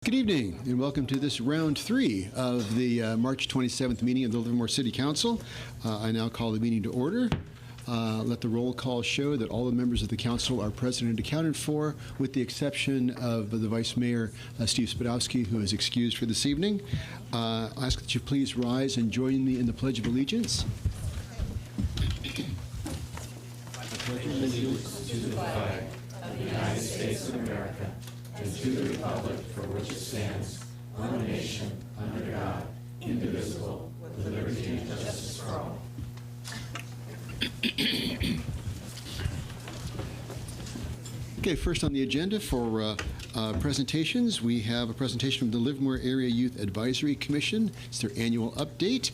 Good evening, and welcome to this round 3 of the March 27th meeting of the Livermore City Council. I now call the meeting to order. Let the roll call show that all the members of the council are present and accounted for, with the exception of the Vice Mayor, Steve Spadowski, who is excused for this evening. I ask that you please rise and join me in the Pledge of Allegiance. I pledge allegiance to the flag of the United States of America and to the republic for which it stands, one nation, under God, indivisible, with liberty and justice for all. Okay, first on the agenda for presentations, we have a presentation from the Livermore Area Youth Advisory Commission. It's their annual update.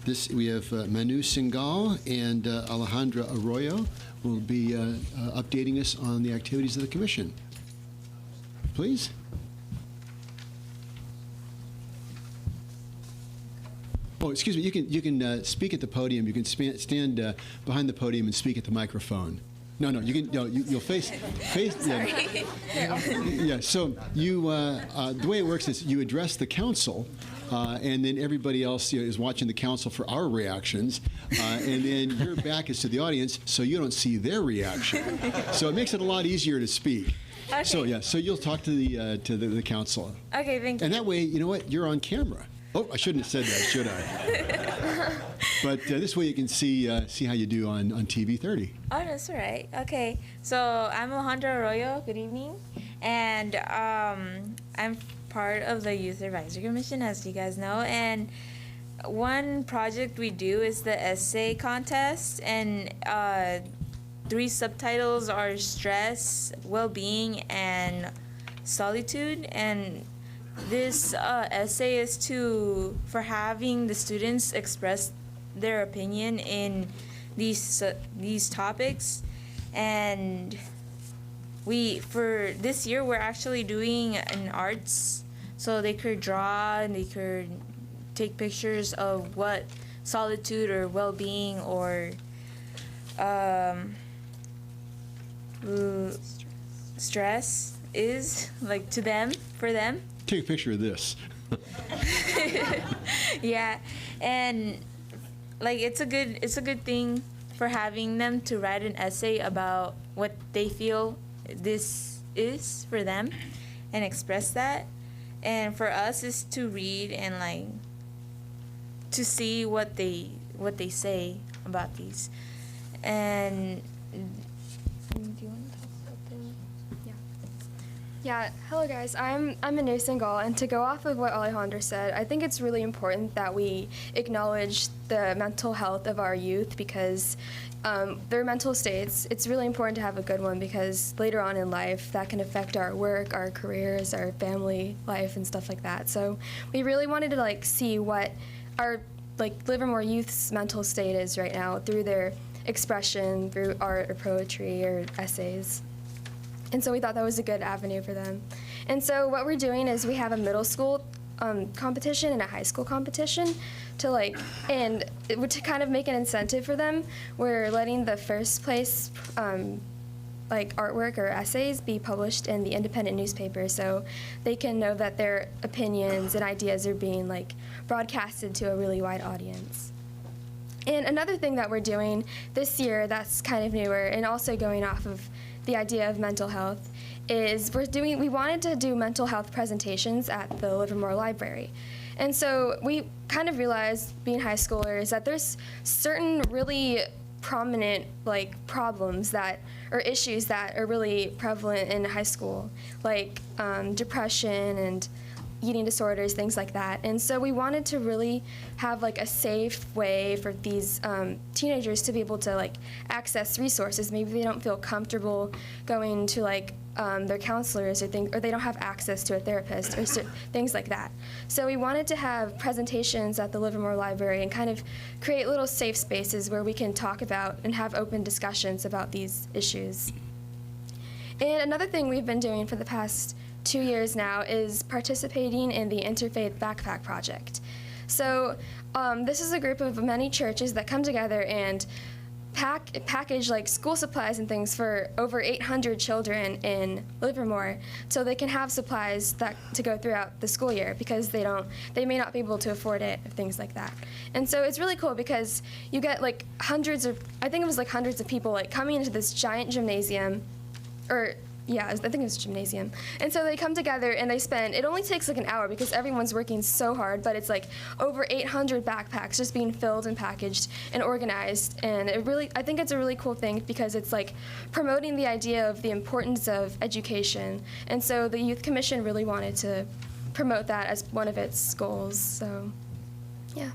This we have Manu Singhal and Alejandra Arroyo will be updating us on the activities of the commission. Please. Oh, excuse me. You can speak at the podium. You can stand behind the podium and speak at the microphone. No, you can. No, you'll face. Sorry. Yeah. So you, the way it works is you address the council, and then everybody else is watching the council for our reactions, and then your back is to the audience, so you don't see their reaction. So it makes it a lot easier to speak. Okay. So you'll talk to the council. Okay, thank you. And that way, you know what? You're on camera. Oh, I shouldn't have said that, should I? But this way you can see how you do on TV 30. Oh, that's all right. Okay, so I'm Alejandra Arroyo. Good evening. And I'm part of the Youth Advisory Commission, as you guys know. And one project we do is the essay contest. And 3 subtitles are stress, well-being, and solitude. And this essay is for having the students express their opinion in these topics. And for this year we're actually doing an arts, so they could draw and they could take pictures of what solitude or well-being or stress is like to them, for them. Take a picture of this. Yeah, and like it's a good thing for having them to write an essay about what they feel this is for them and express that. And for us is to read and like to see what they say about these. And do you want to talk about the? Yeah, hello guys, I'm Manu Singhal, and to go off of what Alejandra said, I think it's really important that we acknowledge the mental health of our youth because their mental states, it's really important to have a good one because later on in life that can affect our work, our careers, our family life and stuff like that. So we really wanted to see what our Livermore youth's mental state is right now through their expression, through art or poetry or essays. And so we thought that was a good avenue for them. And so what we're doing is we have a middle school competition and a high school competition to kind of make an incentive for them. We're letting the first place artwork or essays be published in the independent newspaper so they can know that their opinions and ideas are being broadcasted to a really wide audience. And another thing that we're doing this year that's kind of newer and also going off of the idea of mental health is we wanted to do mental health presentations at the Livermore Library. And so we kind of realized, being high schoolers, that there's certain really prominent problems or issues that are really prevalent in high school, like depression and eating disorders, things like that. And so we wanted to really have a safe way for these teenagers to be able to access resources. Maybe they don't feel comfortable going to their counselors or they don't have access to a therapist or things like that. So we wanted to have presentations at the Livermore Library and kind of create little safe spaces where we can talk about and have open discussions about these issues. And another thing we've been doing for the past 2 years now is participating in the Interfaith Backpack Project. So this is a group of many churches that come together and package like school supplies and things for over 800 children in Livermore, so they can have supplies to go throughout the school year, because they may not be able to afford it, or things like that. And so it's really cool because you get like hundreds of people like coming into this giant gymnasium, I think it was gymnasium. And so they come together and it only takes like an hour because everyone's working so hard, but it's like over 800 backpacks just being filled and packaged and organized. And I think it's a really cool thing because it's like promoting the idea of the importance of education. And so the Youth Commission really wanted to promote that as one of its goals, so yeah.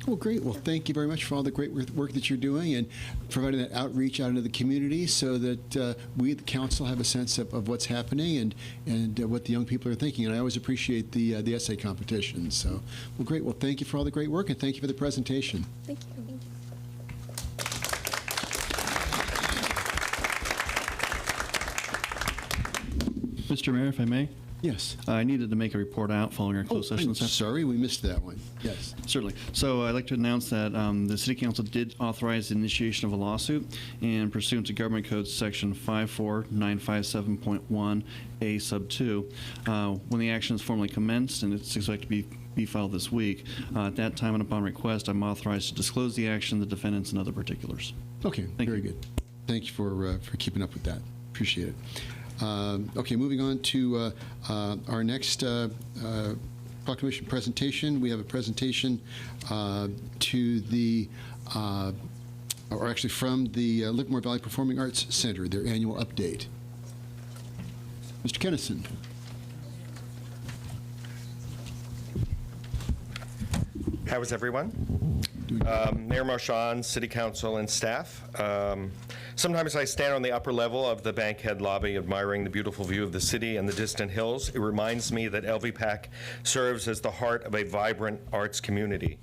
Well, great. Well, thank you very much for all the great work that you're doing and providing that outreach out into the community so that we, the council, have a sense of what's happening and what the young people are thinking. And I always appreciate the essay competition. So, well, great. Well, thank you for all the great work, and thank you for the presentation. Thank you. Mr. Mayor, if I may, Yes. I needed to make a report out following our closed session. I'm sorry, we missed that one. Yes. Certainly. So I'd like to announce that the City Council did authorize the initiation of a lawsuit, and pursuant to Government Code Section 54957.1 sub 2, when the action is formally commenced, and it's expected to be filed this week, at that time and upon request, I'm authorized to disclose the action, the defendants, and other particulars. Okay, very good. Thank you for keeping up with that. Appreciate it. Okay, moving on to our next proclamation presentation. We have a presentation from the Livermore Valley Performing Arts Center, their annual update. Mr. Kennison. How is everyone? Mayor Marchand, City Council, and staff. Sometimes I stand on the upper level of the Bankhead lobby admiring the beautiful view of the city and the distant hills. It reminds me that LVPAC serves as the heart of a vibrant arts community.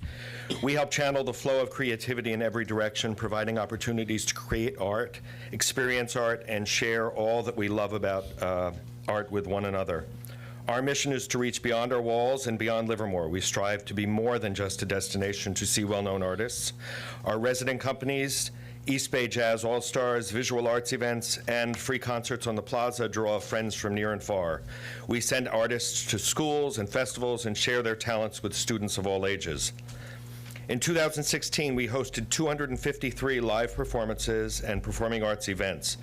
We help channel the flow of creativity in every direction, providing opportunities to create art, experience art, and share all that we love about art with one another. Our mission is to reach beyond our walls and beyond Livermore. We strive to be more than just a destination to see well-known artists. Our resident companies, East Bay Jazz All-Stars, visual arts events, and free concerts on the plaza draw friends from near and far. We send artists to schools and festivals and share their talents with students of all ages. In 2016, we hosted 253 live performances and performing arts events.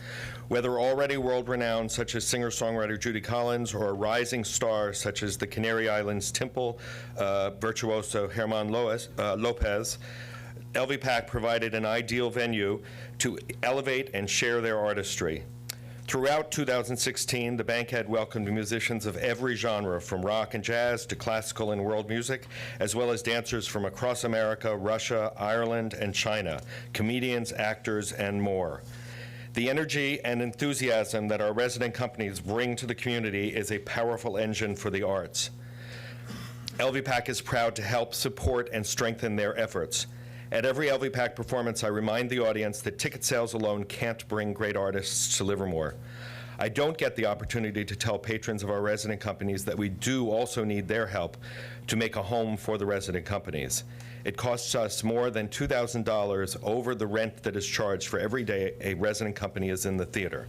Whether already world-renowned, such as singer-songwriter Judy Collins, or a rising star, such as the Canary Islands Temple virtuoso Herman Lopez, LVPAC provided an ideal venue to elevate and share their artistry. Throughout 2016, the Bankhead welcomed musicians of every genre, from rock and jazz to classical and world music, as well as dancers from across America, Russia, Ireland, and China, comedians, actors, and more. The energy and enthusiasm that our resident companies bring to the community is a powerful engine for the arts. LVPAC is proud to help support and strengthen their efforts. At every LVPAC performance, I remind the audience that ticket sales alone can't bring great artists to Livermore. I don't get the opportunity to tell patrons of our resident companies that we do also need their help to make a home for the resident companies. It costs us more than $2,000 over the rent that is charged for every day a resident company is in the theater.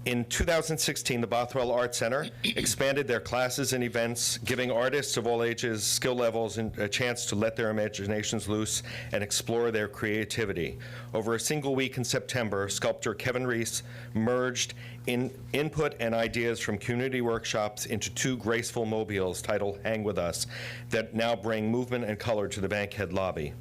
In 2016, the Bothwell Art Center expanded their classes and events, giving artists of all ages, skill levels, and a chance to let their imaginations loose and explore their creativity. Over a single week in September, sculptor Kevin Reese merged input and ideas from community workshops into two graceful mobiles titled Hang With Us that now bring movement and color to the Bankhead lobby.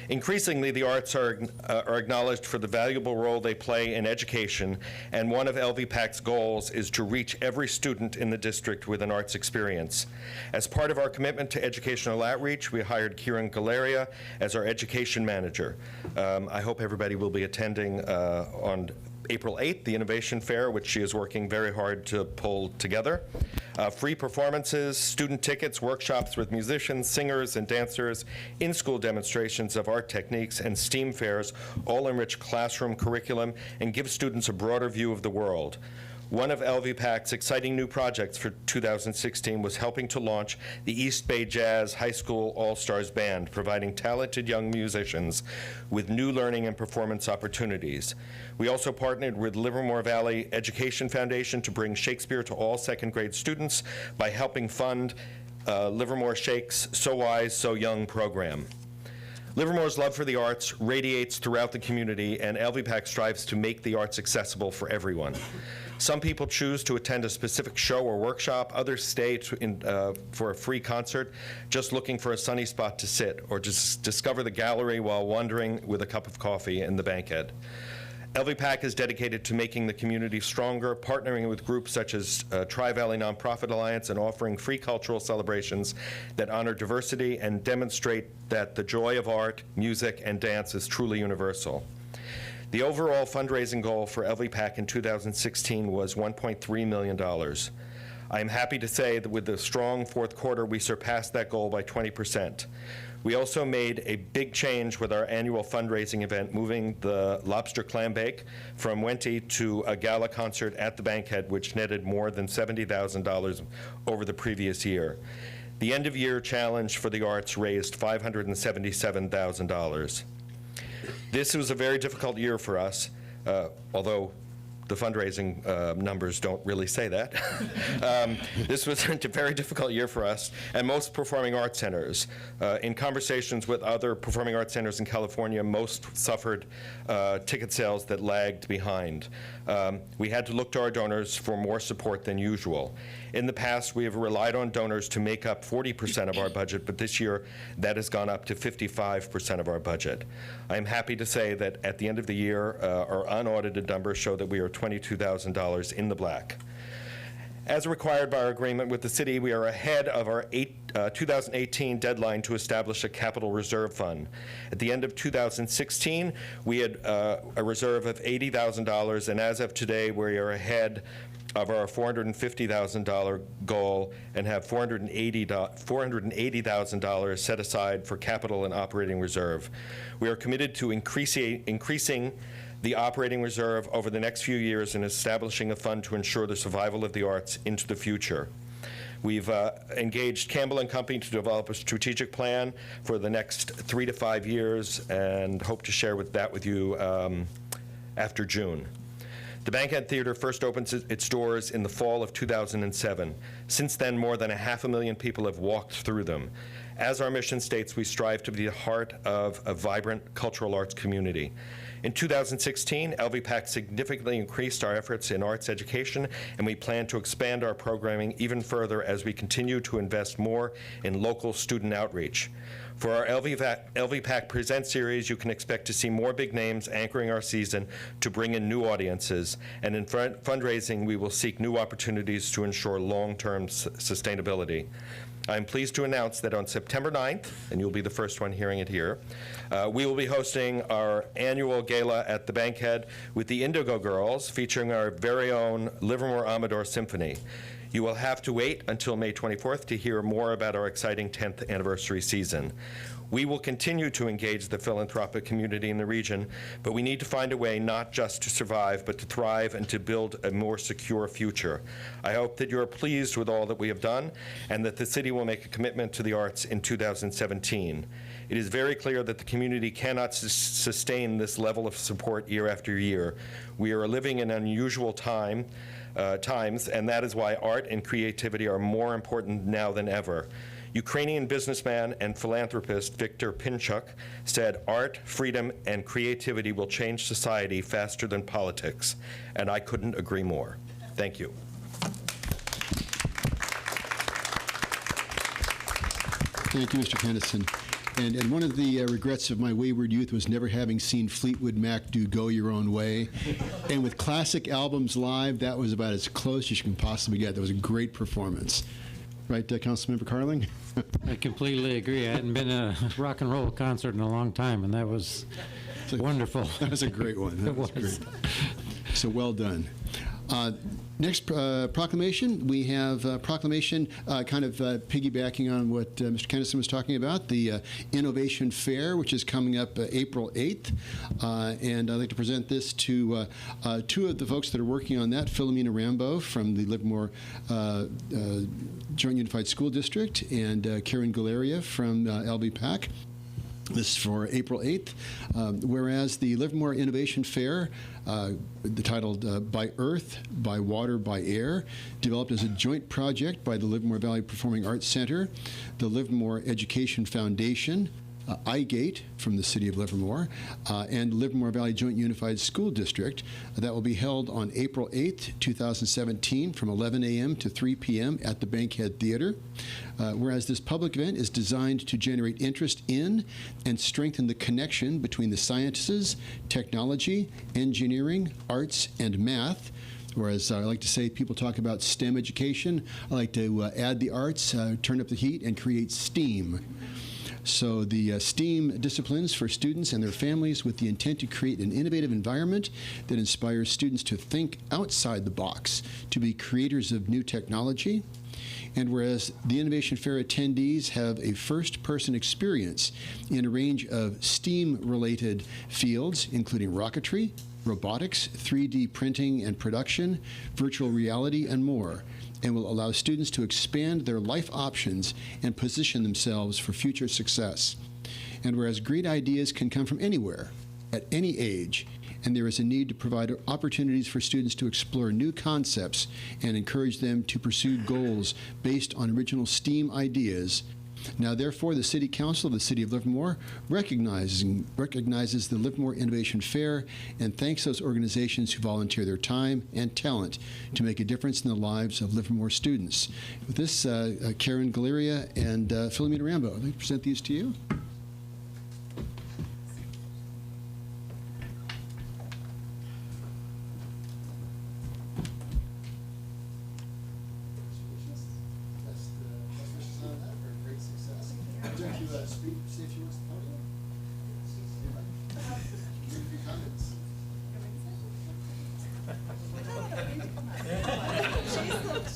Increasingly, the arts are acknowledged for the valuable role they play in education, and one of LVPAC's goals is to reach every student in the district with an arts experience. As part of our commitment to educational outreach, we hired Kieran Galeria as our education manager. I hope everybody will be attending on April 8th, the Innovation Fair, which she is working very hard to pull together. Free performances, student tickets, workshops with musicians, singers, and dancers, in-school demonstrations of art techniques, and STEAM fairs all enrich classroom curriculum and give students a broader view of the world. One of LVPAC's exciting new projects for 2016 was helping to launch the East Bay Jazz High School All-Stars Band, providing talented young musicians with new learning and performance opportunities. We also partnered with Livermore Valley Education Foundation to bring Shakespeare to all second-grade students by helping fund Livermore Shake's So Wise, So Young program. Livermore's love for the arts radiates throughout the community, and LVPAC strives to make the arts accessible for everyone. Some people choose to attend a specific show or workshop. Others stay for a free concert, just looking for a sunny spot to sit, or just discover the gallery while wandering with a cup of coffee in the bankhead. LVPAC is dedicated to making the community stronger, partnering with groups such as Tri-Valley Nonprofit Alliance and offering free cultural celebrations that honor diversity and demonstrate that the joy of art, music, and dance is truly universal. The overall fundraising goal for LVPAC in 2016 was $1.3 million. I am happy to say that with the strong fourth quarter, we surpassed that goal by 20%. We also made a big change with our annual fundraising event, moving the lobster clam bake from Wente to a gala concert at the Bankhead, which netted more than $70,000 over the previous year. The end-of-year challenge for the arts raised $577,000. This was a very difficult year for us, although the fundraising numbers don't really say that. This was a very difficult year for us and most performing arts centers. In conversations with other performing arts centers in California, most suffered ticket sales that lagged behind. We had to look to our donors for more support than usual. In the past, we have relied on donors to make up 40% of our budget, but this year that has gone up to 55% of our budget. I am happy to say that at the end of the year, our unaudited numbers show that we are $22,000 in the black. As required by our agreement with the city, we are ahead of our 2018 deadline to establish a capital reserve fund. At the end of 2016, we had a reserve of $80,000, and as of today, we are ahead of our $450,000 goal and have $480,000 set aside for capital and operating reserve. We are committed to increasing the operating reserve over the next few years and establishing a fund to ensure the survival of the arts into the future. We've engaged Campbell & Company to develop a strategic plan for the next 3 to 5 years and hope to share that with you after June. The Bankhead Theater first opened its doors in the fall of 2007. Since then, more than 500,000 people have walked through them. As our mission states, we strive to be the heart of a vibrant cultural arts community. In 2016, LVPAC significantly increased our efforts in arts education, and we plan to expand our programming even further as we continue to invest more in local student outreach. For our LVPAC Present series, you can expect to see more big names anchoring our season to bring in new audiences, and in fundraising, we will seek new opportunities to ensure long-term sustainability. I'm pleased to announce that on September 9th, and you'll be the first one hearing it here, we will be hosting our annual gala at the Bankhead with the Indigo Girls, featuring our very own Livermore Amador Symphony. You will have to wait until May 24th to hear more about our exciting 10th anniversary season. We will continue to engage the philanthropic community in the region, but we need to find a way not just to survive, but to thrive and to build a more secure future. I hope that you are pleased with all that we have done and that the city will make a commitment to the arts in 2017. It is very clear that the community cannot sustain this level of support year after year. We are living in unusual times, and that is why art and creativity are more important now than ever. Ukrainian businessman and philanthropist Viktor Pinchuk said, "Art, freedom, and creativity will change society faster than politics," and I couldn't agree more. Thank you. Thank you, Mr. Kennison. And one of the regrets of my wayward youth was never having seen Fleetwood Mac do Go Your Own Way. And with classic albums live, that was about as close as you can possibly get. That was a great performance. Right, Councilmember Carling? I completely agree. I hadn't been in a rock and roll concert in a long time, and that was wonderful. That was a great one. That was great. So well done. Next proclamation, we have proclamation kind of piggybacking on what Mr. Kennison was talking about, the Innovation Fair, which is coming up April 8th. And I'd like to present this to two of the folks that are working on that, Philomena Rambo from the Livermore Joint Unified School District and Karen Galeria from LVPAC. This is for April 8th, whereas the Livermore Innovation Fair, titled By Earth, By Water, By Air, developed as a joint project by the Livermore Valley Performing Arts Center, the Livermore Education Foundation, iGate from the City of Livermore, and Livermore Valley Joint Unified School District. That will be held on April 8th, 2017 from 11 a.m. to 3 p.m. at the Bankhead Theater. Whereas this public event is designed to generate interest in and strengthen the connection between the sciences, technology, engineering, arts, and math. Whereas I like to say people talk about STEM education, I like to add the arts, turn up the heat, and create STEAM. So the STEAM disciplines for students and their families with the intent to create an innovative environment that inspires students to think outside the box, to be creators of new technology. And whereas the Innovation Fair attendees have a first-person experience in a range of STEAM-related fields, including rocketry, robotics, 3D printing and production, virtual reality, and more, and will allow students to expand their life options and position themselves for future success. And whereas great ideas can come from anywhere, at any age, and there is a need to provide opportunities for students to explore new concepts and encourage them to pursue goals based on original STEAM ideas. Now, therefore, the City Council of the City of Livermore recognizes the Livermore Innovation Fair and thanks those organizations who volunteer their time and talent to make a difference in the lives of Livermore students. With this, Karen Galeria and Philomena Rambo, I'd like to present these to you.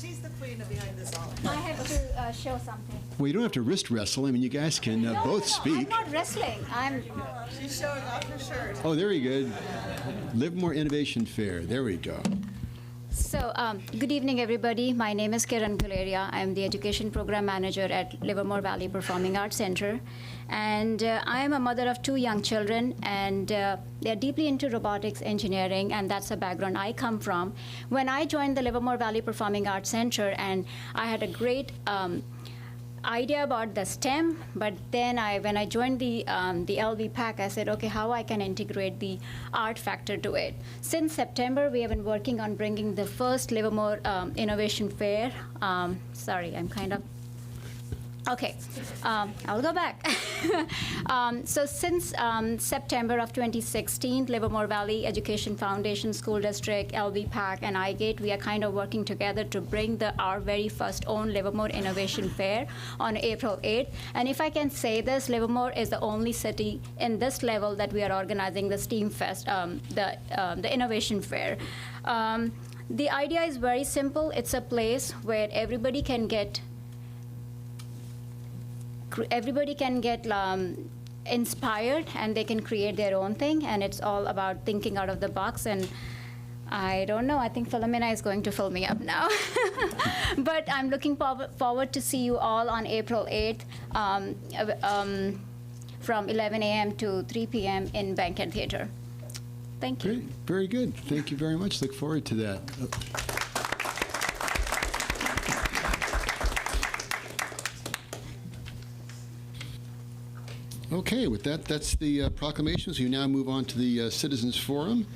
She's the queen of behind this all. I have to show something. Well, you don't have to wrist wrestle. I mean, you guys can both speak. I'm not wrestling. She's showing off her shirt. Oh, very good. Livermore Innovation Fair. There we go. So, good evening, everybody. My name is Karen Galeria. I'm the Education Program Manager at Livermore Valley Performing Arts Center. And I am a mother of 2 young children, and they're deeply into robotics, engineering, and that's the background I come from. When I joined the Livermore Valley Performing Arts Center, and I had a great idea about the STEM, but then when I joined the LVPAC, I said, okay, how I can integrate the art factor to it. Since September, we have been working on bringing the first Livermore Innovation Fair. Sorry, I'm kind of Okay, I'll go back. So since September of 2016, Livermore Valley Education Foundation School District, LVPAC, and iGate, we are kind of working together to bring our very first own Livermore Innovation Fair on April 8th. And if I can say this, Livermore is the only city in this level that we are organizing the STEAM Fest, the Innovation Fair. The idea is very simple. It's a place where everybody can get inspired, and they can create their own thing, and it's all about thinking out of the box. And I don't know, I think Philomena is going to fill me up now. But I'm looking forward to see you all on April 8th from 11 a.m. to 3 p.m. in Bankhead Theater. Thank you. Great. Very good. Thank you very much. Look forward to that. Okay, with that, that's the proclamations. We now move on to the Citizens Forum.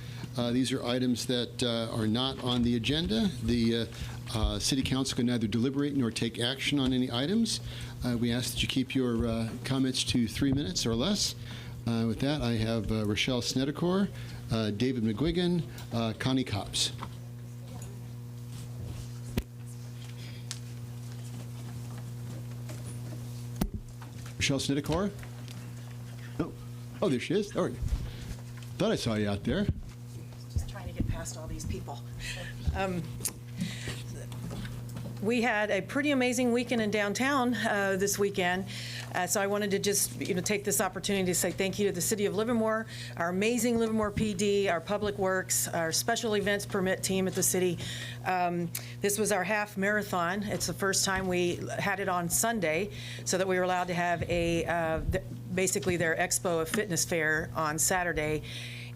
These are items that are not on the agenda. The City Council can neither deliberate nor take action on any items. We ask that you keep your comments to 3 minutes or less. With that, I have Rochelle Snedecor, David McGuigan, Connie Copps. Rochelle Snedecor? Oh, there she is. Oh, thought I saw you out there. Just trying to get past all these people. We had a pretty amazing weekend in downtown this weekend. So I wanted to just, take this opportunity to say thank you to the City of Livermore, our amazing Livermore PD, our Public Works, our special events permit team at the city. This was our half marathon. It's the first time we had it on Sunday, so that we were allowed to have basically their expo, a fitness fair on Saturday.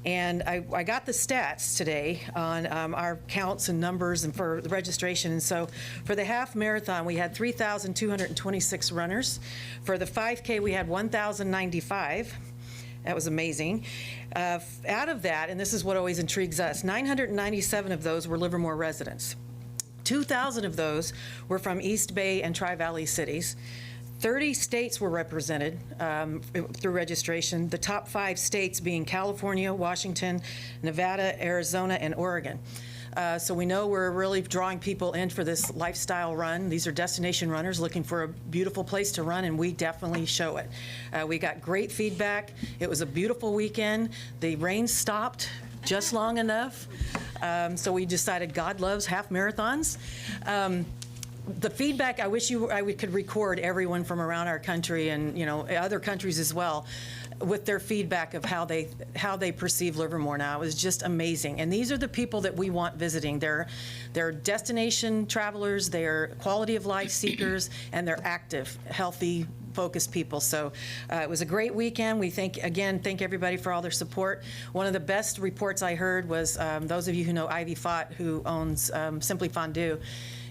And I got the stats today on our counts and numbers and for the registration. And so for the half marathon, we had 3,226 runners. For the 5K, we had 1,095. That was amazing. Out of that, and this is what always intrigues us, 997 of those were Livermore residents. 2,000 of those were from East Bay and Tri-Valley cities. 30 states were represented through registration, the top 5 states being California, Washington, Nevada, Arizona, and Oregon. So we know we're really drawing people in for this lifestyle run. These are destination runners looking for a beautiful place to run, and we definitely show it. We got great feedback. It was a beautiful weekend. The rain stopped just long enough, so we decided God loves half marathons. The feedback, I wish we could record everyone from around our country and other countries as well, with their feedback of how they perceive Livermore now. It was just amazing. And these are the people that we want visiting. They're destination travelers, they're quality of life seekers, and they're active, healthy, focused people. So it was a great weekend. We thank everybody for all their support. One of the best reports I heard was those of you who know Ivy Fott, who owns Simply Fondue.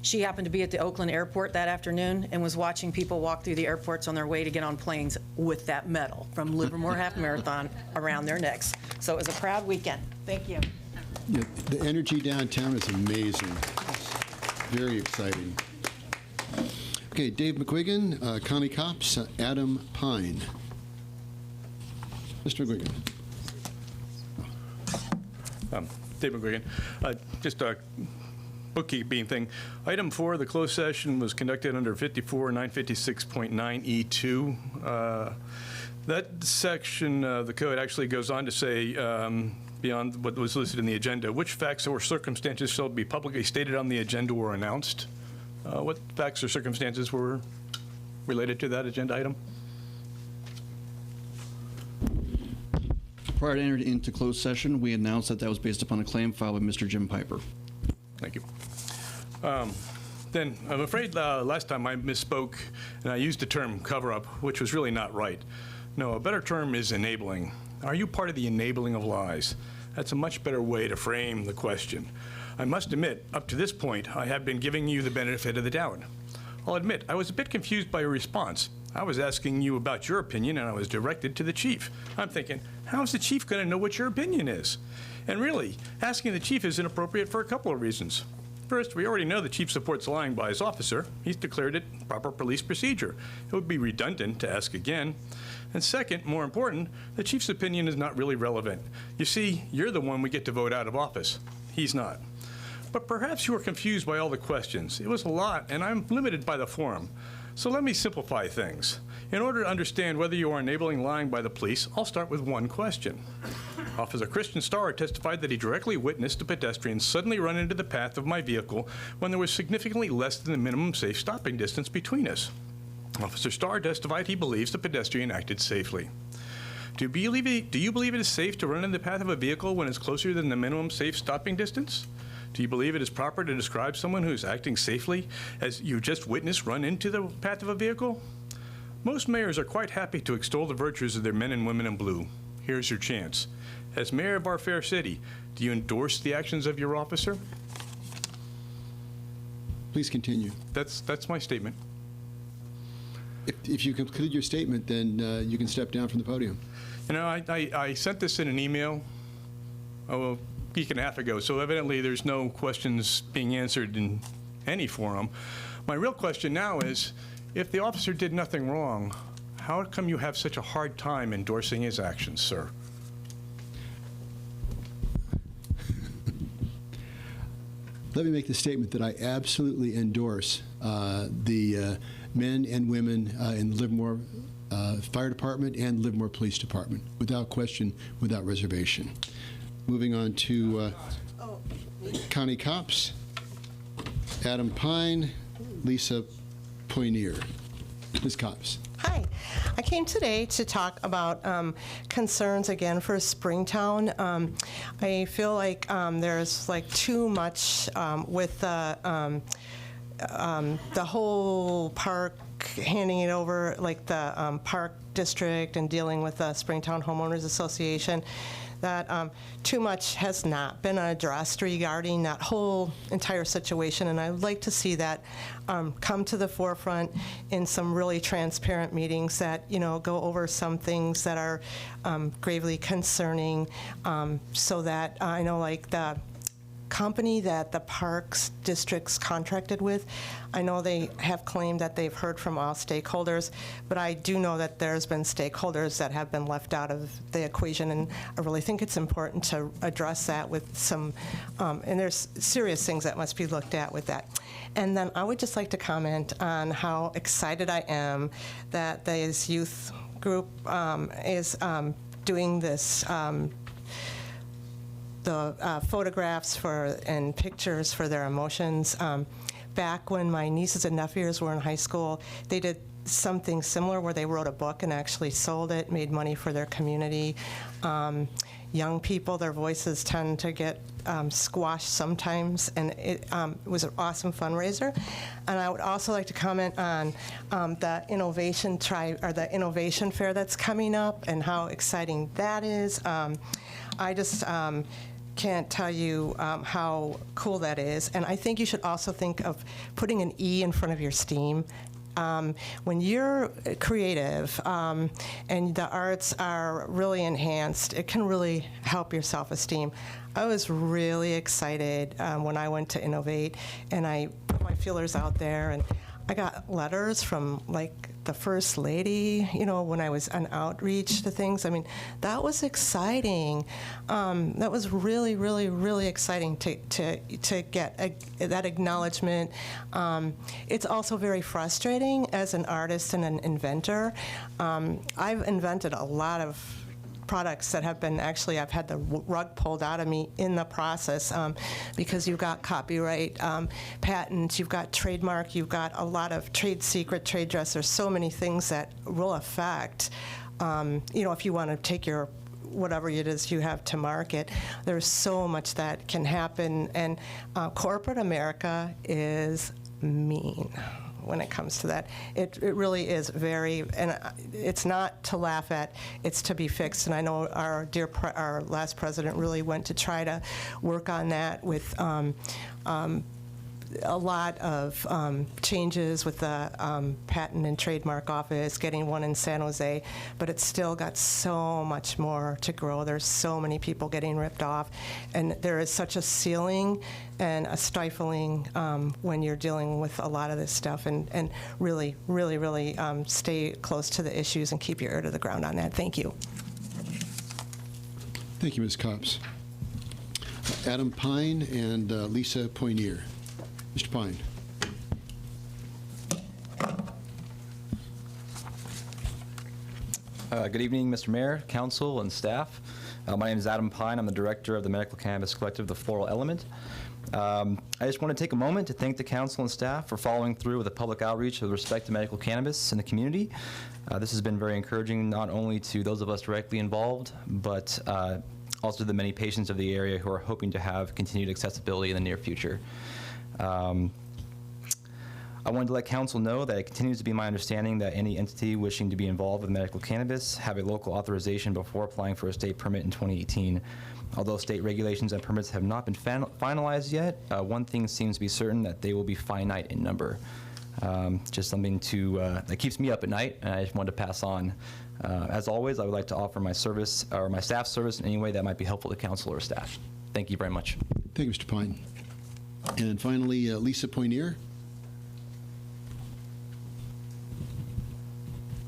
She happened to be at the Oakland airport that afternoon and was watching people walk through the airports on their way to get on planes with that medal from Livermore Half Marathon around their necks. So it was a proud weekend. Thank you. Yeah, the energy downtown is amazing. Very exciting. Okay, Dave McQuiggan, Connie Copps, Adam Pine. Mr. McQuiggan. Dave McQuiggan. Just a bookkeeping thing. Item 4, the closed session was conducted under 54-956.9E2. That section of the code actually goes on to say, beyond what was listed in the agenda, which facts or circumstances shall be publicly stated on the agenda or announced. What facts or circumstances were related to that agenda item? Prior to entering into closed session, we announced that was based upon a claim filed by Mr. Jim Piper. Thank you. Then I'm afraid last time I misspoke and I used the term cover-up, which was really not right. No, a better term is enabling. Are you part of the enabling of lies? That's a much better way to frame the question. I must admit, up to this point, I have been giving you the benefit of the doubt. I'll admit, I was a bit confused by your response. I was asking you about your opinion, and I was directed to the chief. I'm thinking, how is the chief going to know what your opinion is? And really, asking the chief is inappropriate for a couple of reasons. First, we already know the chief supports lying by his officer. He's declared it proper police procedure. It would be redundant to ask again. And second, more important, the chief's opinion is not really relevant. You see, you're the one we get to vote out of office. He's not. But perhaps you were confused by all the questions. It was a lot, and I'm limited by the forum. So let me simplify things. In order to understand whether you are enabling lying by the police, I'll start with one question. Officer Christian Starr testified that he directly witnessed a pedestrian suddenly run into the path of my vehicle when there was significantly less than the minimum safe stopping distance between us. Officer Starr testified he believes the pedestrian acted safely. Do you believe it is safe to run in the path of a vehicle when it's closer than the minimum safe stopping distance? Do you believe it is proper to describe someone who is acting safely as you just witnessed run into the path of a vehicle? Most mayors are quite happy to extol the virtues of their men and women in blue. Here's your chance. As mayor of our fair city, do you endorse the actions of your officer? Please continue. That's my statement. If you conclude your statement, then you can step down from the podium. You know, I sent this in an email a week and a half ago, so evidently there's no questions being answered in any forum. My real question now is, if the officer did nothing wrong, how come you have such a hard time endorsing his actions, sir? Let me make the statement that I absolutely endorse the men and women in the Livermore Fire Department and Livermore Police Department, without question, without reservation. Moving on to... Connie Copps, Adam Pine, Lisa Poinier. Ms. Copps. Hi. I came today to talk about concerns again for Springtown. I feel like there's like too much with the whole park, handing it over, like the park district and dealing with the Springtown Homeowners Association, that too much has not been addressed regarding that whole entire situation, and I would like to see that come to the forefront in some really transparent meetings that, you know, go over some things that are gravely concerning, so that I know, like the company that the parks districts contracted with, I know they have claimed that they've heard from all stakeholders, but I do know that there's been stakeholders that have been left out of the equation, and I really think it's important to address that with some, and there's serious things that must be looked at with that. And then I would just like to comment on how excited I am that this youth group is doing this the photographs and pictures for their emotions. Back when my nieces and nephews were in high school, they did something similar where they wrote a book and actually sold it, made money for their community. Young people, their voices tend to get squashed sometimes, and it was an awesome fundraiser. And I would also like to comment on the innovation the innovation fair that's coming up and how exciting that is. I just can't tell you how cool that is. And I think you should also think of putting an E in front of your STEAM. When you're creative and the arts are really enhanced, it can really help your self-esteem. I was really excited when I went to Innovate, and I put my feelers out there, and I got letters from, like, the First Lady, you know, when I was on outreach to things. I mean, that was exciting. That was really, really, really exciting to get that acknowledgement. It's also very frustrating as an artist and an inventor. I've invented a lot of products that have been, actually, I've had the rug pulled out of me in the process, because you've got copyright, patents, you've got trademark, you've got a lot of trade secret, trade dress. There's so many things that will affect, you know, if you want to take your whatever it is you have to market. There's so much that can happen, and corporate America is mean when it comes to that. It really is very, and it's not to laugh at, it's to be fixed. And I know our last president really went to try to work on that with a lot of changes with the Patent and Trademark Office, getting one in San Jose, but it's still got so much more to grow. There's so many people getting ripped off, and there is such a ceiling and a stifling when you're dealing with a lot of this stuff, and really, really, really stay close to the issues and keep your ear to the ground on that. Thank you. Thank you, Ms. Copps. Adam Pine and Lisa Poinier. Mr. Pine. Good evening, Mr. Mayor, Council, and staff. My name is Adam Pine. I'm the director of the Medical Cannabis Collective, The Floral Element. I just want to take a moment to thank the council and staff for following through with a public outreach with respect to medical cannabis in the community. This has been very encouraging, not only to those of us directly involved, but also to the many patients of the area who are hoping to have continued accessibility in the near future. I wanted to let council know that it continues to be my understanding that any entity wishing to be involved with medical cannabis have a local authorization before applying for a state permit in 2018. Although state regulations and permits have not been finalized yet, one thing seems to be certain, that they will be finite in number. Just something that keeps me up at night, and I just wanted to pass on. As always, I would like to offer my service, or my staff service, in any way that might be helpful to council or staff. Thank you very much. Thank you, Mr. Pine. And finally, Lisa Poinier.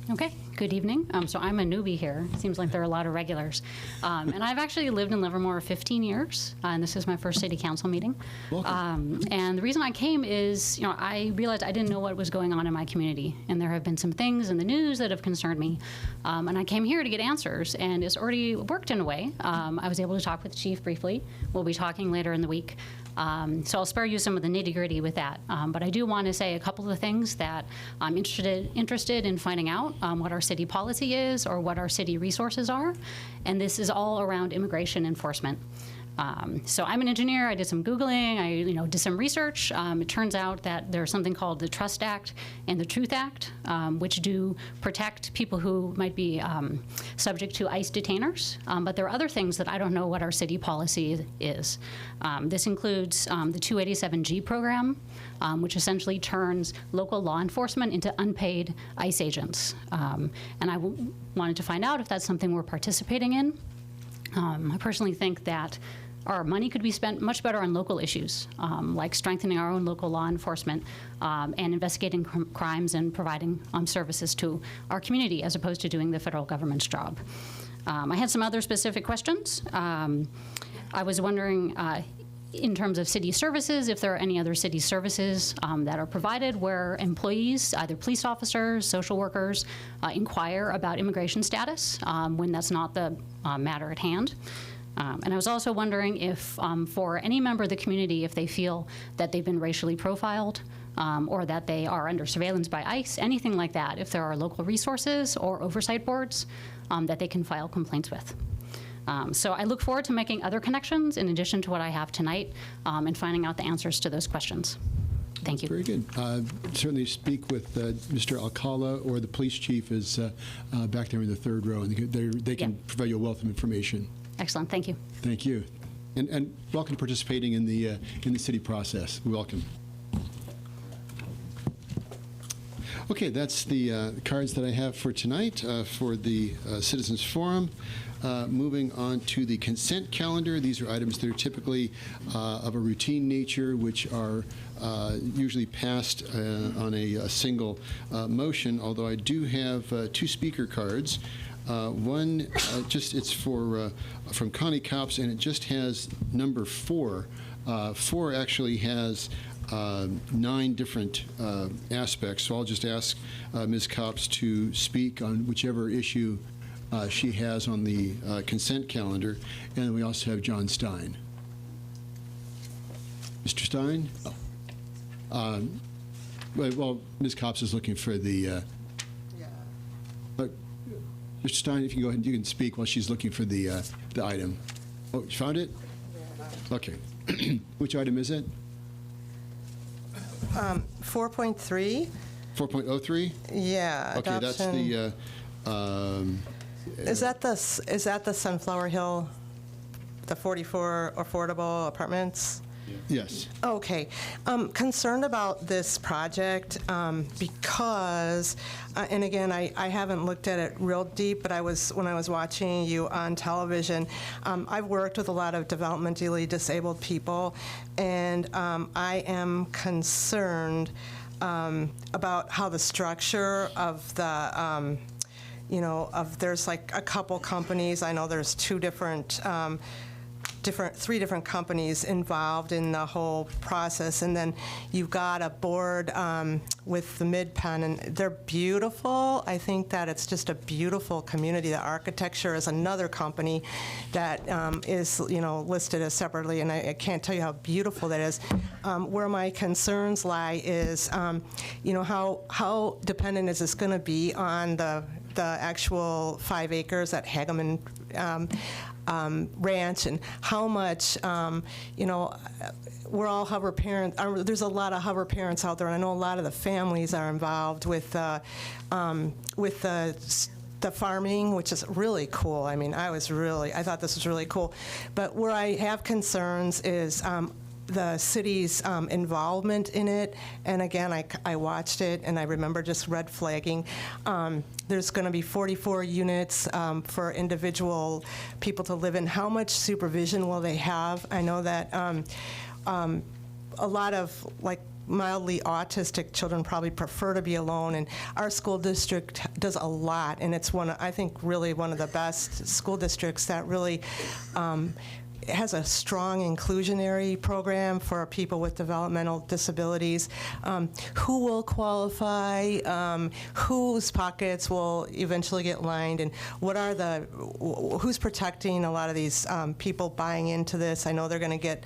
Okay. Good evening. So I'm a newbie here. Seems like there are a lot of regulars. And I've actually lived in Livermore 15 years, and this is my first city council meeting. Welcome. And the reason I came is, I realized I didn't know what was going on in my community, and there have been some things in the news that have concerned me. And I came here to get answers, and it's already worked in a way. I was able to talk with the chief briefly. We'll be talking later in the week. So I'll spare you some of the nitty-gritty with that. But I do want to say a couple of things that I'm interested in finding out, what our city policy is or what our city resources are. And this is all around immigration enforcement. So I'm an engineer. I did some Googling. I did some research. It turns out that there's something called the Trust Act and the Truth Act, which do protect people who might be subject to ICE detainers. But there are other things that I don't know what our city policy is. This includes the 287G program, which essentially turns local law enforcement into unpaid ICE agents. And I wanted to find out if that's something we're participating in. I personally think that our money could be spent much better on local issues, like strengthening our own local law enforcement and investigating crimes and providing services to our community as opposed to doing the federal government's job. I had some other specific questions. I was wondering, in terms of city services, if there are any other city services that are provided where employees, either police officers, social workers, inquire about immigration status when that's not the matter at hand. And I was also wondering if, for any member of the community, if they feel that they've been racially profiled or that they are under surveillance by ICE, anything like that, if there are local resources or oversight boards that they can file complaints with. So I look forward to making other connections in addition to what I have tonight and finding out the answers to those questions. Thank you. Very good. Certainly speak with Mr. Alcala, or the police chief is back there in the third row, and they can provide you a wealth of information. Excellent. Thank you. Thank you. And welcome to participating in the city process. Welcome. Okay, that's the cards that I have for tonight for the Citizens Forum. Moving on to the consent calendar. These are items that are typically of a routine nature, which are usually passed on a single motion, although I do have two speaker cards. One, it's from Connie Copps, and it just has number 4. 4 actually has 9 different aspects, so I'll just ask Ms. Copps to speak on whichever issue she has on the consent calendar. And then we also have John Stein. Mr. Stein? Oh. Well, Ms. Copps is looking for the... But Mr. Stein, if you go ahead, you can speak while she's looking for the item. Oh, you found it? Okay. Which item is it? 4.3. 4.03? Yeah. Okay, adoption. that's the... Is that the Sunflower Hill, the 44 affordable apartments? Yes. Okay. I'm concerned about this project because, and again, I haven't looked at it real deep, but when I was watching you on television, I've worked with a lot of developmentally disabled people, and I am concerned about how the structure of the there's like a couple companies. I know there's 3 different companies involved in the whole process, and then you've got a board with the Mid-Penn, and they're beautiful. I think that it's just a beautiful community. The architecture is another company that is listed as separately, and I can't tell you how beautiful that is. Where my concerns lie is, how dependent is this going to be on the actual 5 acres at Hageman Ranch, and how much, we're all hover parents. There's a lot of hover parents out there, and I know a lot of the families are involved with the farming, which is really cool. I mean, I thought this was really cool. But where I have concerns is the city's involvement in it. And again, I watched it, and I remember just red flagging. There's going to be 44 units for individual people to live in. How much supervision will they have? I know that a lot of, like, mildly autistic children probably prefer to be alone, and our school district does a lot, and it's I think really one of the best school districts that really has a strong inclusionary program for people with developmental disabilities. Who will qualify? Whose pockets will eventually get lined? And who's protecting a lot of these people buying into this? I know they're going to get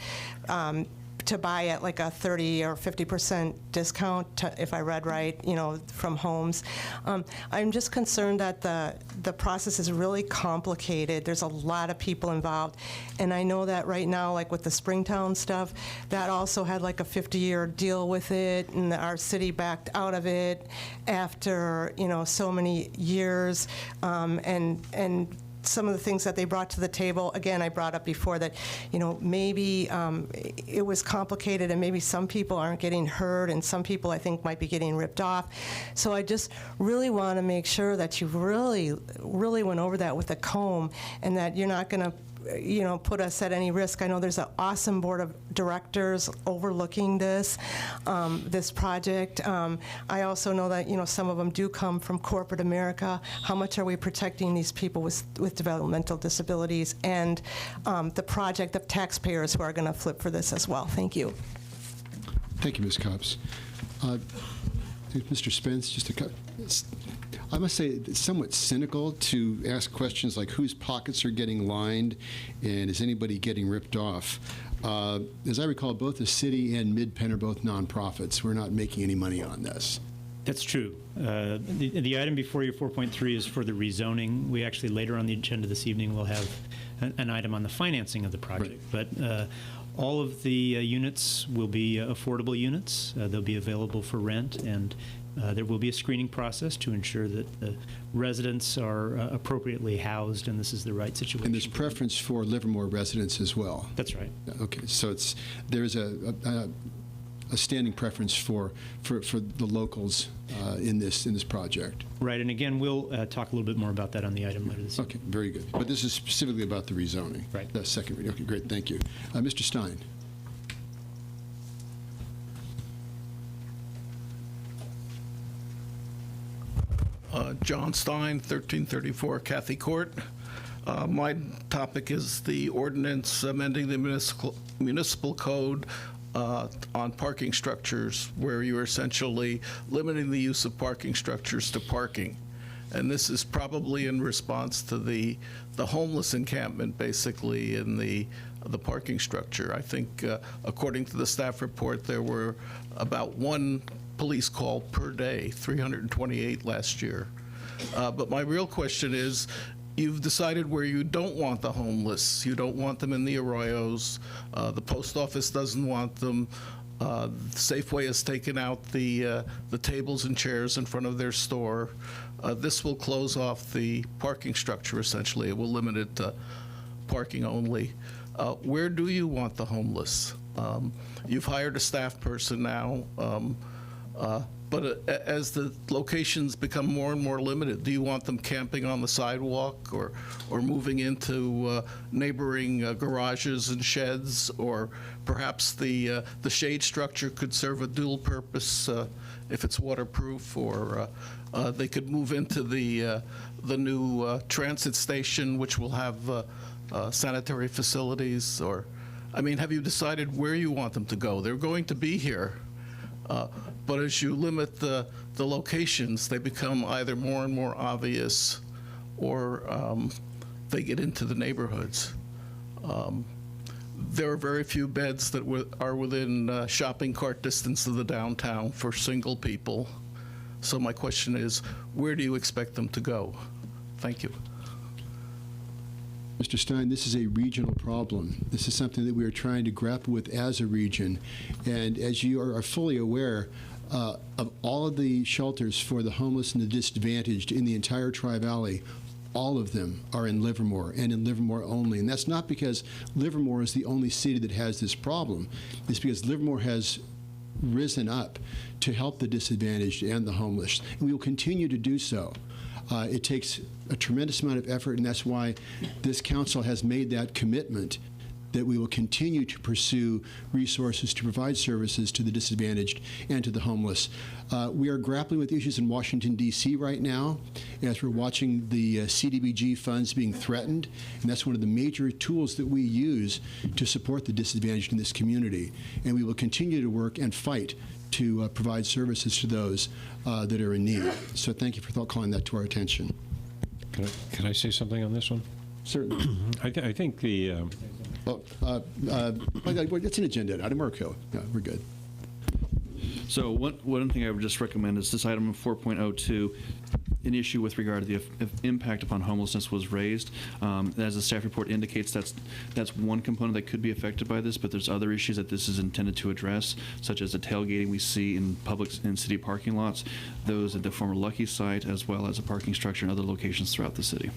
to buy at like a 30 or 50% discount, if I read right, from homes. I'm just concerned that the process is really complicated. There's a lot of people involved. And I know that right now, like with the Springtown stuff, that also had like a 50-year deal with it, and our city backed out of it after, so many years. And some of the things that they brought to the table, again, I brought up before that, maybe it was complicated and maybe some people aren't getting heard and some people I think might be getting ripped off. So I just really want to make sure that you really, really went over that with a comb and that you're not going to put us at any risk. I know there's an awesome board of directors overlooking this project. I also know that, some of them do come from corporate America. How much are we protecting these people with developmental disabilities and the project of taxpayers who are going to flip for this as well? Thank you. Thank you, Ms. Copps. Mr. Spence, I must say it's somewhat cynical to ask questions like whose pockets are getting lined and is anybody getting ripped off. As I recall, both the city and Mid-Penn are both nonprofits. We're not making any money on this. That's true. The item before you, 4.3, is for the rezoning. We actually, later on the agenda this evening, will have an item on the financing of the project. Right. But all of the units will be affordable units. They'll be available for rent, and there will be a screening process to ensure that the residents are appropriately housed and this is the right situation. And there's preference for Livermore residents as well. That's right. Okay, so there's a standing preference for the locals in this project. Right, and again, we'll talk a little bit more about that on the item later this evening. Okay, very good. But this is specifically about the rezoning. Right. The second reading. Okay, great, thank you. Mr. Stein. John Stein, 1334 Cathy Court. My topic is the ordinance amending the municipal code on parking structures, where you're essentially limiting the use of parking structures to parking. And this is probably in response to the homeless encampment, basically, in the parking structure. I think, according to the staff report, there were about one police call per day, 328 last year. But my real question is, you've decided where you don't want the homeless. You don't want them in the arroyos. The post office doesn't want them. Safeway has taken out the tables and chairs in front of their store. This will close off the parking structure, essentially. It will limit it to parking only. Where do you want the homeless? You've hired a staff person now. But as the locations become more and more limited, do you want them camping on the sidewalk or moving into neighboring garages and sheds? Or perhaps the shade structure could serve a dual purpose if it's waterproof, or they could move into the new transit station, which will have sanitary facilities. Or, I mean, have you decided where you want them to go? They're going to be here. But as you limit the locations, they become either more and more obvious, or they get into the neighborhoods. There are very few beds that are within shopping cart distance of the downtown for single people. So my question is, where do you expect them to go? Thank you. Mr. Stein, this is a regional problem. This is something that we are trying to grapple with as a region. And as you are fully aware, of all of the shelters for the homeless and the disadvantaged in the entire Tri-Valley, all of them are in Livermore, and in Livermore only. And that's not because Livermore is the only city that has this problem. It's because Livermore has risen up to help the disadvantaged and the homeless, and we will continue to do so. It takes a tremendous amount of effort, and that's why this council has made that commitment that we will continue to pursue resources to provide services to the disadvantaged and to the homeless. We are grappling with issues in Washington, D.C. right now as we're watching the CDBG funds being threatened, and that's one of the major tools that we use to support the disadvantaged in this community. And we will continue to work and fight to provide services to those that are in need. So thank you for calling that to our attention. Can I say something on this one? Certainly. I think the... It's an agenda item. We're okay. Yeah, we're good. So one thing I would just recommend is this item 4.02, an issue with regard to the if impact upon homelessness was raised. As the staff report indicates, that's one component that could be affected by this, but there's other issues that this is intended to address, such as the tailgating we see in public and city parking lots, those at the former Lucky site, as well as a parking structure in other locations throughout the city.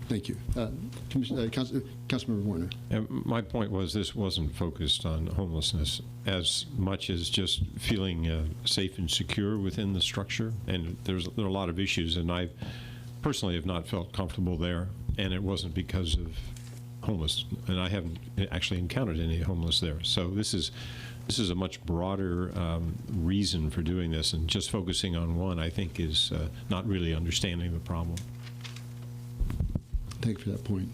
Thank you. Councilmember Warner. My point was this wasn't focused on homelessness as much as just feeling safe and secure within the structure. And there are a lot of issues, and I personally have not felt comfortable there. And it wasn't because of homeless, and I haven't actually encountered any homeless there. So this is a much broader reason for doing this, and just focusing on one, I think, is not really understanding the problem. Thank you for that point.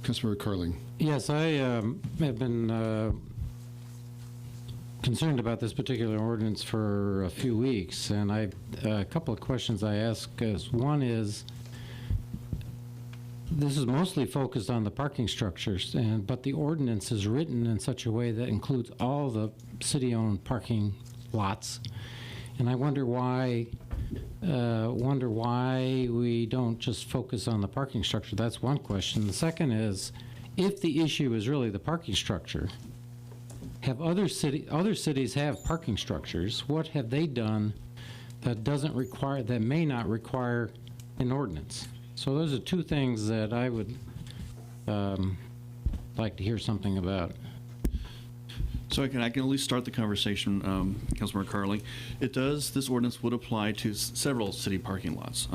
Councilmember Carling. Yes, I have been concerned about this particular ordinance for a few weeks, and a couple of questions I ask is, one is, this is mostly focused on the parking structures, but the ordinance is written in such a way that includes all the city-owned parking lots, and I wonder why we don't just focus on the parking structure. That's one question. The second is, if the issue is really the parking structure, have other cities have parking structures? What have they done that may not require an ordinance? So those are two things that I would like to hear something about. So I can at least start the conversation, Councilmember Carling. This ordinance would apply to several city parking lots.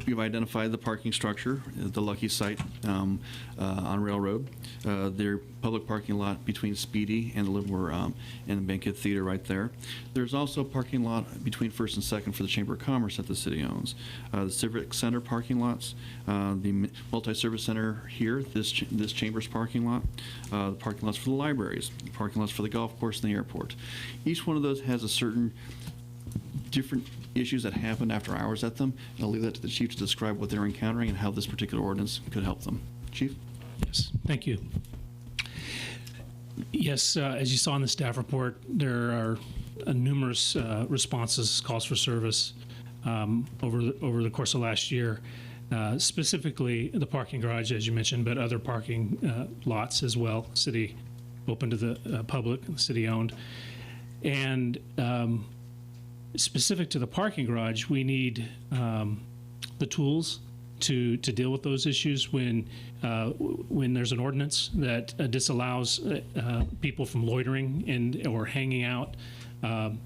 We've identified the parking structure, the Lucky site on Railroad, their public parking lot between Speedy and the Livermore and the Bankhead Theater right there. There's also a parking lot between First and Second for the Chamber of Commerce that the city owns. The Civic Center parking lots, the Multi-Service Center here, this Chamber's parking lot, the parking lots for the libraries, the parking lots for the golf course and the airport. Each one of those has a certain different issues that happen after hours at them, and I'll leave that to the chief to describe what they're encountering and how this particular ordinance could help them. Chief? Yes, thank you. Yes, as you saw in the staff report, there are numerous responses, calls for service over the course of last year. Specifically the parking garage, as you mentioned, but other parking lots as well, city open to the public, city owned. And specific to the parking garage, we need the tools to deal with those issues when there's an ordinance that disallows people from loitering or hanging out,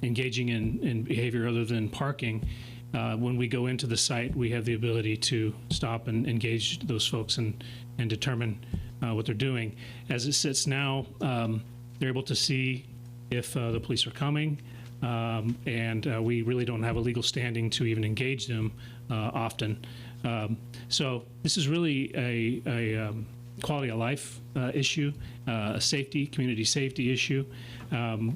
engaging in behavior other than parking. When we go into the site, we have the ability to stop and engage those folks and determine what they're doing. As it sits now, they're able to see if the police are coming, and we really don't have a legal standing to even engage them often. So this is really a quality of life issue, a community safety issue.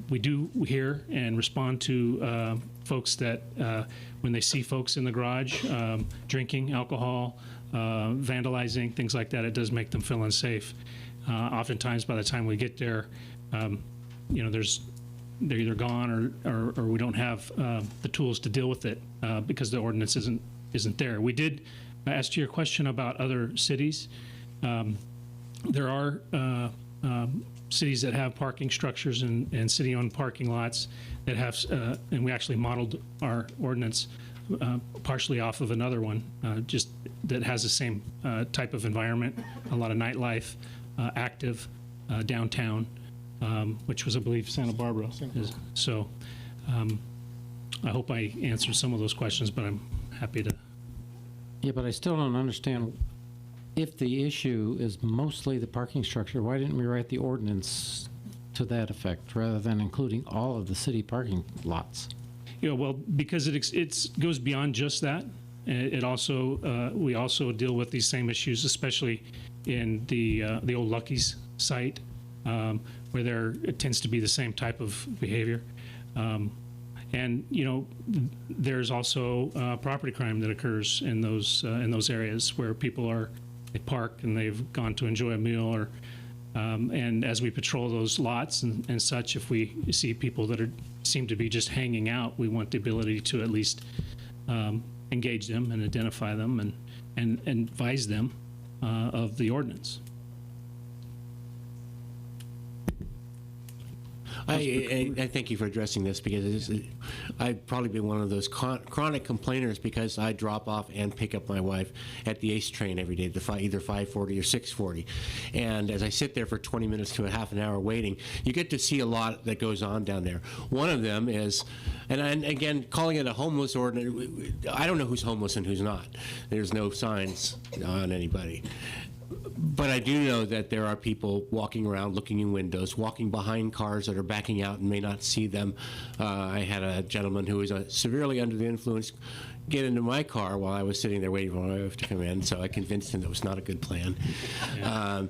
We do hear and respond to folks that when they see folks in the garage drinking alcohol, vandalizing, things like that, it does make them feel unsafe. Oftentimes by the time we get there, they're either gone or we don't have the tools to deal with it because the ordinance isn't there. We did ask to your question about other cities. There are cities that have parking structures and city-owned parking lots that have, and we actually modeled our ordinance partially off of another one, just that has the same type of environment, a lot of nightlife, active downtown, which was, I believe, Santa Barbara. So I hope I answered some of those questions, but I'm happy to. Yeah, but I still don't understand if the issue is mostly the parking structure, why didn't we write the ordinance to that effect rather than including all of the city parking lots? Well, because it goes beyond just that. It also, we also deal with these same issues, especially in the old Lucky's site, where it tends to be the same type of behavior. And there's also property crime that occurs in those areas where people they park and they've gone to enjoy a meal, or and as we patrol those lots and such, if we see people that seem to be just hanging out, we want the ability to at least engage them and identify them and advise them of the ordinance. I thank you for addressing this, because I've probably been one of those chronic complainers, because I drop off and pick up my wife at the ACE train every day, either 5:40 or 6:40. And as I sit there for 20 minutes to a half an hour waiting, you get to see a lot that goes on down there. One of them is, and again, calling it a homeless ordinance, I don't know who's homeless and who's not. There's no signs on anybody. But I do know that there are people walking around, looking in windows, walking behind cars that are backing out and may not see them. I had a gentleman who was severely under the influence get into my car while I was sitting there waiting for my wife to come in, so I convinced him that was not a good plan. Yeah.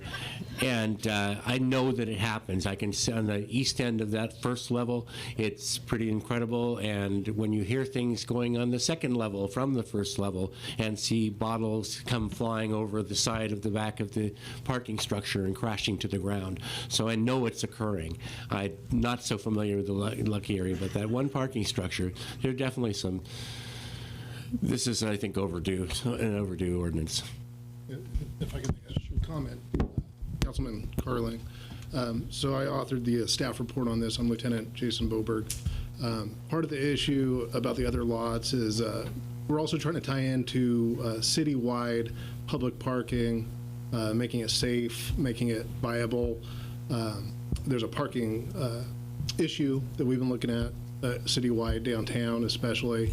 I know that it happens. I can see on the east end of that first level, it's pretty incredible, and when you hear things going on the second level from the first level and see bottles come flying over the side of the back of the parking structure and crashing to the ground. So I know it's occurring. I'm not so familiar with the Lucky area, but that one parking structure, there are definitely some. This is, I think, an overdue ordinance. If I could make a short comment, Councilman Carling. So I authored the staff report on this. I'm Lieutenant Jason Boberg. Part of the issue about the other lots is we're also trying to tie into citywide public parking, making it safe, making it viable. There's a parking issue that we've been looking at citywide, downtown especially.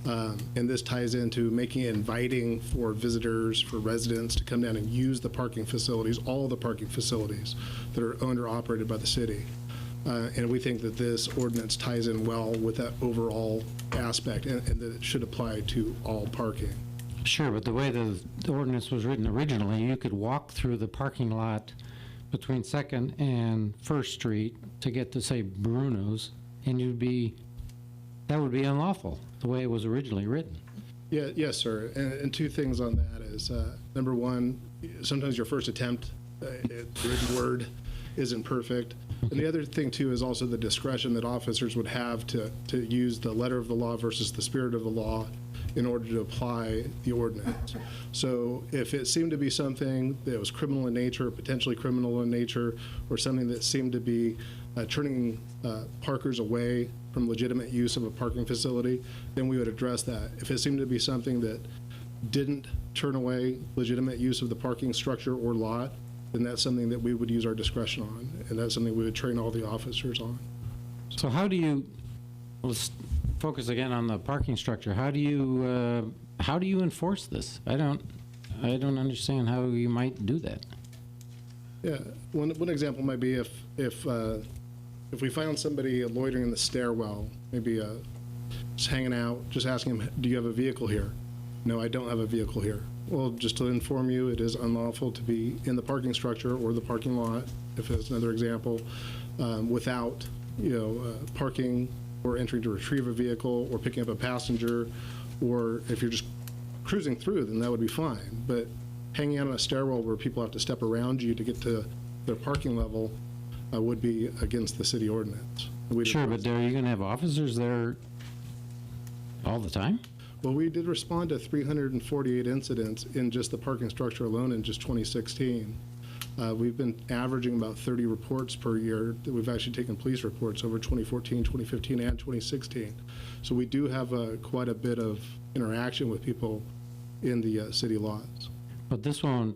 And this ties into making it inviting for visitors, for residents to come down and use the parking facilities, all the parking facilities that are owned or operated by the city. And we think that this ordinance ties in well with that overall aspect, and that it should apply to all parking. Sure, but the way the ordinance was written originally, you could walk through the parking lot between 2nd and 1st Street to get to, say, Bruno's, and that would be unlawful, the way it was originally written. Yeah, yes, sir. And two things on that is, number one, sometimes your first attempt, the written word isn't perfect. Okay. And the other thing, too, is also the discretion that officers would have to use the letter of the law versus the spirit of the law in order to apply the ordinance. So if it seemed to be something that was criminal in nature, potentially criminal in nature, or something that seemed to be turning parkers away from legitimate use of a parking facility, then we would address that. If it seemed to be something that didn't turn away legitimate use of the parking structure or lot, then that's something that we would use our discretion on, and that's something we would train all the officers on. So how do you, let's focus again on the parking structure. How do you enforce this? I don't understand how you might do that. Yeah, one example might be if we found somebody loitering in the stairwell, maybe just hanging out, just asking him, do you have a vehicle here? No, I don't have a vehicle here. Well, just to inform you, it is unlawful to be in the parking structure or the parking lot, if it's another example, without parking or entering to retrieve a vehicle or picking up a passenger, or if you're just cruising through, then that would be fine. But hanging out on a stairwell where people have to step around you to get to their parking level would be against the city ordinance. Sure, but are you going to have officers there all the time? Well, we did respond to 348 incidents in just the parking structure alone in just 2016. We've been averaging about 30 reports per year that we've actually taken police reports over 2014, 2015, and 2016. So we do have quite a bit of interaction with people in the city lots. But this won't,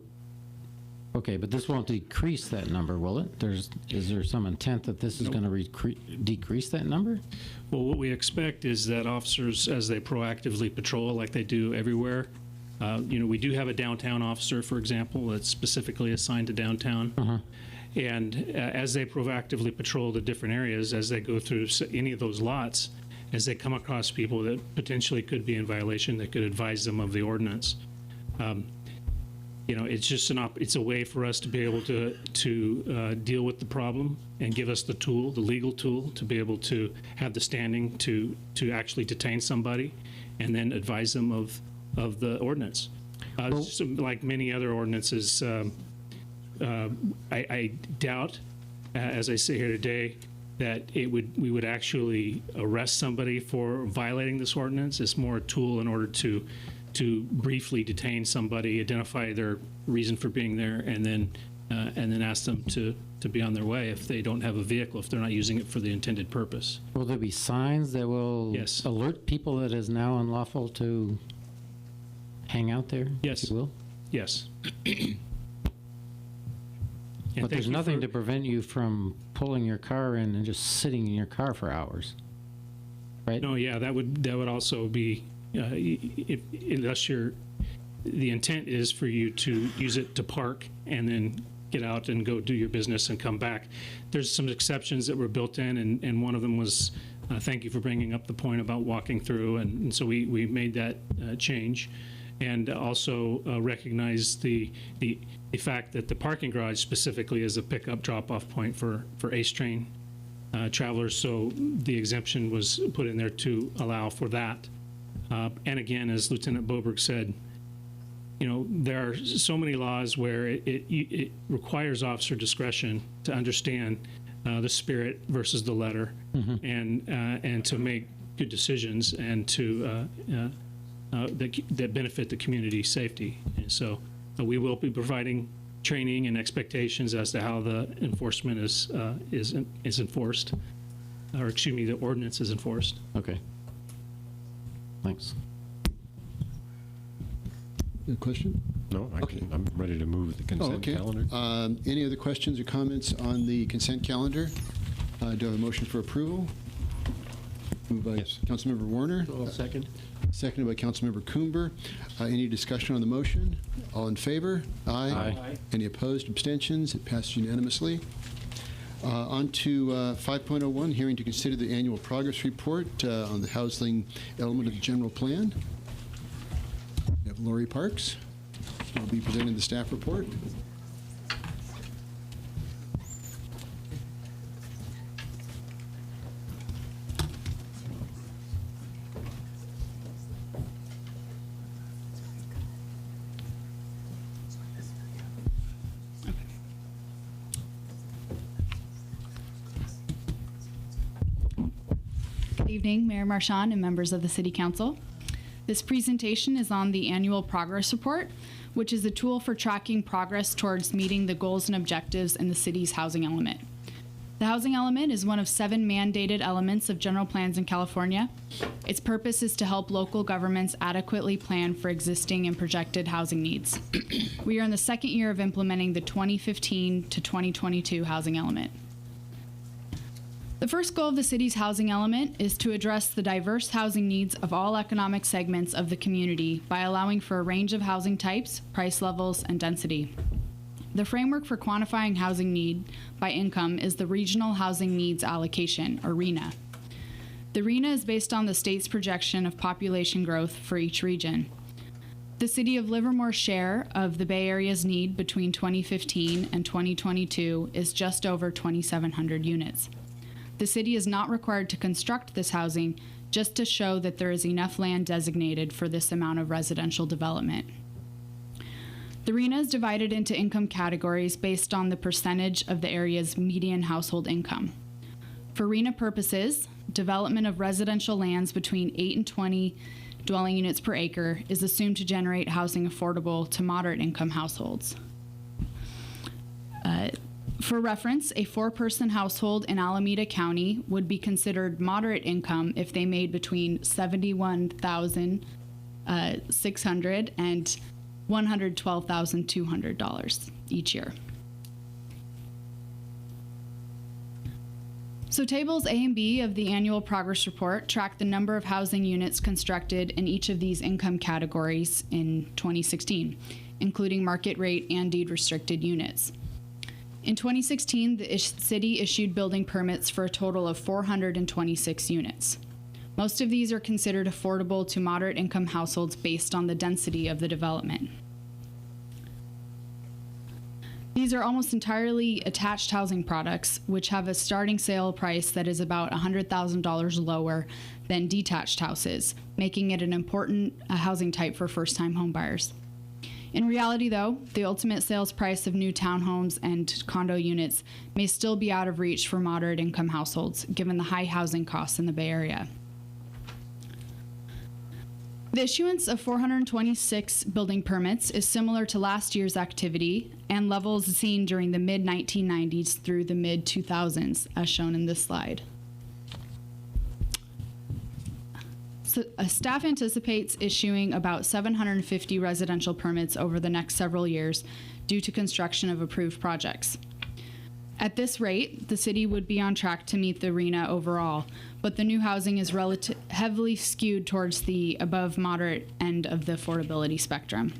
but this won't decrease that number, will it? Is there some intent that this is going to decrease that number? Well, what we expect is that officers, as they proactively patrol like they do everywhere, We do have a downtown officer, for example, that's specifically assigned to downtown. And as they proactively patrol the different areas, as they go through any of those lots, as they come across people that potentially could be in violation, they could advise them of the ordinance. It's just it's a way for us to be able to deal with the problem and give us the tool, the legal tool, to be able to have the standing to actually detain somebody and then advise them of the ordinance. Like many other ordinances, I doubt, as I say here today, that we would actually arrest somebody for violating this ordinance. It's more a tool in order to briefly detain somebody, identify their reason for being there, and then ask them to be on their way if they don't have a vehicle, if they're not using it for the intended purpose. Will there be signs that will alert people that it is now unlawful to hang out there? Yes. If you will? Yes. But there's nothing to prevent you from pulling your car in and just sitting in your car for hours, right? No, yeah, that would also be, unless the intent is for you to use it to park and then get out and go do your business and come back. There's some exceptions that were built in, and one of them was, thank you for bringing up the point about walking through, and so we made that change. And also recognize the fact that the parking garage specifically is a pickup drop-off point for ACE train travelers, so the exemption was put in there to allow for that. And again, as Lieutenant Boberg said, there are so many laws where it requires officer discretion to understand the spirit versus the letter, and to make good decisions and to that benefit the community safety. And so we will be providing training and expectations as to how the enforcement is enforced, or excuse me, the ordinance is enforced. Okay. Thanks. A question? No, I'm ready to move the consent calendar. Any other questions or comments on the consent calendar? Do I have a motion for approval? Moved by Councilmember Warner. Second. Seconded by Councilmember Coomber. Any discussion on the motion? All in favor? Aye. Aye. Any opposed? Abstentions? It passes unanimously. On to 5.01, hearing to consider the annual progress report on the housing element of the general plan. We have Lori Parks, who will be presenting the staff report. Good evening, Mayor Marchand and members of the City Council. This presentation is on the annual progress report, which is a tool for tracking progress towards meeting the goals and objectives in the city's housing element. The housing element is one of 7 mandated elements of general plans in California. Its purpose is to help local governments adequately plan for existing and projected housing needs. We are in the 2nd year of implementing the 2015 to 2022 housing element. The first goal of the city's housing element is to address the diverse housing needs of all economic segments of the community by allowing for a range of housing types, price levels, and density. The framework for quantifying housing need by income is the Regional Housing Needs Allocation, or RHNA. The RHNA is based on the state's projection of population growth for each region. The City of Livermore's share of the Bay Area's need between 2015 and 2022 is just over 2,700 units. The city is not required to construct this housing, just to show that there is enough land designated for this amount of residential development. The RHNA is divided into income categories based on the percentage of the area's median household income. For RHNA purposes, development of residential lands between 8 and 20 dwelling units per acre is assumed to generate housing affordable to moderate income households. For reference, a 4-person household in Alameda County would be considered moderate income if they made between $71,600 and $112,200 each year. So tables A and B of the annual progress report track the number of housing units constructed in each of these income categories in 2016, including market rate and deed restricted units. In 2016, the city issued building permits for a total of 426 units. Most of these are considered affordable to moderate income households based on the density of the development. These are almost entirely attached housing products, which have a starting sale price that is about $100,000 lower than detached houses, making it an important housing type for first-time homebuyers. In reality, though, the ultimate sales price of new townhomes and condo units may still be out of reach for moderate income households, given the high housing costs in the Bay Area. The issuance of 426 building permits is similar to last year's activity and levels seen during the mid-1990s through the mid-2000s, as shown in this slide. So, staff anticipates issuing about 750 residential permits over the next several years due to construction of approved projects. At this rate, the city would be on track to meet the RHNA overall, but the new housing is heavily skewed towards the above moderate end of the affordability spectrum.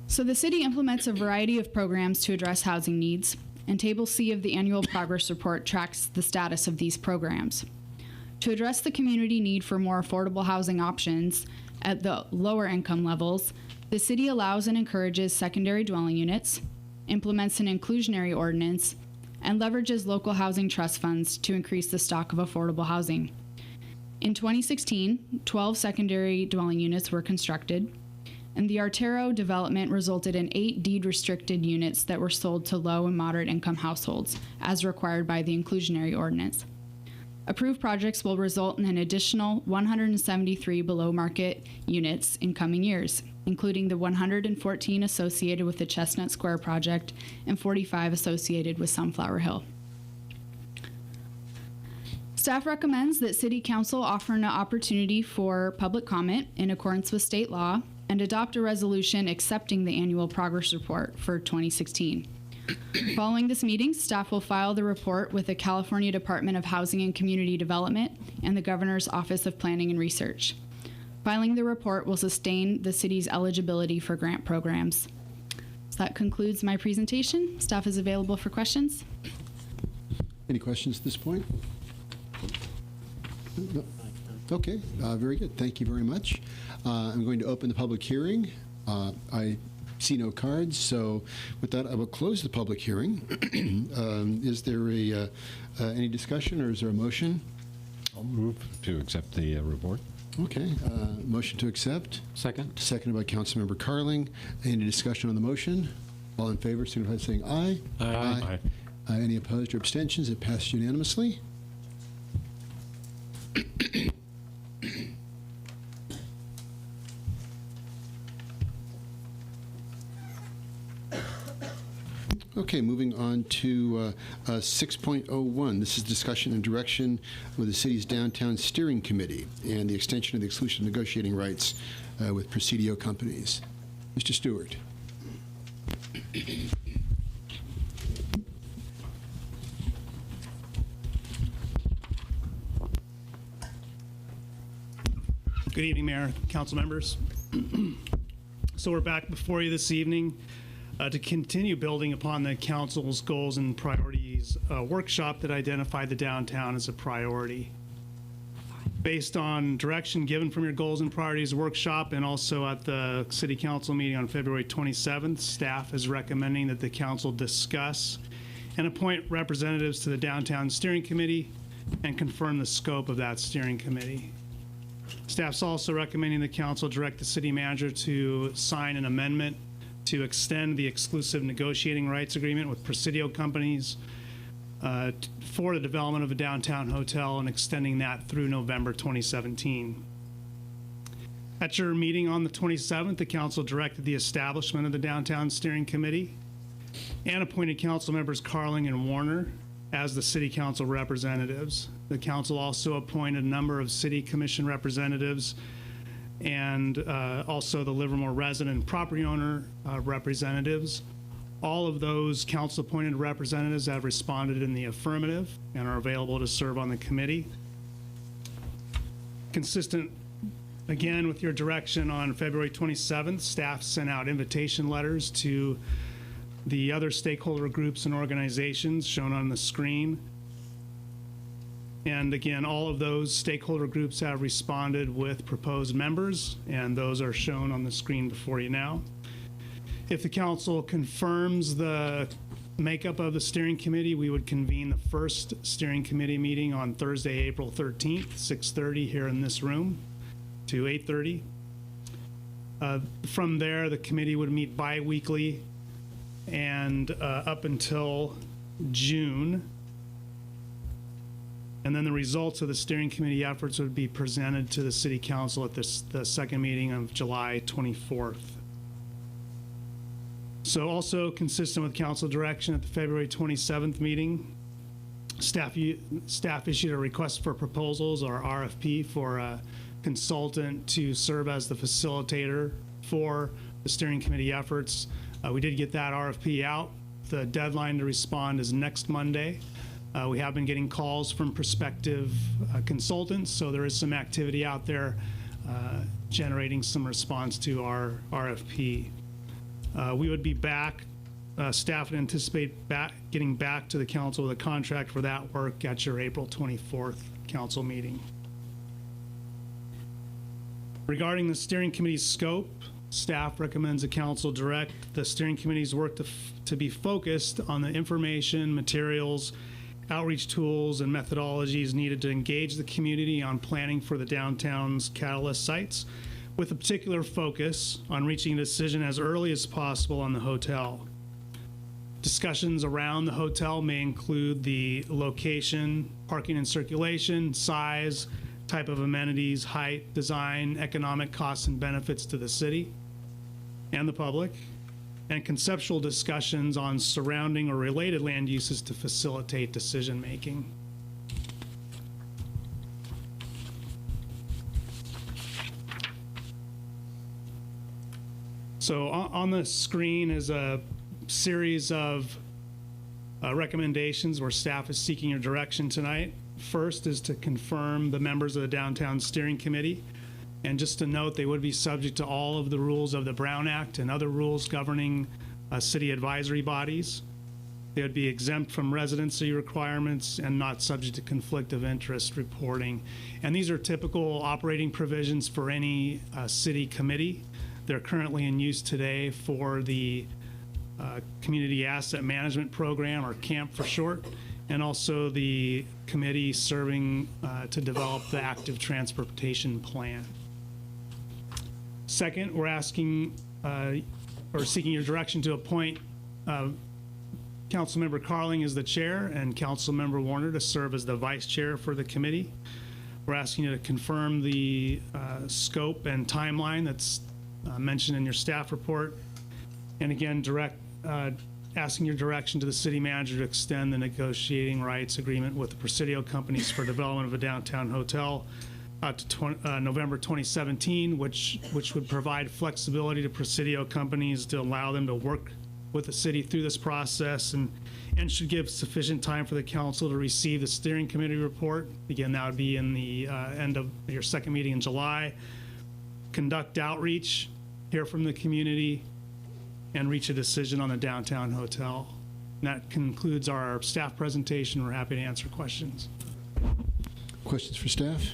So the city implements a variety of programs to address housing needs, and Table C of the annual progress report tracks the status of these programs. To address the community need for more affordable housing options at the lower income levels, the city allows and encourages secondary dwelling units, implements an inclusionary ordinance, and leverages local housing trust funds to increase the stock of affordable housing. In 2016, 12 secondary dwelling units were constructed, and the Artero development resulted in 8 deed-restricted units that were sold to low and moderate income households, as required by the inclusionary ordinance. Approved projects will result in an additional 173 below-market units in coming years, including the 114 associated with the Chestnut Square project and 45 associated with Sunflower Hill. Staff recommends that City Council offer an opportunity for public comment in accordance with state law and adopt a resolution accepting the annual progress report for 2016. Following this meeting, staff will file the report with the California Department of Housing and Community Development and the Governor's Office of Planning and Research. Filing the report will sustain the city's eligibility for grant programs. So that concludes my presentation. Staff is available for questions. Any questions at this point? No. Okay, very good. Thank you very much. I'm going to open the public hearing. I see no cards, so with that, I will close the public hearing. Is there any discussion, or is there a motion? I'll move to accept the report. Okay, motion to accept. Second. Seconded by Councilmember Carling. Any discussion on the motion? All in favor, signify by saying aye. Aye. Any opposed or abstentions? It passed unanimously. Okay, moving on to 6.01. This is discussion and direction with the city's downtown steering committee and the extension of the exclusive negotiating rights with Presidio companies. Mr. Stewart. Good evening, Mayor, council members. So we're back before you this evening to continue building upon the council's goals and priorities workshop that identified the downtown as a priority. Based on direction given from your goals and priorities workshop and also at the city council meeting on February 27th, staff is recommending that the council discuss and appoint representatives to the downtown steering committee and confirm the scope of that steering committee. Staff's also recommending the council direct the city manager to sign an amendment to extend the exclusive negotiating rights agreement with Presidio companies for the development of a downtown hotel and extending that through November 2017. At your meeting on the 27th, the council directed the establishment of the downtown steering committee and appointed council members Carling and Warner as the city council representatives. The council also appointed a number of city commission representatives and also the Livermore resident and property owner representatives, All of those council-appointed representatives have responded in the affirmative and are available to serve on the committee. Consistent, again, with your direction, on February 27th, staff sent out invitation letters to the other stakeholder groups and organizations shown on the screen. And again, all of those stakeholder groups have responded with proposed members, and those are shown on the screen before you now. If the council confirms the makeup of the steering committee, we would convene the first steering committee meeting on Thursday, April 13th, 6:30 here in this room to 8:30. From there, the committee would meet bi-weekly and up until June. And then the results of the steering committee efforts would be presented to the city council at the second meeting of July 24th. So also consistent with council direction, at the February 27th meeting, staff issued a request for proposals, or RFP, for a consultant to serve as the facilitator for the steering committee efforts. We did get that RFP out. The deadline to respond is next Monday. We have been getting calls from prospective consultants, so there is some activity out there generating some response to our RFP. We would be back, staff would anticipate getting back to the council with a contract for that work at your April 24th council meeting. Regarding the steering committee's scope, staff recommends the council direct the steering committee's work to be focused on the information, materials, outreach tools, and methodologies needed to engage the community on planning for the downtown's catalyst sites, with a particular focus on reaching a decision as early as possible on the hotel. Discussions around the hotel may include the location, parking and circulation, size, type of amenities, height, design, economic costs and benefits to the city and the public, and conceptual discussions on surrounding or related land uses to facilitate decision-making. So on the screen is a series of recommendations where staff is seeking your direction tonight. First is to confirm the members of the Downtown Steering Committee. And just to note, they would be subject to all of the rules of the Brown Act and other rules governing city advisory bodies. They would be exempt from residency requirements and not subject to conflict of interest reporting. And these are typical operating provisions for any city committee. They're currently in use today for the Community Asset Management Program, or CAMP for short, and also the committee serving to develop the Active Transportation Plan. Second, we're asking or seeking your direction to appoint Councilmember Carling as the chair and Councilmember Warner to serve as the vice chair for the committee. We're asking you to confirm the scope and timeline that's mentioned in your staff report. And again, asking your direction to the city manager to extend the negotiating rights agreement with the Presidio companies for development of a downtown hotel to November 2017, which would provide flexibility to Presidio companies to allow them to work with the city through this process, and should give sufficient time for the council to receive the steering committee report. Again, that would be in the end of your second meeting in July. Conduct outreach, hear from the community, and reach a decision on the downtown hotel. And that concludes our staff presentation. We're happy to answer questions. Questions for staff?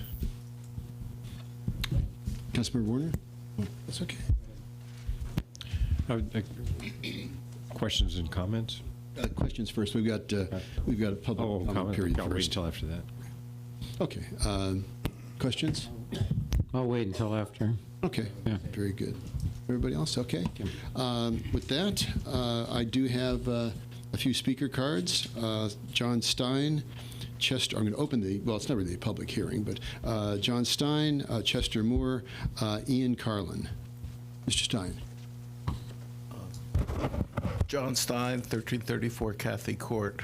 Councilmember Warner? Oh, that's okay. Questions and comments? Questions first. We've got a public comment period I'll wait first. until after that. Okay. Questions? I'll wait until after. Okay. Yeah. Very good. Everybody else okay? With that, I do have a few speaker cards. John Stein, Chester, I'm going to open the, well, it's not really a public hearing, but John Stein, Chester Moore, Ian Carlin. Mr. Stein. John Stein, 1334 Cathy Court.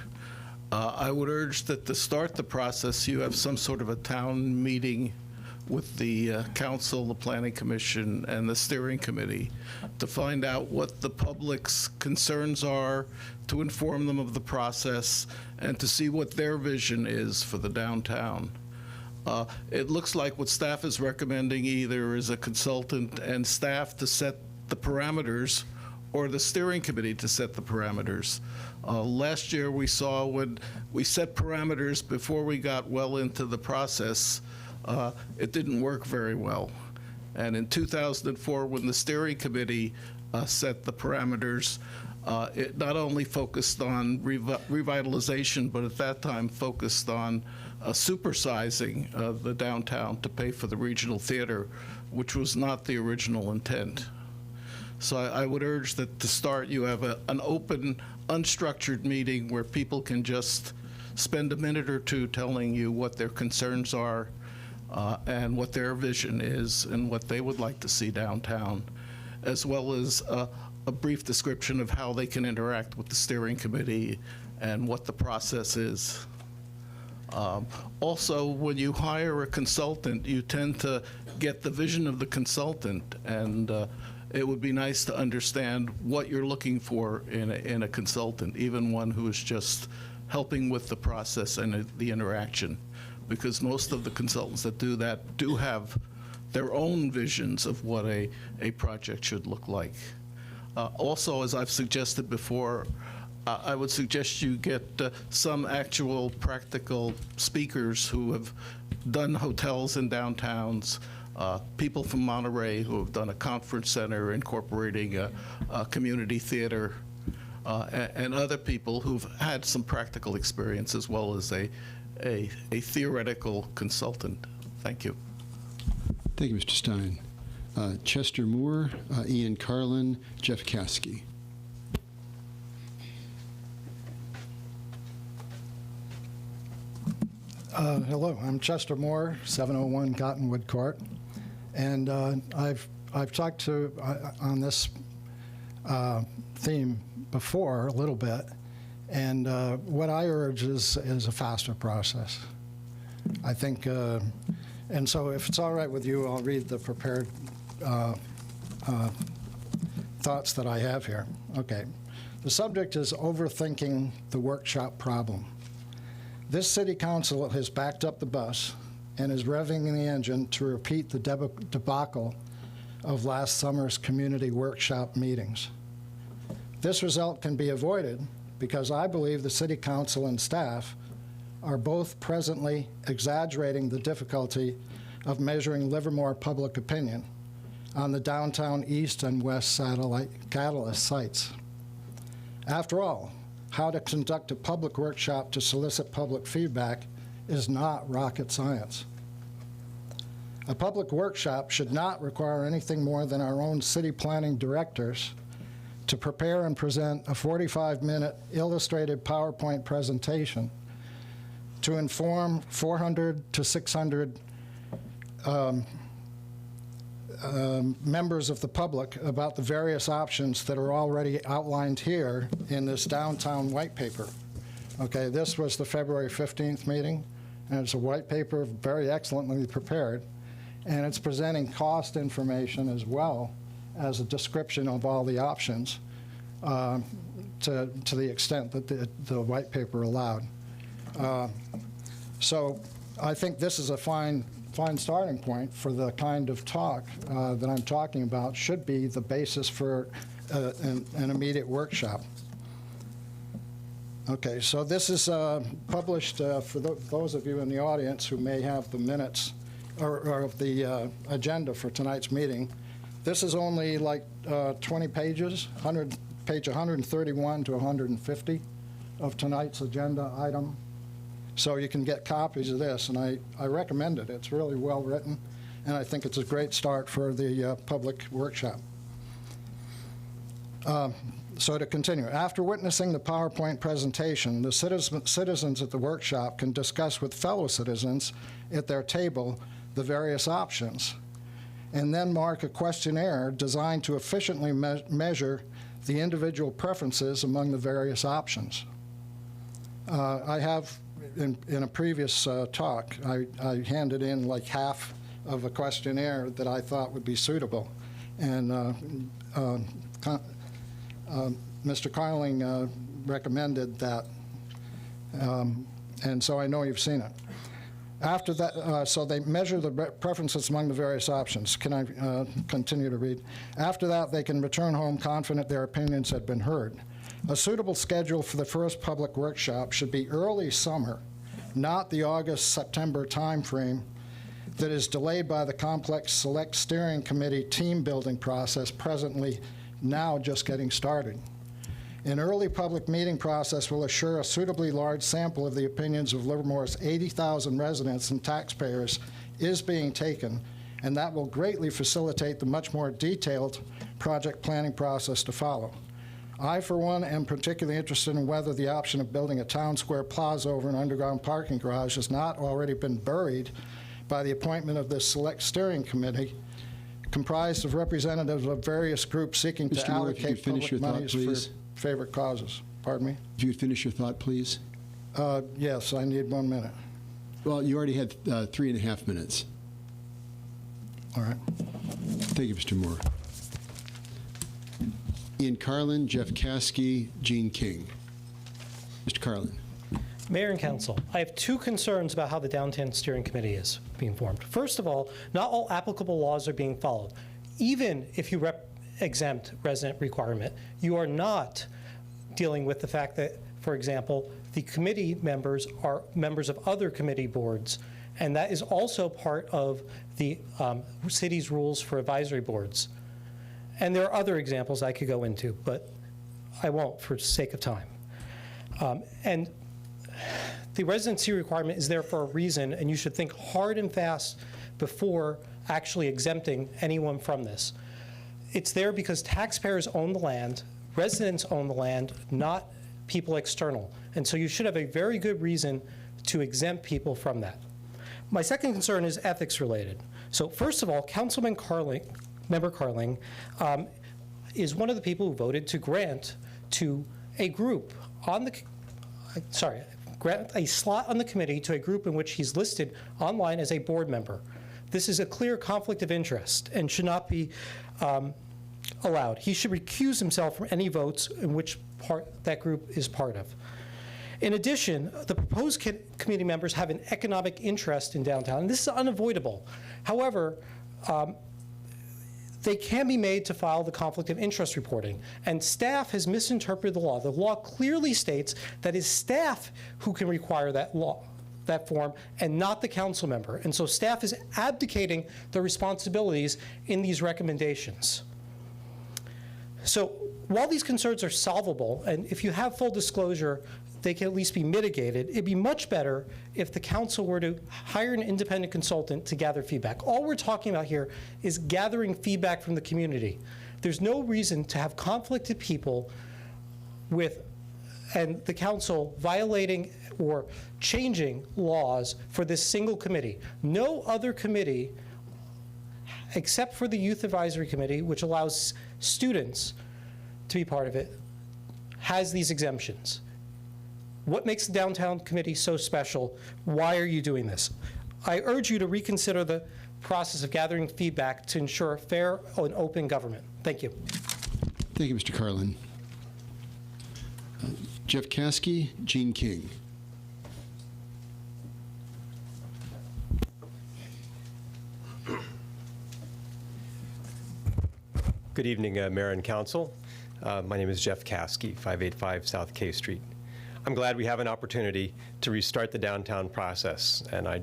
I would urge that to start the process, you have some sort of a town meeting with the council, the planning commission, and the steering committee to find out what the public's concerns are, to inform them of the process, and to see what their vision is for the downtown. It looks like what staff is recommending either is a consultant and staff to set the parameters, or the steering committee to set the parameters. Last year we saw when we set parameters before we got well into the process, it didn't work very well. And in 2004, when the steering committee set the parameters, it not only focused on revitalization, but at that time focused on supersizing the downtown to pay for the regional theater, which was not the original intent. So I would urge that to start, you have an open, unstructured meeting where people can just spend a minute or two telling you what their concerns are and what their vision is and what they would like to see downtown, as well as a brief description of how they can interact with the steering committee and what the process is. Also, when you hire a consultant, you tend to get the vision of the consultant, and it would be nice to understand what you're looking for in a consultant, even one who is just helping with the process and the interaction, because most of the consultants that do that do have their own visions of what a project should look like. Also, as I've suggested before, I would suggest you get some actual practical speakers who have done hotels in downtowns, people from Monterey who have done a conference center incorporating a community theater, and other people who've had some practical experience as well as a theoretical consultant. Thank you. Thank you, Mr. Stein. Chester Moore, Ian Carlin, Jeff Caskey. Hello, I'm Chester Moore, 701 Cottonwood Court, and I've talked to on this theme before a little bit, and what I urge is a faster process. I think, and so if it's all right with you, I'll read the prepared thoughts that I have here. Okay, the subject is overthinking the workshop problem. This city council has backed up the bus and is revving the engine to repeat the debacle of last summer's community workshop meetings. This result can be avoided because I believe the city council and staff are both presently exaggerating the difficulty of measuring Livermore public opinion on the downtown east and west satellite catalyst sites. After all, how to conduct a public workshop to solicit public feedback is not rocket science. A public workshop should not require anything more than our own city planning directors to prepare and present a 45-minute illustrated PowerPoint presentation to inform 400 to 600 members of the public about the various options that are already outlined here in this downtown white paper. Okay, this was the February 15th meeting, and it's a white paper very excellently prepared, and it's presenting cost information as well as a description of all the options to the extent that the white paper allowed. So I think this is a fine starting point for the kind of talk that I'm talking about. Should be the basis for an immediate workshop. Okay, so this is published for those of you in the audience who may have the minutes or the agenda for tonight's meeting. This is only like 20 pages, page 131 to 150 of tonight's agenda item. So you can get copies of this, and I recommend it. It's really well written, and I think it's a great start for the public workshop. So to continue, after witnessing the PowerPoint presentation, the citizens at the workshop can discuss with fellow citizens at their table the various options, and then mark a questionnaire designed to efficiently measure the individual preferences among the various options. I have, in a previous talk, I handed in like half of a questionnaire that I thought would be suitable. And Mr. Carling recommended that, and so I know you've seen it. After that, so they measure the preferences among the various options. Can I continue to read? After that, they can return home confident their opinions had been heard. A suitable schedule for the first public workshop should be early summer, not the August-September timeframe that is delayed by the complex Select Steering Committee team-building process presently now just getting started. An early public meeting process will assure a suitably large sample of the opinions of Livermore's 80,000 residents and taxpayers is being taken, and that will greatly facilitate the much more detailed project planning process to follow. I, for one, am particularly interested in whether the option of building a town square plaza over an underground parking garage has not already been buried by the appointment of this Select Steering Committee, comprised of representatives of various groups seeking to allocate public monies for favorite causes. Pardon me? If you would finish your thought, please. Yes, I need 1 minute. Well, you already had 3.5 minutes. All right. Thank you, Mr. Moore. Ian Carlin, Jeff Caskey, Gene King. Mr. Carlin. Mayor and Council, I have two concerns about how the Downtown Steering Committee is being formed. First of all, not all applicable laws are being followed. Even if you exempt resident requirement, you are not dealing with the fact that, for example, the committee members are members of other committee boards, and that is also part of the city's rules for advisory boards. And there are other examples I could go into, but I won't for sake of time. And the residency requirement is there for a reason, and you should think hard and fast before actually exempting anyone from this. It's there because taxpayers own the land, residents own the land, not people external. And so you should have a very good reason to exempt people from that. My second concern is ethics related. So first of all, Councilman Carling, Member Carling, is one of the people who voted to grant to a group on the, grant a slot on the committee to a group in which he's listed online as a board member. This is a clear conflict of interest and should not be allowed. He should recuse himself from any votes in which part that group is part of. In addition, the proposed committee members have an economic interest in downtown, and this is unavoidable. However, they can be made to file the conflict of interest reporting, and staff has misinterpreted the law. The law clearly states that it's staff who can require that form, and not the council member. And so staff is abdicating their responsibilities in these recommendations. So while these concerns are solvable, and if you have full disclosure, they can at least be mitigated, it'd be much better if the council were to hire an independent consultant to gather feedback. All we're talking about here is gathering feedback from the community. There's no reason to have conflicted people and the council violating or changing laws for this single committee. No other committee, except for the Youth Advisory Committee, which allows students to be part of it, has these exemptions. What makes the Downtown Committee so special? Why are you doing this? I urge you to reconsider the process of gathering feedback to ensure fair and open government. Thank you. Thank you, Mr. Carlin. Jeff Caskey, Gene King. Good evening, Mayor and Council. My name is Jeff Caskey, 585 South K Street. I'm glad we have an opportunity to restart the downtown process, and I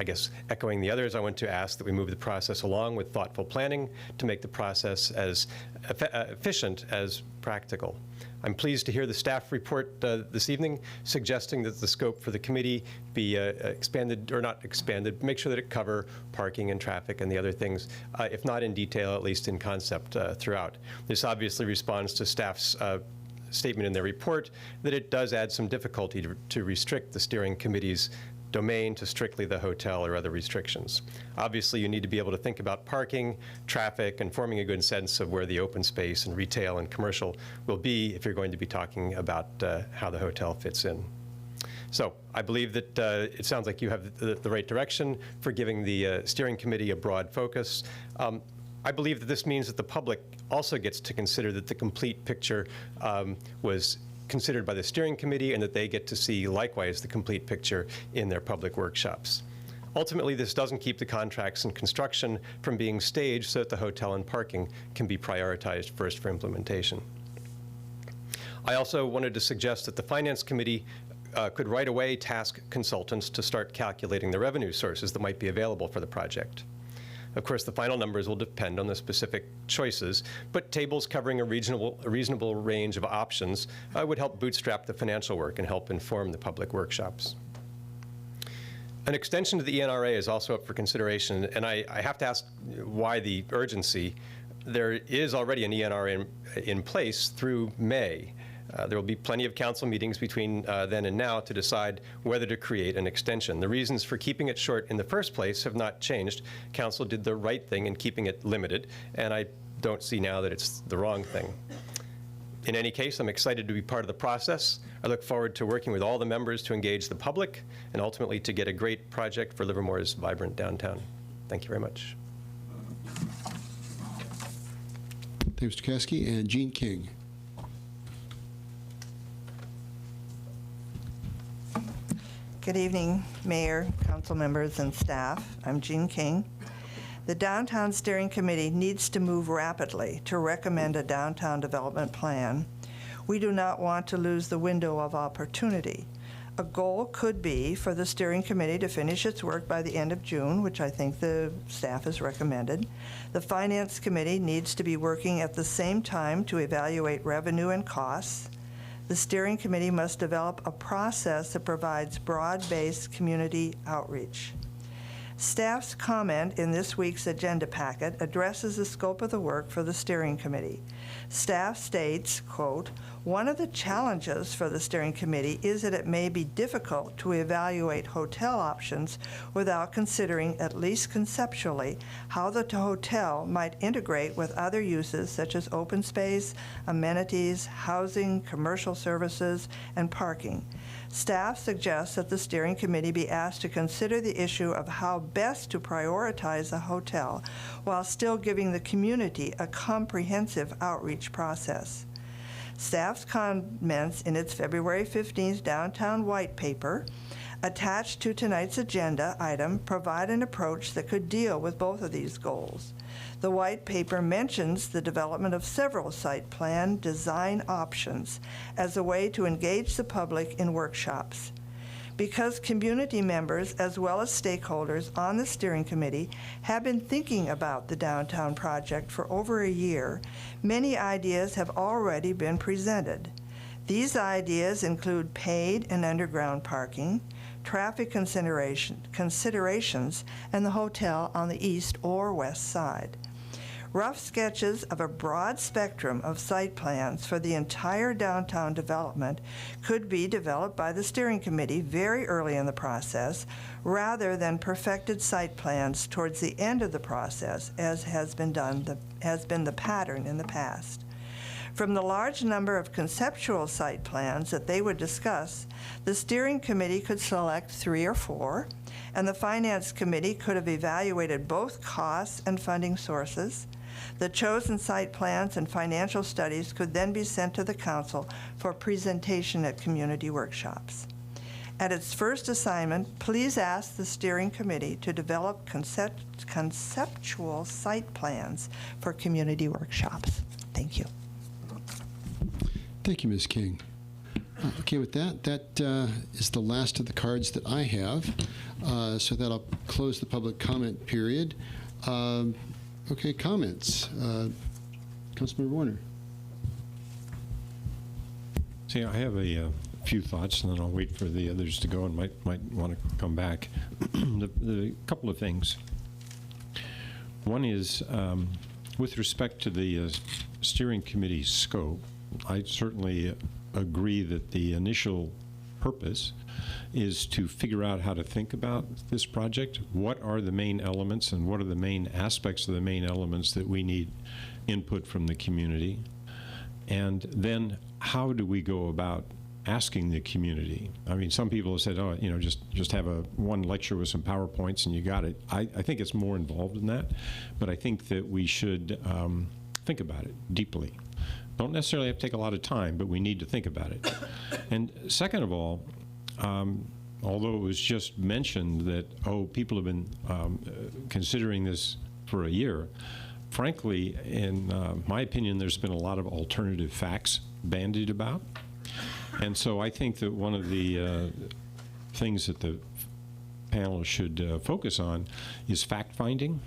guess echoing the others, I want to ask that we move the process along with thoughtful planning to make the process as efficient as practical. I'm pleased to hear the staff report this evening suggesting that the scope for the committee be expanded, or not expanded, make sure that it cover parking and traffic and the other things, if not in detail, at least in concept throughout. This obviously responds to staff's statement in their report that it does add some difficulty to restrict the steering committee's domain to strictly the hotel or other restrictions. Obviously, you need to be able to think about parking, traffic, and forming a good sense of where the open space and retail and commercial will be if you're going to be talking about how the hotel fits in. So I believe that it sounds like you have the right direction for giving the steering committee a broad focus. I believe that this means that the public also gets to consider that the complete picture was considered by the steering committee and that they get to see likewise the complete picture in their public workshops. Ultimately, this doesn't keep the contracts and construction from being staged so that the hotel and parking can be prioritized first for implementation. I also wanted to suggest that the Finance Committee could right away task consultants to start calculating the revenue sources that might be available for the project. Of course, the final numbers will depend on the specific choices, but tables covering a reasonable range of options would help bootstrap the financial work and help inform the public workshops. An extension to the ENRA is also up for consideration, and I have to ask why the urgency. There is already an ENRA in place through May. There will be plenty of council meetings between then and now to decide whether to create an extension. The reasons for keeping it short in the first place have not changed. Council did the right thing in keeping it limited, and I don't see now that it's the wrong thing. In any case, I'm excited to be part of the process. I look forward to working with all the members to engage the public and ultimately to get a great project for Livermore's vibrant downtown. Thank you very much. Thanks, Mr. Caskey. And Jean King. Good evening, Mayor, council members, and staff. I'm Jean King. The Downtown Steering Committee needs to move rapidly to recommend a downtown development plan. We do not want to lose the window of opportunity. A goal could be for the Steering Committee to finish its work by the end of June, which I think the staff has recommended. The Finance Committee needs to be working at the same time to evaluate revenue and costs. The Steering Committee must develop a process that provides broad-based community outreach. Staff's comment in this week's agenda packet addresses the scope of the work for the Steering Committee. Staff states, quote, "One of the challenges for the Steering Committee is that it may be difficult to evaluate hotel options without considering, at least conceptually, how the hotel might integrate with other uses such as open space, amenities, housing, commercial services, and parking. Staff suggests that the Steering Committee be asked to consider the issue of how best to prioritize a hotel while still giving the community a comprehensive outreach process." Staff's comments in its February 15th Downtown White Paper attached to tonight's agenda item provide an approach that could deal with both of these goals. The White Paper mentions the development of several site plan design options as a way to engage the public in workshops. Because community members as well as stakeholders on the Steering Committee have been thinking about the downtown project for over a year, many ideas have already been presented. These ideas include paid and underground parking, traffic considerations, and the hotel on the east or west side. Rough sketches of a broad spectrum of site plans for the entire downtown development could be developed by the Steering Committee very early in the process, rather than perfected site plans towards the end of the process, as has been the pattern in the past. From the large number of conceptual site plans that they would discuss, the Steering Committee could select 3 or 4, and the Finance Committee could have evaluated both costs and funding sources. The chosen site plans and financial studies could then be sent to the Council for presentation at community workshops. At its first assignment, please ask the Steering Committee to develop conceptual site plans for community workshops. Thank you. Thank you, Ms. King. Okay, with that is the last of the cards that I have. So that'll close the public comment period. Okay, comments. Councilmember Warner. See, I have a few thoughts, and then I'll wait for the others to go and might want to come back. The couple of things. One is, with respect to the Steering Committee's scope, I certainly agree that the initial purpose is to figure out how to think about this project. What are the main elements and what are the main aspects of the main elements that we need input from the community? And then how do we go about asking the community. I mean, some people have said, oh, you know, just have one lecture with some PowerPoints and you got it. I think it's more involved than that, but I think that we should think about it deeply. Don't necessarily have to take a lot of time, but we need to think about it. And second of all, although it was just mentioned that, oh, people have been considering this for a year, frankly, in my opinion, there's been a lot of alternative facts bandied about. And so I think that one of the things that the panel should focus on is fact-finding.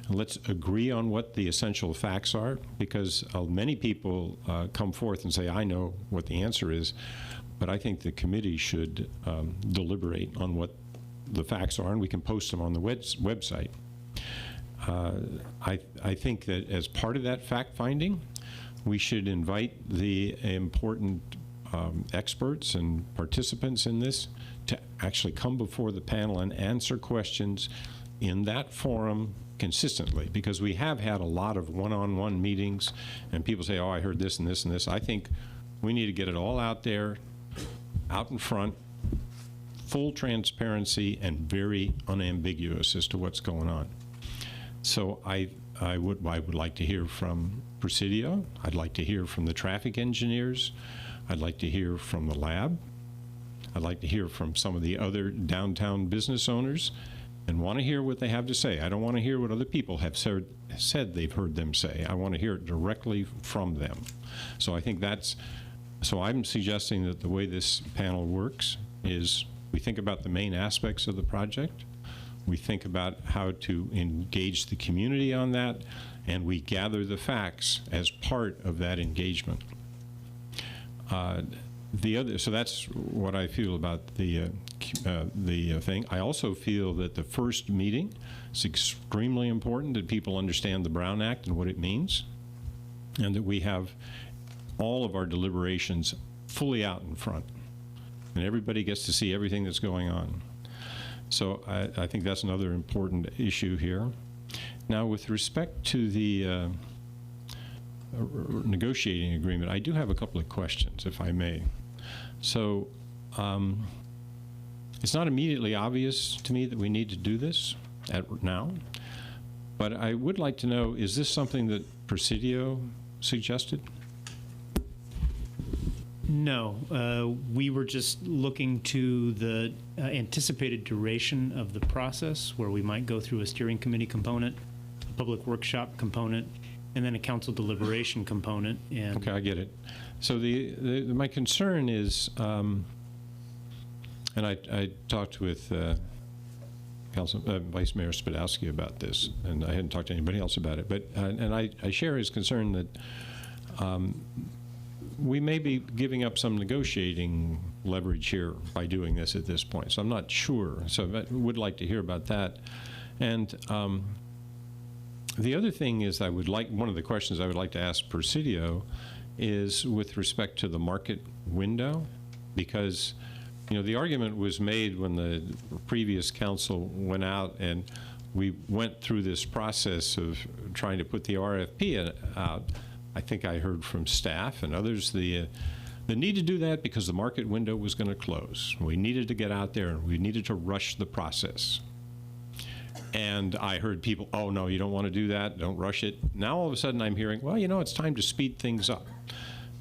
Let's agree on what the essential facts are, because many people come forth and say, I know what the answer is, but I think the committee should deliberate on what the facts are, and we can post them on the website. I think that as part of that fact-finding, we should invite the important experts and participants in this to actually come before the panel and answer questions in that forum consistently, because we have had a lot of one-on-one meetings and people say, oh, I heard this and this and this. I think we need to get it all out there, out in front, full transparency and very unambiguous as to what's going on. So I would like to hear from Presidio. I'd like to hear from the traffic engineers. I'd like to hear from the lab. I'd like to hear from some of the other downtown business owners and want to hear what they have to say. I don't want to hear what other people have said they've heard them say. I want to hear it directly from them. So I think so I'm suggesting that the way this panel works is we think about the main aspects of the project, we think about how to engage the community on that, and we gather the facts as part of that engagement. So that's what I feel about the thing. I also feel that the first meeting is extremely important, that people understand the Brown Act and what it means, and that we have all of our deliberations fully out in front, and everybody gets to see everything that's going on. So I think that's another important issue here. Now, with respect to the negotiating agreement, I do have a couple of questions, if I may. So it's not immediately obvious to me that we need to do this now, but I would like to know, is this something that Presidio suggested? No, we were just looking to the anticipated duration of the process, where we might go through a steering committee component, a public workshop component, and then a council deliberation component. And okay, I get it. So my concern is, and I talked with Vice Mayor Spadowski about this, and I hadn't talked to anybody else about it, but and I share his concern that we may be giving up some negotiating leverage here by doing this at this point. So I'm not sure. So I would like to hear about that. And the other thing is, one of the questions I would like to ask Presidio is with respect to the market window, because the argument was made when the previous council went out and we went through this process of trying to put the RFP out. I think I heard from staff and others the need to do that because the market window was going to close. We needed to get out there and we needed to rush the process. And I heard people, oh, no, you don't want to do that. Don't rush it. Now, all of a sudden, I'm hearing, well, it's time to speed things up.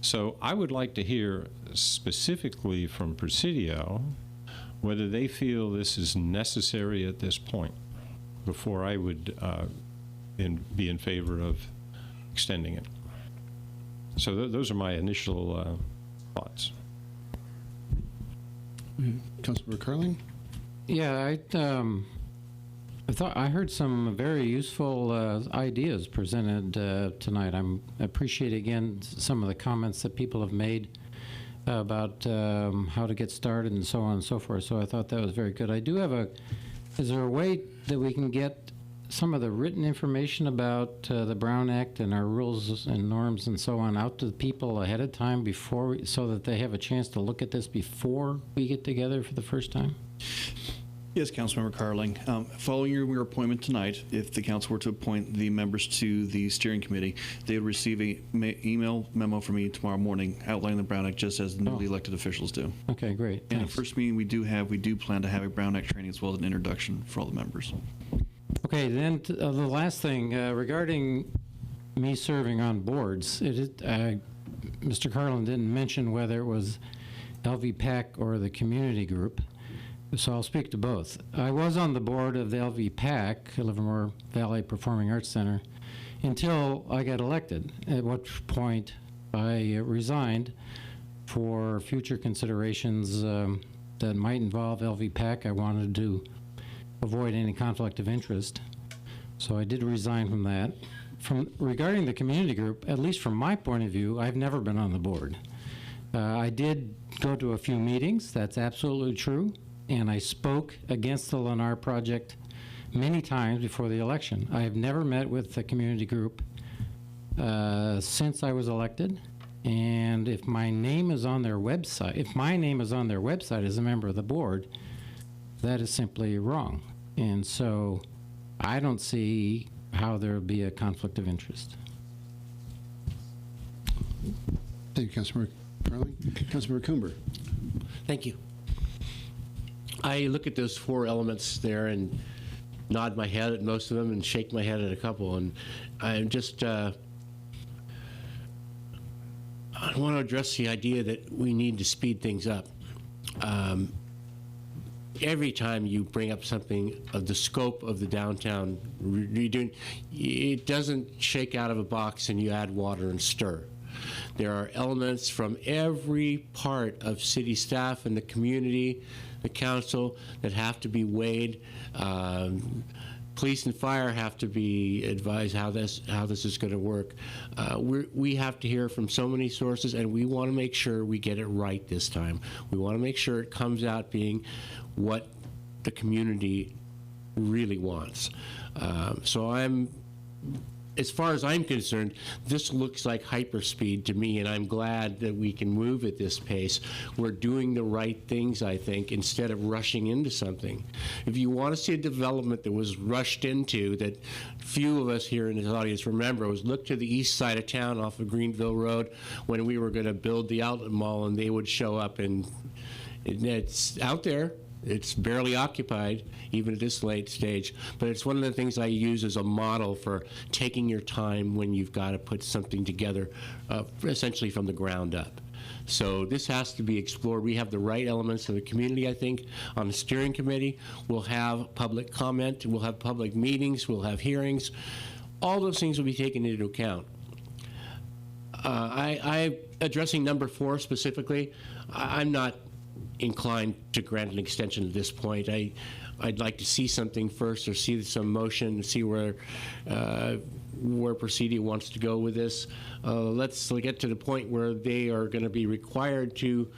So I would like to hear specifically from Presidio whether they feel this is necessary at this point before I would be in favor of extending it. So those are my initial thoughts. Councilmember Carling? Yeah, I heard some very useful ideas presented tonight. I appreciate again some of the comments that people have made about how to get started and so on and so forth. So I thought that was very good. I do have is there a way that we can get some of the written information about the Brown Act and our rules and norms and so on out to the people ahead of time so that they have a chance to look at this before we get together for the first time? Yes, Councilmember Carling. Following your appointment tonight, if the council were to appoint the members to the steering committee, they would receive a email memo from me tomorrow morning outlining the Brown Act just as the newly elected officials do. Okay, great. And the Thanks. first meeting we do plan to have a Brown Act training as well as an introduction for all the members. Okay, then the last thing regarding me serving on boards, Mr. Carlin didn't mention whether it was LVPAC or the community group, so I'll speak to both. I was on the board of the LVPAC, Livermore Valley Performing Arts Center, until I got elected, at which point I resigned for future considerations that might involve LVPAC. I wanted to avoid any conflict of interest, so I did resign from that. Regarding the community group, at least from my point of view, I've never been on the board. I did go to a few meetings, that's absolutely true, and I spoke against the Lennar project many times before the election. I have never met with the community group since I was elected, and if my name is on their website, as a member of the board, that is simply wrong. And so I don't see how there would be a conflict of interest. Thank you, Councilmember Carling. Councilmember Coomber. Thank you. I look at those four elements there and nod my head at most of them and shake my head at a couple. And I'm just, I want to address the idea that we need to speed things up. Every time you bring up something of the scope of the downtown redoing, it doesn't shake out of a box and you add water and stir. There are elements from every part of city staff and the community, the council, that have to be weighed. Police and fire have to be advised how this is going to work. We have to hear from so many sources, and we want to make sure we get it right this time. We want to make sure it comes out being what the community really wants. So as far as I'm concerned, this looks like hyperspeed to me, and I'm glad that we can move at this pace. We're doing the right things, I think, instead of rushing into something. If you want to see a development that was rushed into, that few of us here in this audience remember, was look to the east side of town off of Greenville Road when we were going to build the outlet mall, and they would show up, and it's out there. It's barely occupied, even at this late stage. But it's one of the things I use as a model for taking your time when you've got to put something together, essentially from the ground up. So this has to be explored. We have the right elements of the community, I think, on the steering committee. We'll have public comment. We'll have public meetings. We'll have hearings. All those things will be taken into account. Addressing number 4 specifically, I'm not inclined to grant an extension at this point. I'd like to see something first, or see some motion, see where Presidio wants to go with this. Let's get to the point where they are going to be required to,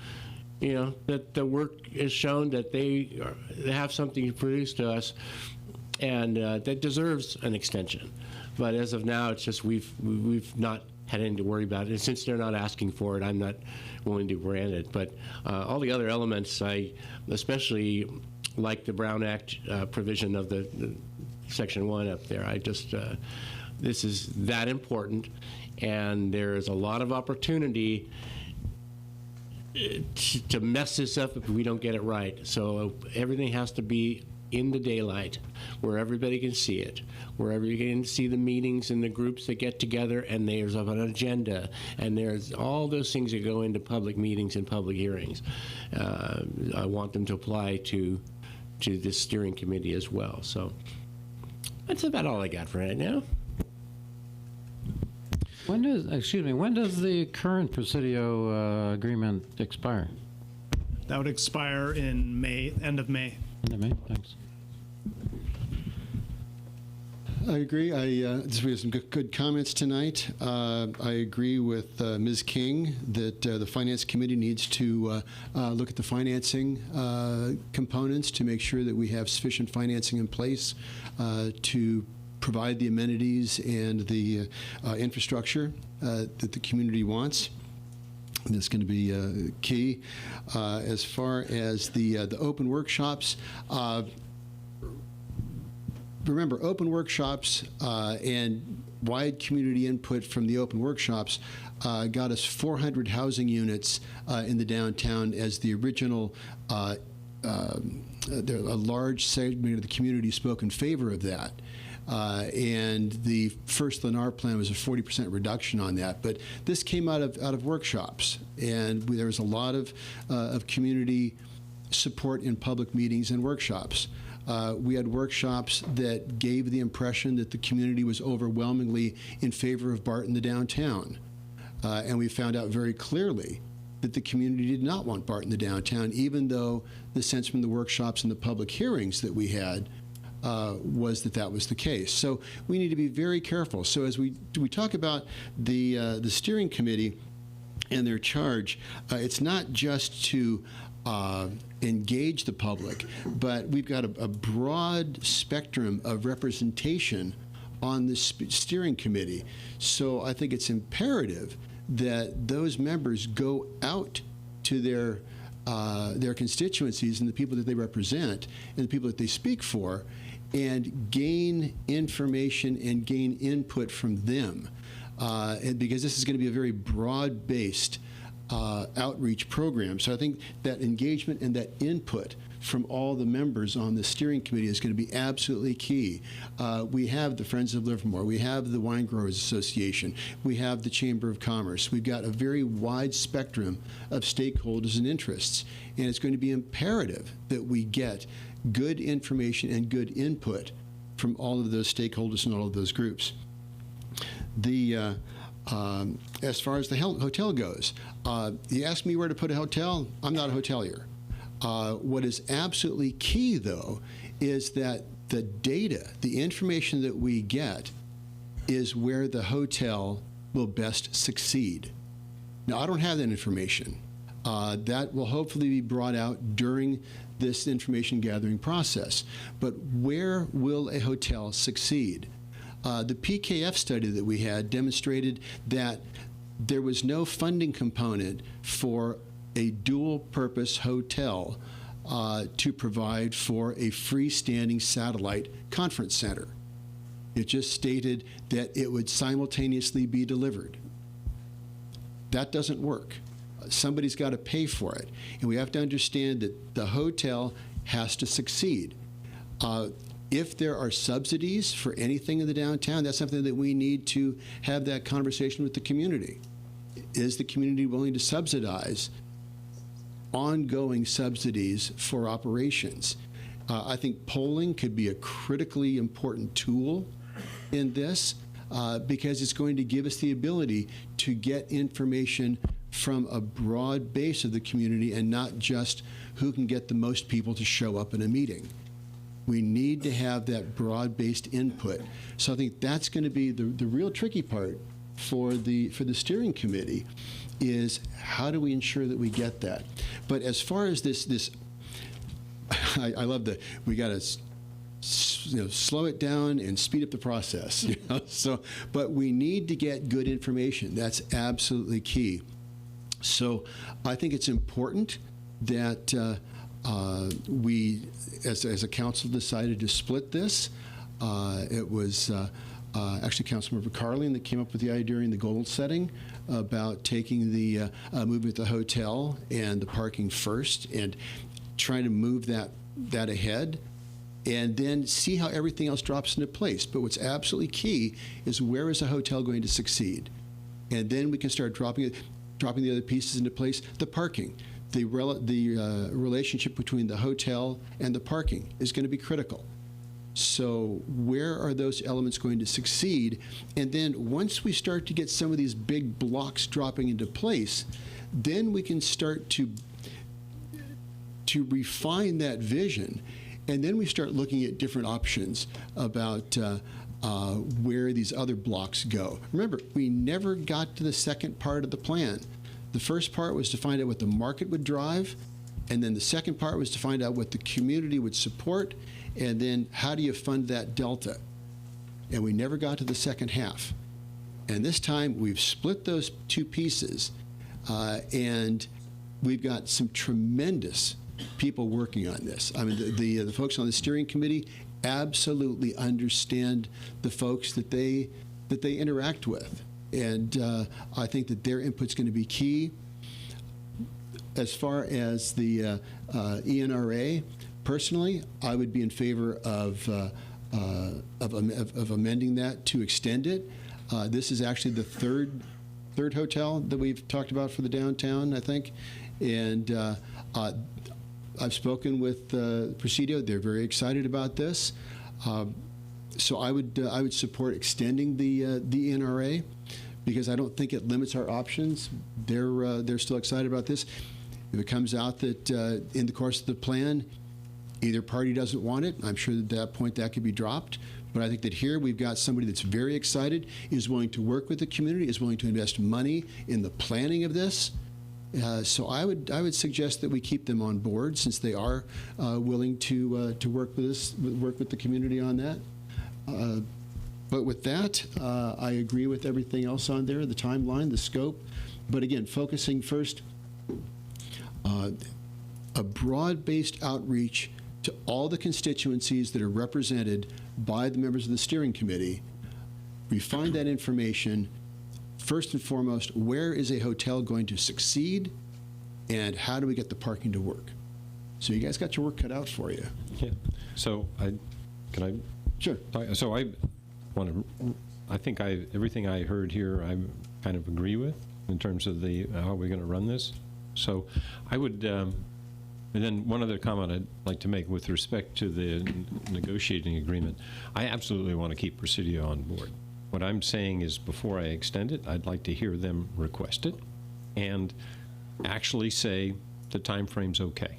that the work is shown, that they have something to produce to us, and that deserves an extension. But as of now, it's just we've not had anything to worry about it. And since they're not asking for it, I'm not willing to grant it. But all the other elements, I especially like the Brown Act provision of the Section 1 up there. This is that important, and there is a lot of opportunity to mess this up if we don't get it right. So everything has to be in the daylight, where everybody can see it, wherever you can see the meetings and the groups that get together, and there's an agenda, and there's all those things that go into public meetings and public hearings. I want them to apply to this steering committee as well. So that's about all I got for right now. When does the current Presidio agreement expire? That would expire in May, end of May. End of May, thanks. I agree. We have some good comments tonight. I agree with Ms. King that the Finance Committee needs to look at the financing components to make sure that we have sufficient financing in place to provide the amenities and the infrastructure that the community wants. That's going to be key. As far as the open workshops, remember, open workshops and wide community input from the open workshops got us 400 housing units in the downtown as the original. A large segment of the community spoke in favor of that. And the first Lennar plan was a 40% reduction on that. But this came out of workshops, and there was a lot of community support in public meetings and workshops. We had workshops that gave the impression that the community was overwhelmingly in favor of BART in the downtown. And we found out very clearly that the community did not want BART in the downtown, even though the sense from the workshops and the public hearings that we had was that was the case. So we need to be very careful. So as we talk about the steering committee and their charge, it's not just to engage the public, but we've got a broad spectrum of representation on the steering committee. So I think it's imperative that those members go out to their constituencies and the people that they represent and the people that they speak for, and gain information and gain input from them. And because this is going to be a very broad-based outreach program. So I think that engagement and that input from all the members on the steering committee is going to be absolutely key. We have the Friends of Livermore. We have the Wine Growers Association. We have the Chamber of Commerce. We've got a very wide spectrum of stakeholders and interests. And it's going to be imperative that we get good information and good input from all of those stakeholders and all of those groups. As far as the hotel goes, you ask me where to put a hotel, I'm not a hotelier. What is absolutely key, though, is that the data, the information that we get, is where the hotel will best succeed. Now, I don't have that information. That will hopefully be brought out during this information gathering process. But where will a hotel succeed? The PKF study that we had demonstrated that there was no funding component for a dual-purpose hotel to provide for a freestanding satellite conference center. It just stated that it would simultaneously be delivered. That doesn't work. Somebody's got to pay for it. And we have to understand that the hotel has to succeed. If there are subsidies for anything in the downtown, that's something that we need to have that conversation with the community. Is the community willing to subsidize ongoing subsidies for operations? I think polling could be a critically important tool in this because it's going to give us the ability to get information from a broad base of the community and not just who can get the most people to show up in a meeting. We need to have that broad-based input. So I think that's going to be the real tricky part for the steering committee, is how do we ensure that we get that? But as far as this I love that we got to slow it down and speed up the process. So, but we need to get good information. That's absolutely key. So I think it's important that we, as a council, decided to split this. It was actually Councilmember Carling that came up with the idea during the goal setting about taking the movement of the hotel and the parking first and trying to move that ahead, and then see how everything else drops into place. But what's absolutely key is, where is a hotel going to succeed? And then we can start dropping the other pieces into place. The parking, the relationship between the hotel and the parking is going to be critical. So where are those elements going to succeed? And then once we start to get some of these big blocks dropping into place, then we can start to refine that vision. And then we start looking at different options about where these other blocks go. Remember, we never got to the second part of the plan. The first part was to find out what the market would drive, and then the second part was to find out what the community would support, and then how do you fund that delta? And we never got to the second half. And this time, we've split those two pieces. And we've got some tremendous people working on this. I mean, the folks on the steering committee absolutely understand the folks that they interact with, and I think that their input's going to be key. As far as the ENRA, personally, I would be in favor of amending that to extend it. This is actually the third hotel that we've talked about for the downtown, I think, and I've spoken with Presidio. They're very excited about this. So I would support extending the NRA, because I don't think it limits our options. They're still excited about this. If it comes out that in the course of the plan, either party doesn't want it, I'm sure at that point that could be dropped. But I think that here we've got somebody that's very excited, is willing to work with the community, is willing to invest money in the planning of this. So I would suggest that we keep them on board, since they are willing to work with us, work with the community on that. But with that, I agree with everything else on there, the timeline, the scope. But again, focusing first, a broad-based outreach to all the constituencies that are represented by the members of the steering committee. Refine that information. First and foremost, where is a hotel going to succeed, and how do we get the parking to work? So you guys got your work cut out for you. Yeah. So can I? Sure. So I want to. I think everything I heard here, I kind of agree with in terms of how we're going to run this. So I would. And then one other comment I'd like to make with respect to the negotiating agreement. I absolutely want to keep Presidio on board. What I'm saying is, before I extend it, I'd like to hear them request it and actually say the time frame's okay.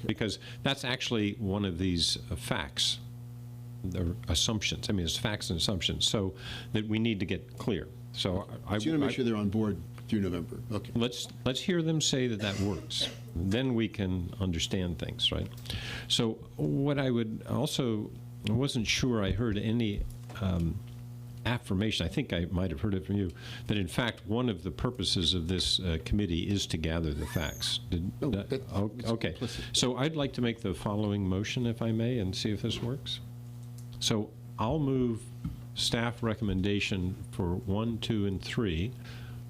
Because that's actually one of these facts, or assumptions. I mean, it's facts and assumptions, so that we need to get clear. So I want to make sure they're on board through November. Okay. Let's hear them say that works. Then we can understand things, right? So what I would also, I wasn't sure I heard any affirmation. I think I might have heard it from you, that in fact one of the purposes of this committee is to gather the facts. Okay. So I'd like to make the following motion, if I may, and see if this works. So I'll move staff recommendation for 1, 2, and 3,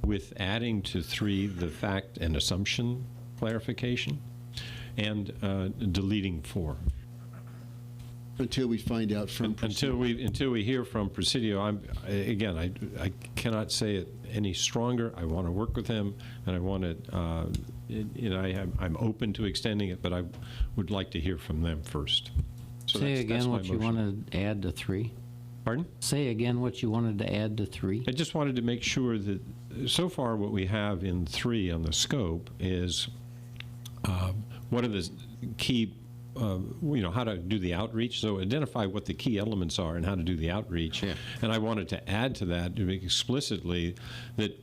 with adding to 3 the fact and assumption clarification, and deleting 4. Until we find out from Presidio. Until we hear from Presidio. I cannot say it any stronger. I want to work with him, and I want it. I'm open to extending it, but I would like to hear from them first. So Say again what my you motion. wanted to add to 3. Pardon? Say again what you wanted to add to 3. I just wanted to make sure that so far what we have in 3 on the scope is what are the key, how to do the outreach. So identify what the key elements are and how to do the outreach. Yeah. And I wanted to add to that to make explicitly that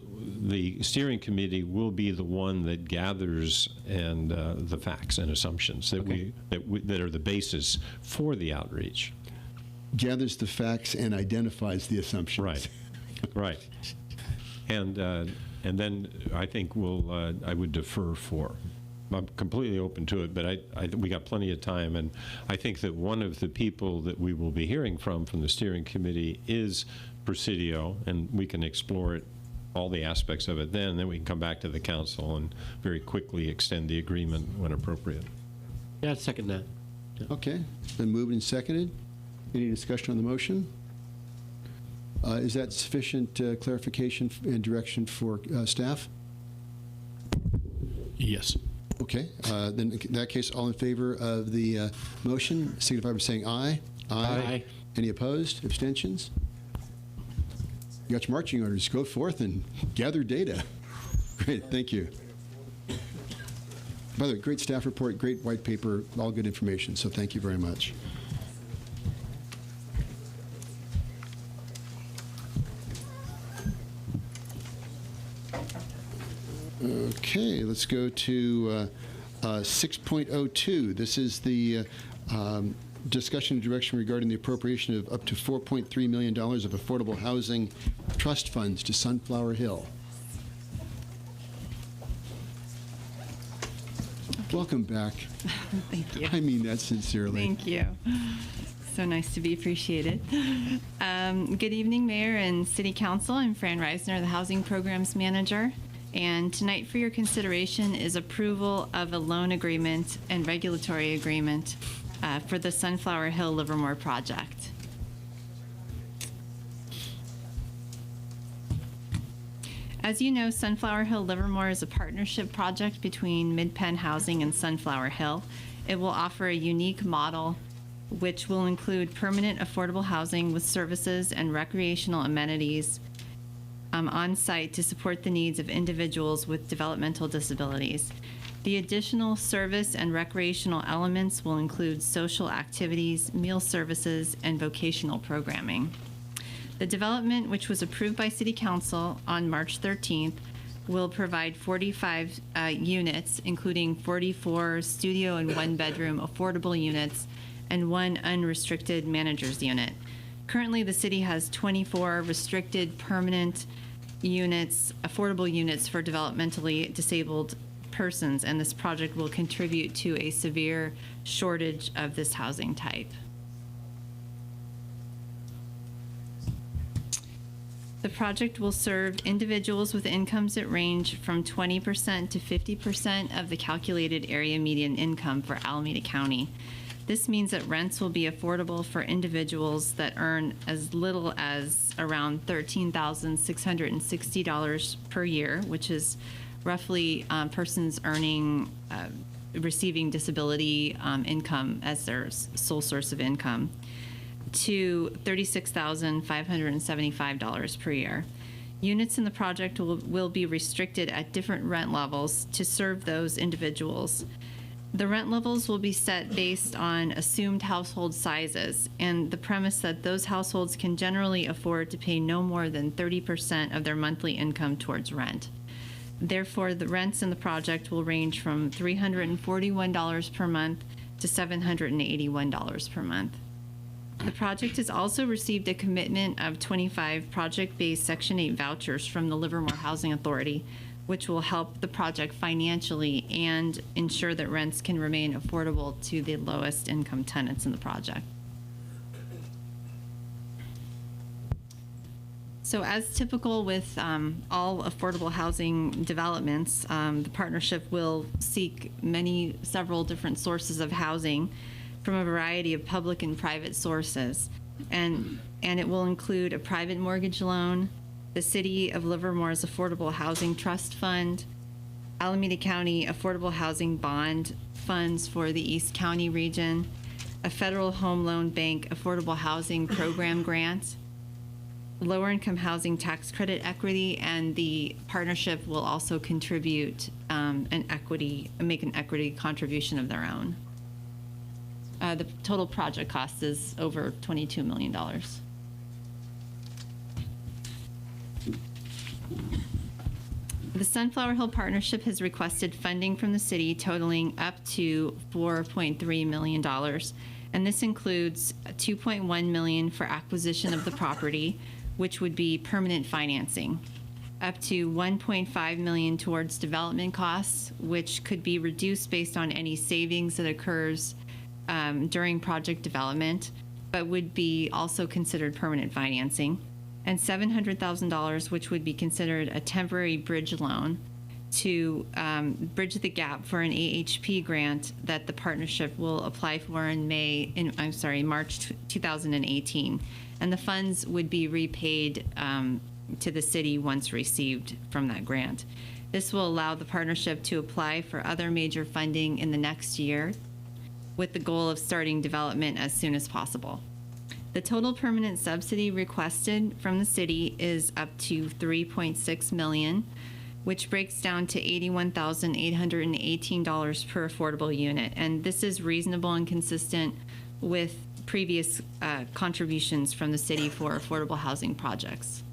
the steering committee will be the one that gathers and the facts and assumptions that are the basis for the outreach. Gathers the facts and identifies the assumptions. Right, right. And then I think I would defer 4. I'm completely open to it, but we got plenty of time, and I think that one of the people that we will be hearing from the steering committee is Presidio, and we can explore all the aspects of it then we can come back to the council and very quickly extend the agreement when appropriate. Yeah, I'd second that. Yeah. Okay, it's been moved and seconded. Any discussion on the motion? Is that sufficient clarification and direction for staff? Yes. Okay, then in that case, all in favor of the motion, signify by saying aye. Aye. Any opposed? Abstentions? You got your marching orders. Go forth and gather data. Great, thank you. By the way, great staff report, great white paper, all good information, so thank you very much. Okay, let's go to 6.02. This is the discussion and direction regarding the appropriation of up to $4.3 million of affordable housing trust funds to Sunflower Hill. Welcome back. Thank you. I mean that sincerely. Thank you. So nice to be appreciated. Good evening, Mayor and City Council. I'm Fran Reisner, the Housing Programs Manager. And tonight for your consideration is approval of a loan agreement and regulatory agreement for the Sunflower Hill Livermore project. As you know, Sunflower Hill Livermore is a partnership project between Mid-Penn Housing and Sunflower Hill. It will offer a unique model which will include permanent affordable housing with services and recreational amenities on site to support the needs of individuals with developmental disabilities. The additional service and recreational elements will include social activities, meal services, and vocational programming. The development, which was approved by City Council on March 13th, will provide 45 units, including 44 studio and one-bedroom affordable units and 1 unrestricted manager's unit. Currently, the city has 24 restricted permanent units, affordable units for developmentally disabled persons, and this project will contribute to a severe shortage of this housing type. The project will serve individuals with incomes that range from 20% to 50% of the calculated area median income for Alameda County. This means that rents will be affordable for individuals that earn as little as around $13,660 per year, which is roughly persons earning, receiving disability income as their sole source of income, to $36,575 per year. Units in the project will be restricted at different rent levels to serve those individuals. The rent levels will be set based on assumed household sizes and the premise that those households can generally afford to pay no more than 30% of their monthly income towards rent. Therefore, the rents in the project will range from $341 per month to $781 per month. The project has also received a commitment of 25 project-based Section 8 vouchers from the Livermore Housing Authority, which will help the project financially and ensure that rents can remain affordable to the lowest income tenants in the project. So as typical with all affordable housing developments, the partnership will seek several different sources of housing from a variety of public and private sources. And it will include a private mortgage loan, the City of Livermore's Affordable Housing Trust Fund, Alameda County Affordable Housing Bond funds for the East County region, a Federal Home Loan Bank Affordable Housing Program grant, lower income housing tax credit equity, and the partnership will also contribute make an equity contribution of their own. The total project cost is over $22 million. The Sunflower Hill Partnership has requested funding from the city totaling up to $4.3 million, and this includes $2.1 million for acquisition of the property, which would be permanent financing, up to $1.5 million towards development costs, which could be reduced based on any savings that occurs during project development, but would be also considered permanent financing, and $700,000, which would be considered a temporary bridge loan to bridge the gap for an AHP grant that the partnership will apply for in March 2018. And the funds would be repaid to the city once received from that grant. This will allow the partnership to apply for other major funding in the next year, with the goal of starting development as soon as possible. The total permanent subsidy requested from the city is up to $3.6 million, which breaks down to $81,818 per affordable unit. And this is reasonable and consistent with previous contributions from the city for affordable housing projects.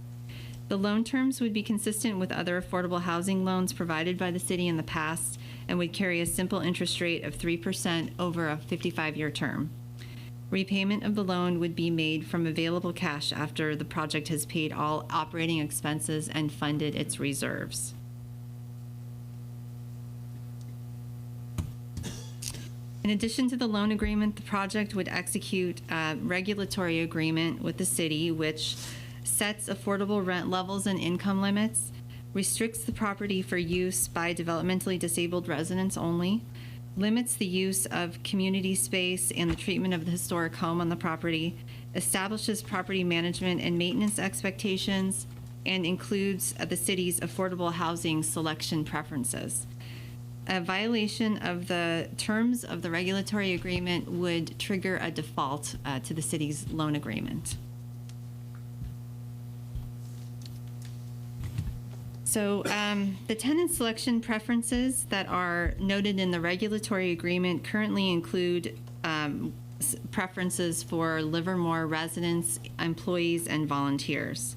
The loan terms would be consistent with other affordable housing loans provided by the city in the past and would carry a simple interest rate of 3% over a 55-year term. Repayment of the loan would be made from available cash after the project has paid all operating expenses and funded its reserves. In addition to the loan agreement, the project would execute a regulatory agreement with the city, which sets affordable rent levels and income limits, restricts the property for use by developmentally disabled residents only, limits the use of community space and the treatment of the historic home on the property, establishes property management and maintenance expectations, and includes the city's affordable housing selection preferences. A violation of the terms of the regulatory agreement would trigger a default to the city's loan agreement. So the tenant selection preferences that are noted in the regulatory agreement currently include preferences for Livermore residents, employees, and volunteers.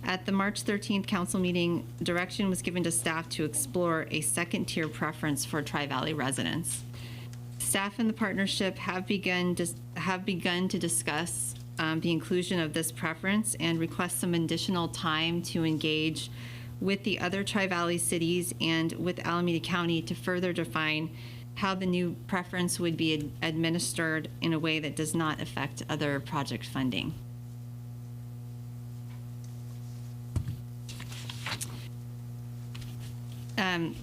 At the March 13th council meeting, direction was given to staff to explore a second-tier preference for Tri-Valley residents. Staff and the partnership have begun to discuss the inclusion of this preference and request some additional time to engage with the other Tri-Valley cities and with Alameda County to further define how the new preference would be administered in a way that does not affect other project funding. And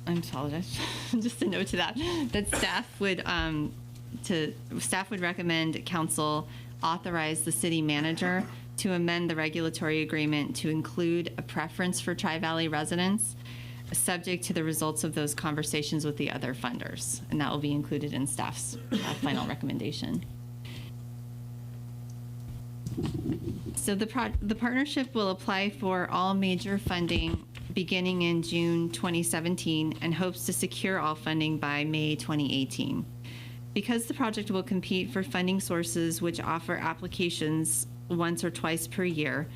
I apologize. Just a note to that staff would recommend council authorize the city manager to amend the regulatory agreement to include a preference for Tri-Valley residents, subject to the results of those conversations with the other funders, and that will be included in staff's final recommendation. So the partnership will apply for all major funding beginning in June 2017 and hopes to secure all funding by May 2018. Because the project will compete for funding sources which offer applications once or twice per year,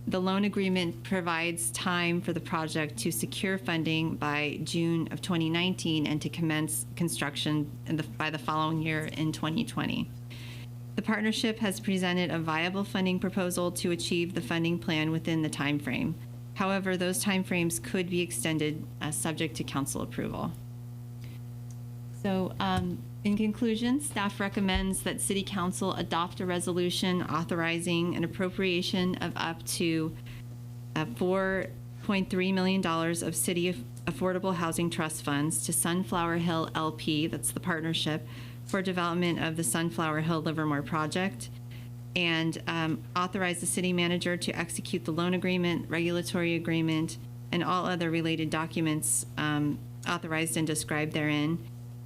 the loan agreement provides time for the project to secure funding by June of 2019 and to commence construction by the following year in 2020. The partnership has presented a viable funding proposal to achieve the funding plan within the time frame. However, those timeframes could be extended subject to council approval. So in conclusion, staff recommends that City Council adopt a resolution authorizing an appropriation of up to $4.3 million of City Affordable Housing Trust funds to Sunflower Hill LP, that's the partnership, for development of the Sunflower Hill Livermore project, and authorize the city manager to execute the loan agreement, regulatory agreement, and all other related documents authorized and described therein.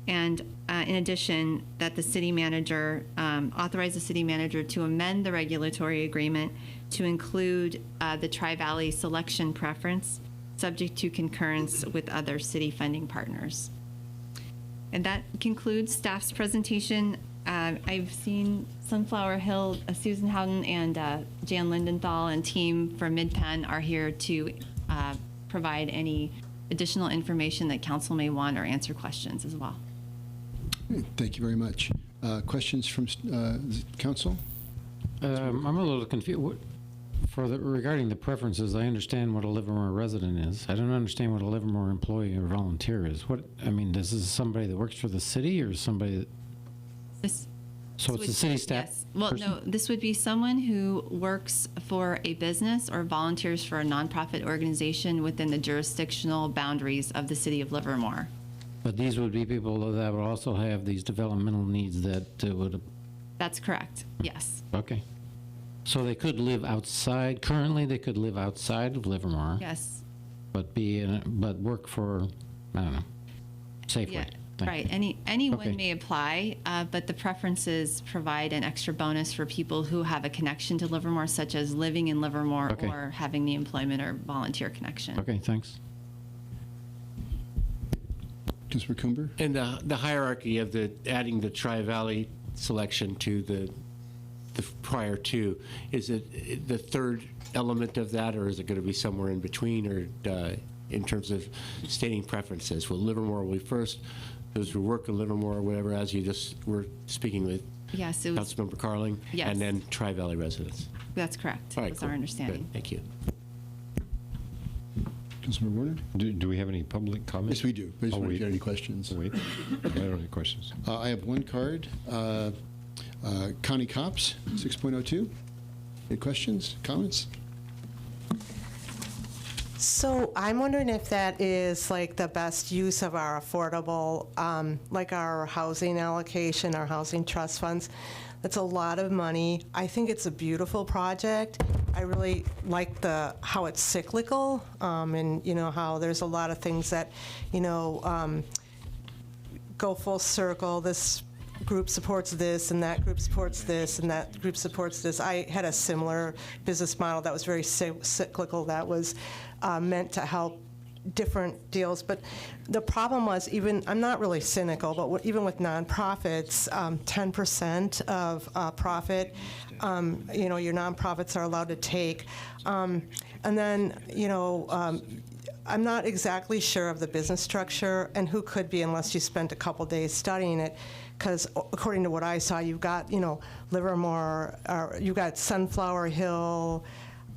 And in addition, that the city manager, authorize the city manager to amend the regulatory agreement to include the Tri-Valley selection preference, subject to concurrence with other city funding partners. And that concludes staff's presentation. I've seen Sunflower Hill, Susan Howden and Jan Lindenthal and team from MidPenn are here to provide any additional information that council may want or answer questions as well. Thank you very much. Questions from council? I'm a little confused. Regarding the preferences, I understand what a Livermore resident is. I don't understand what a Livermore employee or volunteer is. This is somebody that works for the city or somebody that... So it's the city staff? Yes. Well, person? no, this would be someone who works for a business or volunteers for a nonprofit organization within the jurisdictional boundaries of the city of Livermore. But these would be people that would also have these developmental needs that would... That's correct, yes. Okay. So they could live outside, currently they could live outside of Livermore. Yes. But work for, I don't know, Safeway. Yeah, Thank right. you. Anyone Okay. may apply, but the preferences provide an extra bonus for people who have a connection to Livermore, such as living in Livermore Okay. or having the employment or volunteer connection. Okay, thanks. Councilor Coomber? And the hierarchy of adding the Tri-Valley selection to the prior two, is it the third element of that, or is it going to be somewhere in between, or in terms of stating preferences? Will Livermore be first? Those who work in Livermore or whatever, as you just were speaking with Yes, it was, Councilmember Carling? Yes. And then Tri-Valley residents? that's correct. All right, That's cool. our understanding. Good. Thank you. Councilmember Warner? Do we have any public comment? Yes, we do. I just Oh, wonder if wait. you had any questions. Wait, I don't have any questions. I have one card. Connie Copps, 6.02. Any questions, comments? So I'm wondering if that is like the best use of our affordable, like our housing allocation, our housing trust funds. That's a lot of money. I think it's a beautiful project. I really like how it's cyclical, and how there's a lot of things that, go full circle. This group supports this, and that group supports this, and that group supports this. I had a similar business model that was very cyclical, that was meant to help different deals. But the problem was, I'm not really cynical, but even with nonprofits, 10% of profit, your nonprofits are allowed to take. And then, I'm not exactly sure of the business structure, and who could be unless you spent a couple days studying it. Because according to what I saw, you've got, Livermore, you've got Sunflower Hill,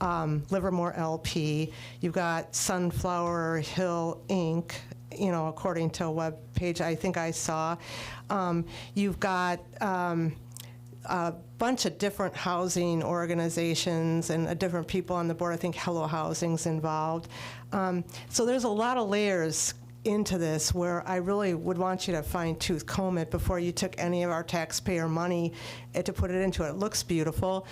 Livermore LP, you've got Sunflower Hill Inc., according to a web page I think I saw. You've got a bunch of different housing organizations and different people on the board. I think Hello Housing's involved. So there's a lot of layers into this where I really would want you to fine-tooth comb it before you took any of our taxpayer money to put it into it. It looks beautiful.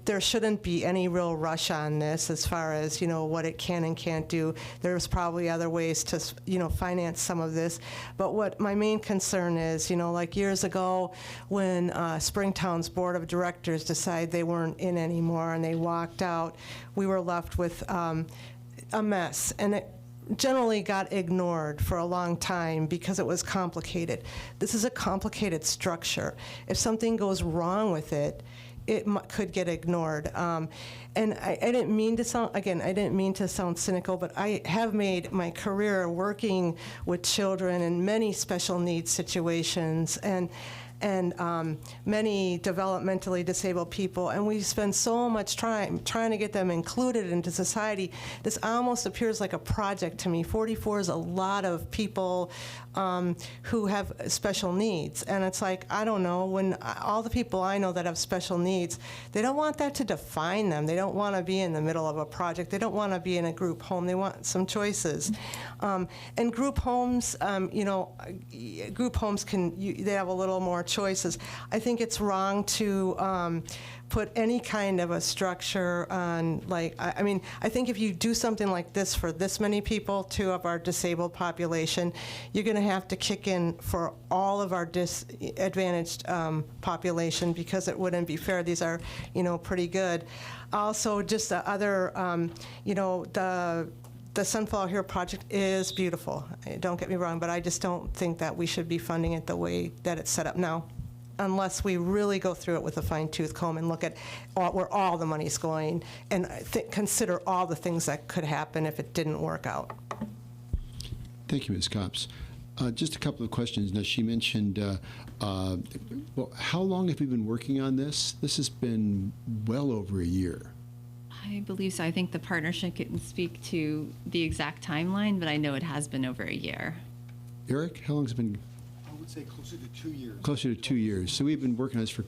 There shouldn't be any real rush on this as far as, what it can and can't do. There's probably other ways to, finance some of this. But what my main concern is, like years ago when Springtown's board of directors decided they weren't in anymore and they walked out, we were left with a mess. And it generally got ignored for a long time because it was complicated. This is a complicated structure. If something goes wrong with it, it could get ignored. And I didn't mean to sound, again, I didn't mean to sound cynical, but I have made my career working with children in many special needs situations and many developmentally disabled people, and we spend so much time trying to get them included into society. This almost appears like a project to me. 44 is a lot of people who have special needs, and it's like, I don't know, when all the people I know that have special needs, they don't want that to define them. They don't want to be in the middle of a project. They don't want to be in a group home. They want some choices. And group homes, group homes they have a little more choices. I think it's wrong to put any kind of a structure on, I think if you do something like this for this many people, too, of our disabled population, you're going to have to kick in for all of our disadvantaged population, because it wouldn't be fair. These are, pretty good. Also, just the other, the Sunflower Hill project is beautiful. Don't get me wrong, but I just don't think that we should be funding it the way that it's set up now, unless we really go through it with a fine-tooth comb and look at where all the money's going and consider all the things that could happen if it didn't work out. Thank you, Ms. Copps. Just a couple of questions. Now, she mentioned, well, how long have we been working on this? This has been well over a year. I believe so. I think the partnership can speak to the exact timeline, but I know it has been over a year. Eric, how long has it been? I would say closer to 2 years. Closer to 2 years. So we've been working on this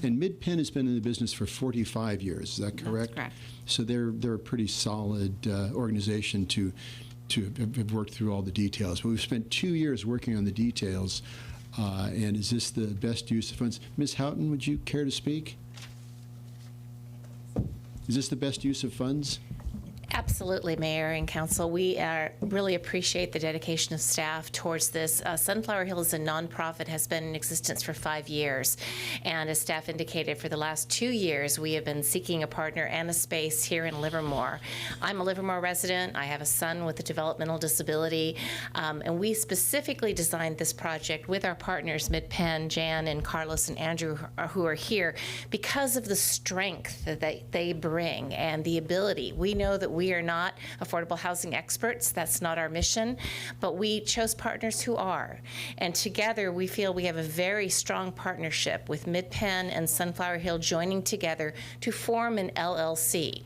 and Mid-Penn has been in the business for 45 years. Is that correct? That's correct. So they're a pretty solid organization to have worked through all the details. But we've spent 2 years working on the details. And is this the best use of funds? Ms. Houghton, would you care to speak? Is this the best use of funds? Absolutely, Mayor and Council. We really appreciate the dedication of staff towards this. Sunflower Hill is a nonprofit, has been in existence for 5 years. And as staff indicated, for the last 2 years, we have been seeking a partner and a space here in Livermore. I'm a Livermore resident. I have a son with a developmental disability. And we specifically designed this project with our partners, Mid-Penn, Jan, and Carlos and Andrew, who are here, because of the strength that they bring and the ability. We know that we are not affordable housing experts. That's not our mission, but we chose partners who are. And together, we feel we have a very strong partnership with Mid-Penn and Sunflower Hill joining together to form an LLC.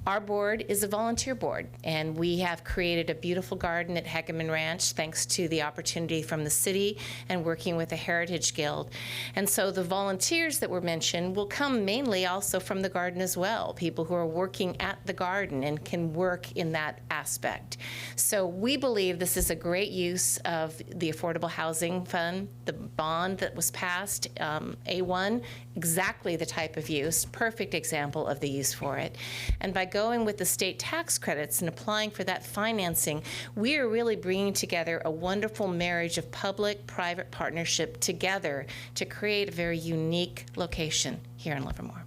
Our board is a volunteer board, and we have created a beautiful garden at Hegeman Ranch thanks to the opportunity from the city and working with the Heritage Guild. And so the volunteers that were mentioned will come mainly also from the garden as well, people who are working at the garden and can work in that aspect. So we believe this is a great use of the Affordable Housing Fund, the bond that was passed, A1, exactly the type of use, perfect example of the use for it. And by going with the state tax credits and applying for that financing, we are really bringing together a wonderful marriage of public-private partnership together to create a very unique location here in Livermore.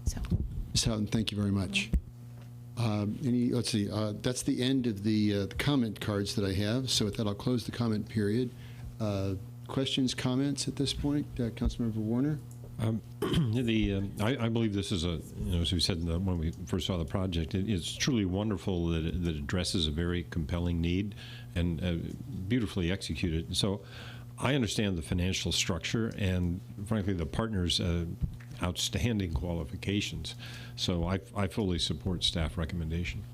So, Ms. Houghton, thank you very much. Let's see, that's the end of the comment cards that I have. So with that, I'll close the comment period. Questions, comments at this point? Councilmember Warner? I believe this is as we said when we first saw the project, it's truly wonderful that it addresses a very compelling need and beautifully executed. So I understand the financial structure and, frankly, the partners' outstanding qualifications. So I fully support staff recommendation.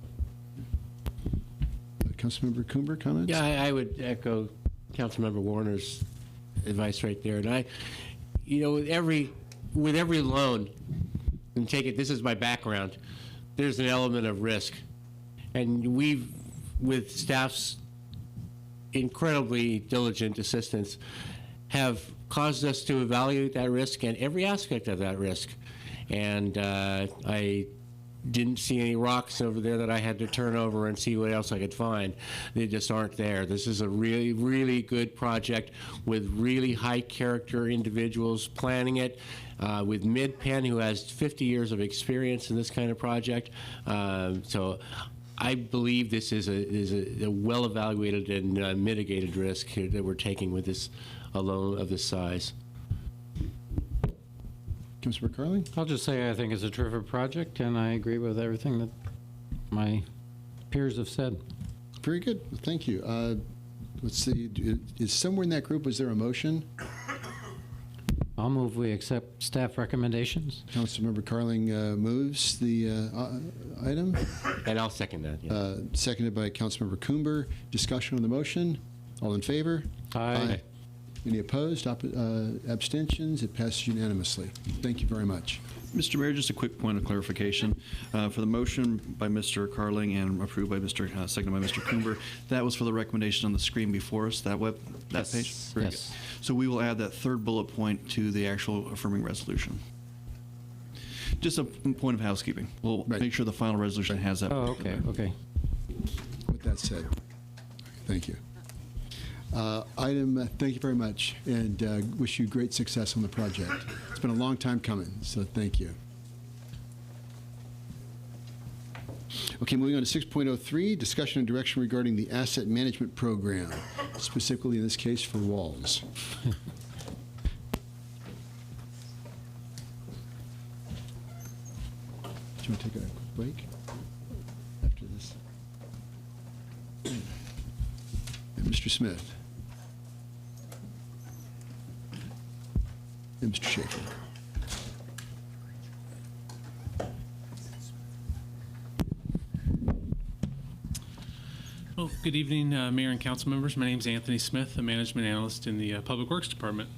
Councilmember Coomer, comments? Yeah, I would echo Councilmember Warner's advice right there. And with every loan, and this is my background, there's an element of risk. And we've, with staff's incredibly diligent assistance, have caused us to evaluate that risk and every aspect of that risk. And I didn't see any rocks over there that I had to turn over and see what else I could find. They just aren't there. This is a really, really good project with really high character individuals planning it, with Mid-Penn, who has 50 years of experience in this kind of project. So I believe this is a well-evaluated and mitigated risk here that we're taking with a loan of this size. Councilmember Carling? I'll just say I think it's a terrific project, and I agree with everything that my peers have said. Very good. Thank you. Let's see. Is somewhere in that group, was there a motion? I'll move we accept staff recommendations. Councilmember Carling moves the item. And I'll second that. Yeah. Seconded by Councilmember Coomber. Discussion on the motion. All in favor? Aye. Any opposed? Abstentions? It passes unanimously. Thank you very much. Mr. Mayor, just a quick point of clarification. For the motion by Mr. Carling and approved by seconded by Mr. Coomber, that was for the recommendation on the screen before us, that Yes. page? Very Yes. good. So we will add that third bullet point to the actual affirming resolution. Just a point of housekeeping. We'll make sure the final resolution has that. Oh, okay, okay. With that said, thank you. Thank you very much, and wish you great success on the project. It's been a long time coming, so thank you. Okay, moving on to 6.03, discussion and direction regarding the asset management program, specifically in this case for walls. Do you want to take a quick break after this? Mr. Smith. And Mr. Schaefer. Well, good evening, Mayor and Council members. My name is Anthony Smith, a management analyst in the Public Works Department.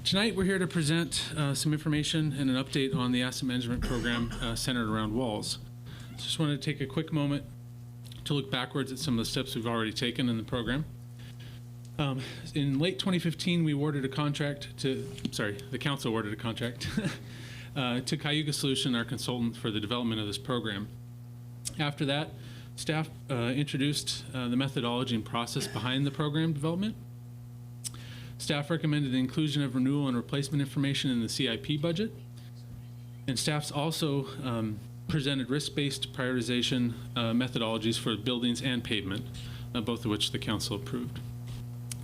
Tonight, we're here to present some information and an update on the asset management program centered around walls. Just wanted to take a quick moment to look backwards at some of the steps we've already taken in the program. In late 2015, we awarded a contract the council awarded a contract to Cayuga Solution, our consultant for the development of this program. After that, staff introduced the methodology and process behind the program development. Staff recommended the inclusion of renewal and replacement information in the CIP budget. And staff's also presented risk-based prioritization methodologies for buildings and pavement, both of which the council approved.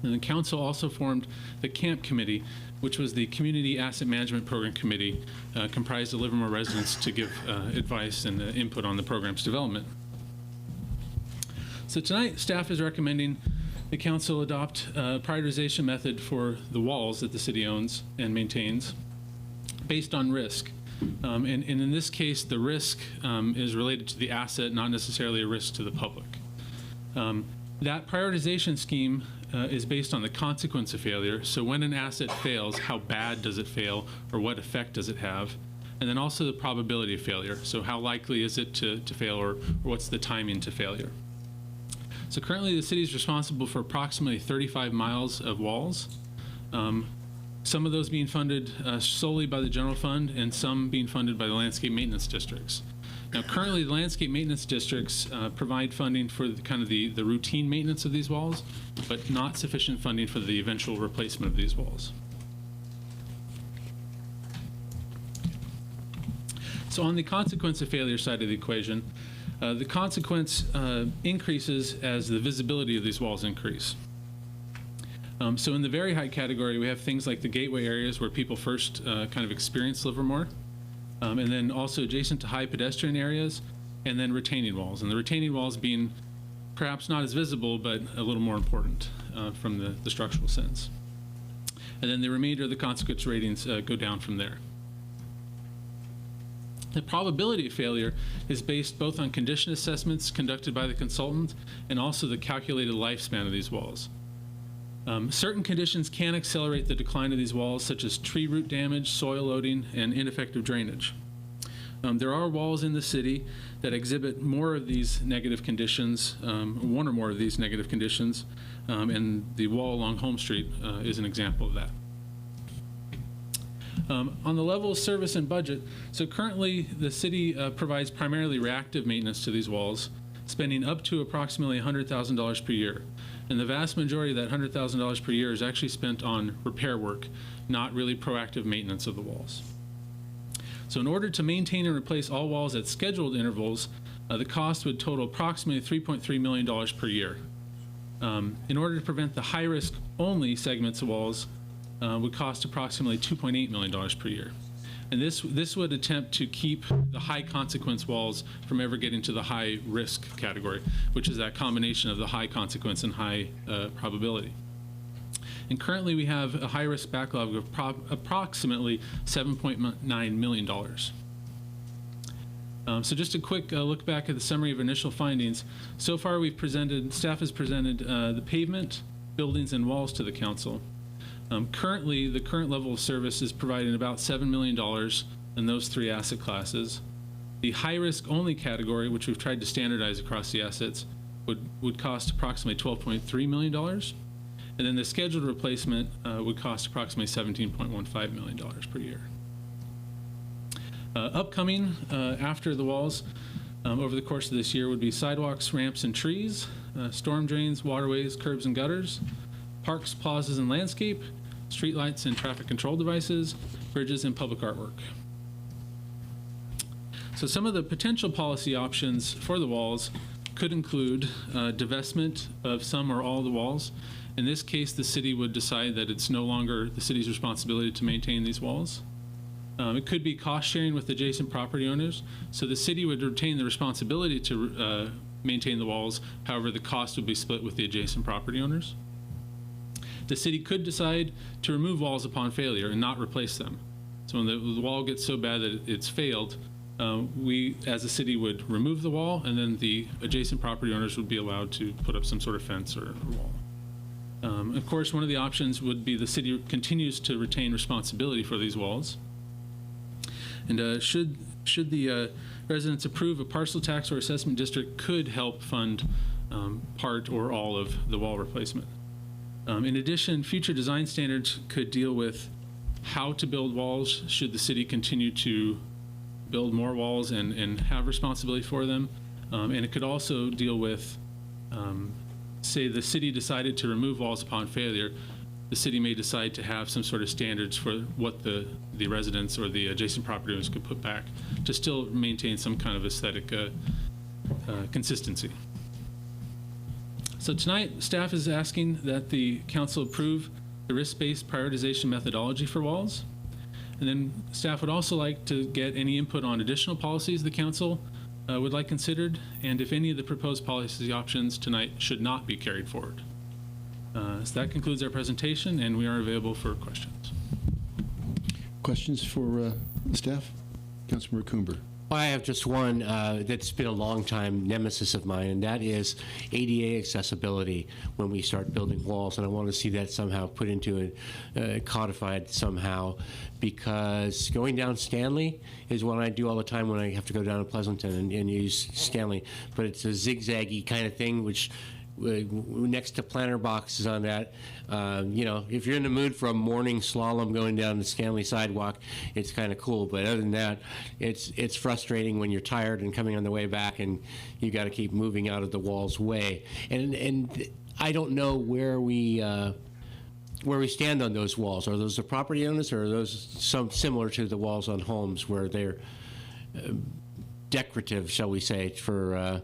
And the council also formed the CAMP committee, which was the Community Asset Management Program Committee, comprised of Livermore residents to give advice and input on the program's development. So tonight, staff is recommending the council adopt a prioritization method for the walls that the city owns and maintains based on risk. And in this case, the risk is related to the asset, not necessarily a risk to the public. That prioritization scheme is based on the consequence of failure. So when an asset fails, how bad does it fail, or what effect does it have? And then also the probability of failure. So how likely is it to fail, or what's the timing to failure? So currently the city is responsible for approximately 35 miles of walls. Some of those being funded solely by the general fund, and some being funded by the landscape maintenance districts. Now currently the landscape maintenance districts provide funding for the routine maintenance of these walls, but not sufficient funding for the eventual replacement of these walls. So on the consequence of failure side of the equation, the consequence increases as the visibility of these walls increase. So in the very high category, we have things like the gateway areas where people first kind of experience Livermore, and then also adjacent to high pedestrian areas, and then retaining walls. And the retaining walls being perhaps not as visible, but a little more important from the structural sense. And then the remainder of the consequence ratings go down from there. The probability of failure is based both on condition assessments conducted by the consultant and also the calculated lifespan of these walls. Certain conditions can accelerate the decline of these walls, such as tree root damage, soil loading, and ineffective drainage. There are walls in the city that exhibit more of these negative conditions, one or more of these negative conditions, and the wall along Home Street is an example of that. On the level of service and budget, so currently the city provides primarily reactive maintenance to these walls, spending up to approximately $100,000 per year. And the vast majority of that $100,000 per year is actually spent on repair work, not really proactive maintenance of the walls. So in order to maintain and replace all walls at scheduled intervals, the cost would total approximately $3.3 million per year. In order to prevent the high-risk only segments of walls, would cost approximately $2.8 million per year. And this would attempt to keep the high consequence walls from ever getting to the high risk category, which is that combination of the high consequence and high probability. And currently we have a high risk backlog of approximately $7.9 million. So just a quick look back at the summary of initial findings. So far staff has presented the pavement, buildings, and walls to the council. Currently, the current level of service is providing about $7 million in those three asset classes. The high-risk only category, which we've tried to standardize across the assets, would cost approximately $12.3 million. And then the scheduled replacement would cost approximately $17.15 million per year. Upcoming after the walls over the course of this year would be sidewalks, ramps, and trees, storm drains, waterways, curbs, and gutters, parks, plazas, and landscape, streetlights and traffic control devices, bridges, and public artwork. So some of the potential policy options for the walls could include divestment of some or all of the walls. In this case, the city would decide that it's no longer the city's responsibility to maintain these walls. It could be cost sharing with adjacent property owners. So the city would retain the responsibility to maintain the walls. However, the cost would be split with the adjacent property owners. The city could decide to remove walls upon failure and not replace them. So when the wall gets so bad that it's failed, we as a city would remove the wall, and then the adjacent property owners would be allowed to put up some sort of fence or wall. Of course, one of the options would be the city continues to retain responsibility for these walls. And should the residents approve, a parcel tax or assessment district could help fund part or all of the wall replacement. In addition, future design standards could deal with how to build walls should the city continue to build more walls and have responsibility for them. And it could also deal with, say the city decided to remove walls upon failure, the city may decide to have some sort of standards for what the residents or the adjacent property owners could put back to still maintain some kind of aesthetic consistency. So tonight, staff is asking that the council approve the risk-based prioritization methodology for walls. And then staff would also like to get any input on additional policies the council would like considered, and if any of the proposed policy options tonight should not be carried forward. So that concludes our presentation, and we are available for questions. Questions for staff? Councilmember Coomber. I have just one that's been a long time nemesis of mine, and that is ADA accessibility when we start building walls. And I want to see that somehow put into codified somehow, because going down Stanley is what I do all the time when I have to go down to Pleasanton and use Stanley. But it's a zigzaggy kind of thing, which next to planter boxes on that, if you're in the mood for a morning slalom going down the Stanley sidewalk, it's kind of cool. But other than that, it's frustrating when you're tired and coming on the way back, and you got to keep moving out of the wall's way. And I don't know where we stand on those walls. Are those the property owners, or are those some similar to the walls on homes where they're decorative, shall we say, for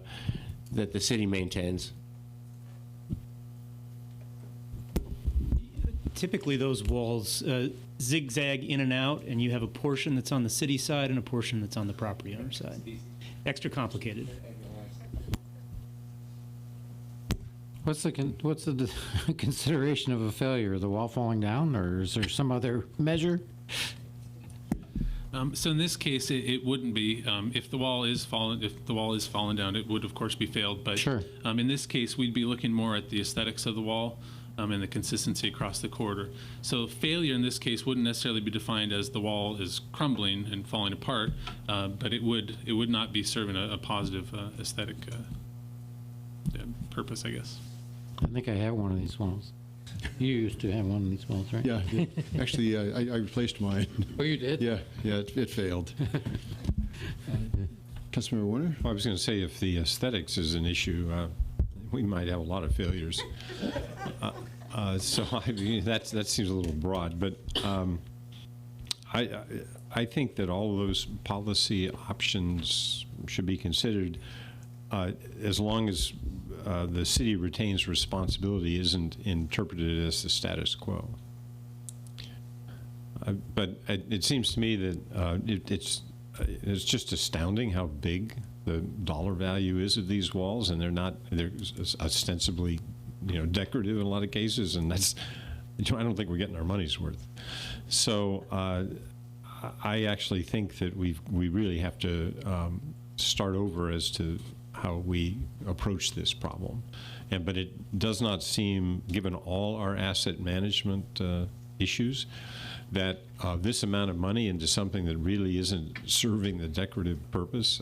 that the city maintains? Typically, those walls zigzag in and out, and you have a portion that's on the city side and a portion that's on the property owner side. Extra complicated. What's the consideration of a failure? The wall falling down, or is there some other measure? So in this case, it wouldn't be. If the wall is fallen down, it would of course be failed. But sure. In this case, we'd be looking more at the aesthetics of the wall and the consistency across the corridor. So failure in this case wouldn't necessarily be defined as the wall is crumbling and falling apart, but it would not be serving a positive aesthetic purpose, I guess. I think I have one of these walls. You used to have one of these walls, right? Yeah, actually, I replaced mine. Oh, you did? Yeah, it failed. Councilmember Warner? Well, I was going to say, if the aesthetics is an issue, we might have a lot of failures. So that seems a little broad, but I think that all of those policy options should be considered as long as the city retains responsibility, isn't interpreted as the status quo. But it seems to me that it's just astounding how big the dollar value is of these walls, and they're ostensibly decorative in a lot of cases, and that's I don't think we're getting our money's worth. So I actually think that we really have to start over as to how we approach this problem. But it does not seem, given all our asset management issues, that this amount of money into something that really isn't serving the decorative purpose,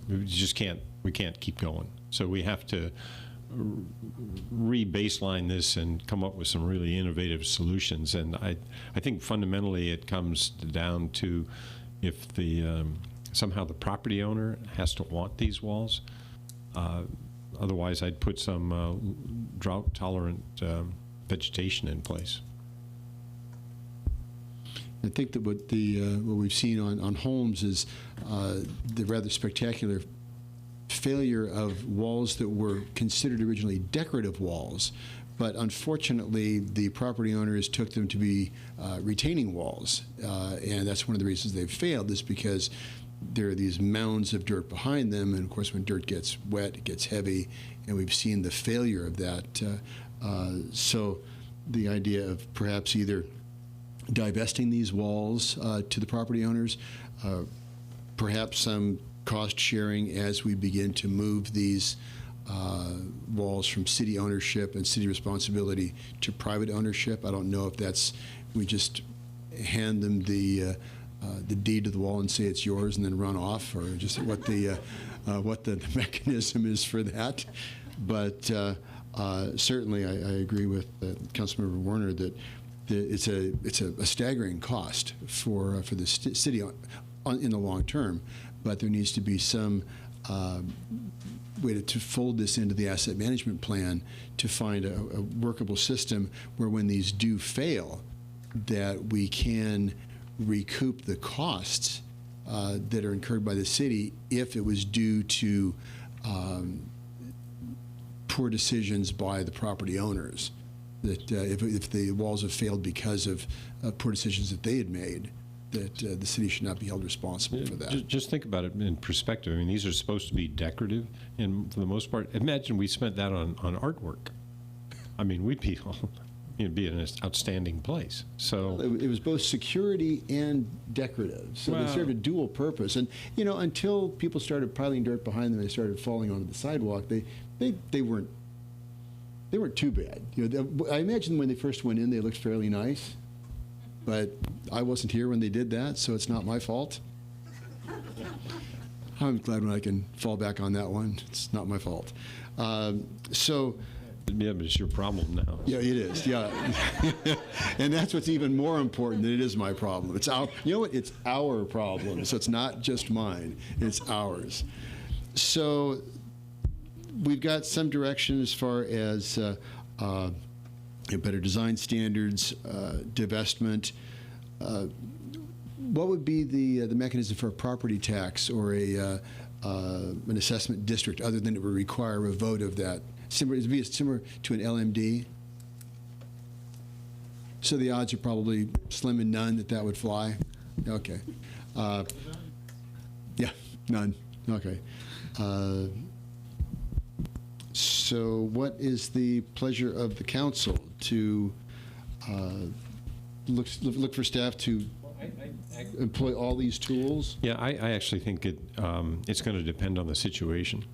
we can't keep going. So we have to re-baseline this and come up with some really innovative solutions. And I think fundamentally it comes down to if somehow the property owner has to want these walls. Otherwise, I'd put some drought-tolerant vegetation in place. I think that what we've seen on homes is the rather spectacular failure of walls that were considered originally decorative walls, but unfortunately the property owners took them to be retaining walls, and that's one of the reasons they've failed, is because there are these mounds of dirt behind them, and of course when dirt gets wet, it gets heavy, and we've seen the failure of that. So the idea of perhaps either divesting these walls to the property owners, perhaps some cost sharing as we begin to move these walls from city ownership and city responsibility to private ownership. I don't know if we just hand them the deed to the wall and say it's yours and then run off, or just what the mechanism is for that. But certainly I agree with Councilmember Warner that it's a staggering cost for the city in the long term, but there needs to be some way to fold this into the asset management plan to find a workable system where when these do fail, that we can recoup the costs that are incurred by the city if it was due to poor decisions by the property owners. That if the walls have failed because of poor decisions that they had made, that the city should not be held responsible for that. Just think about it in perspective. I mean, these are supposed to be decorative, and for the most part, imagine we spent that on artwork. I mean, we'd be all be an outstanding place. So It was both security and decorative, so they served a dual purpose. And until people started piling dirt behind them, they started falling onto the sidewalk. They weren't too bad. I imagine when they first went in, they looked fairly nice, but I wasn't here when they did that, so it's not my fault. I'm glad when I can fall back on that one. It's not my fault. Yeah, but it's your problem now. Yeah, it is. Yeah, and that's what's even more important than it is my problem. It's our. You know what? It's our problem. So it's not just mine. It's ours. So we've got some direction as far as better design standards, divestment. What would be the mechanism for a property tax or an assessment district, other than it would require a vote of that? Similar to an LMD. So the odds are probably slim and none that would fly. Okay. Yeah, none. Okay. So what is the pleasure of the council to look for staff to employ all these tools? Yeah, I actually think it's going to depend on the situation,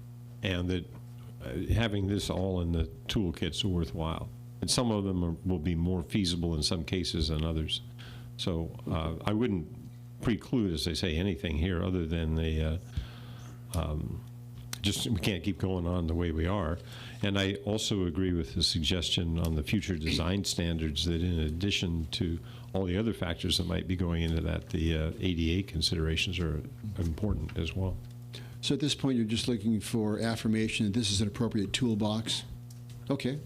and that having this all in the toolkit's worthwhile. And some of them will be more feasible in some cases than others. So I wouldn't preclude, as they say, anything here other than the we can't keep going on the way we are. And I also agree with the suggestion on the future design standards that in addition to all the other factors that might be going into that, the ADA considerations are important as well. So at this point, you're just looking for affirmation that this is an appropriate toolbox? Okay.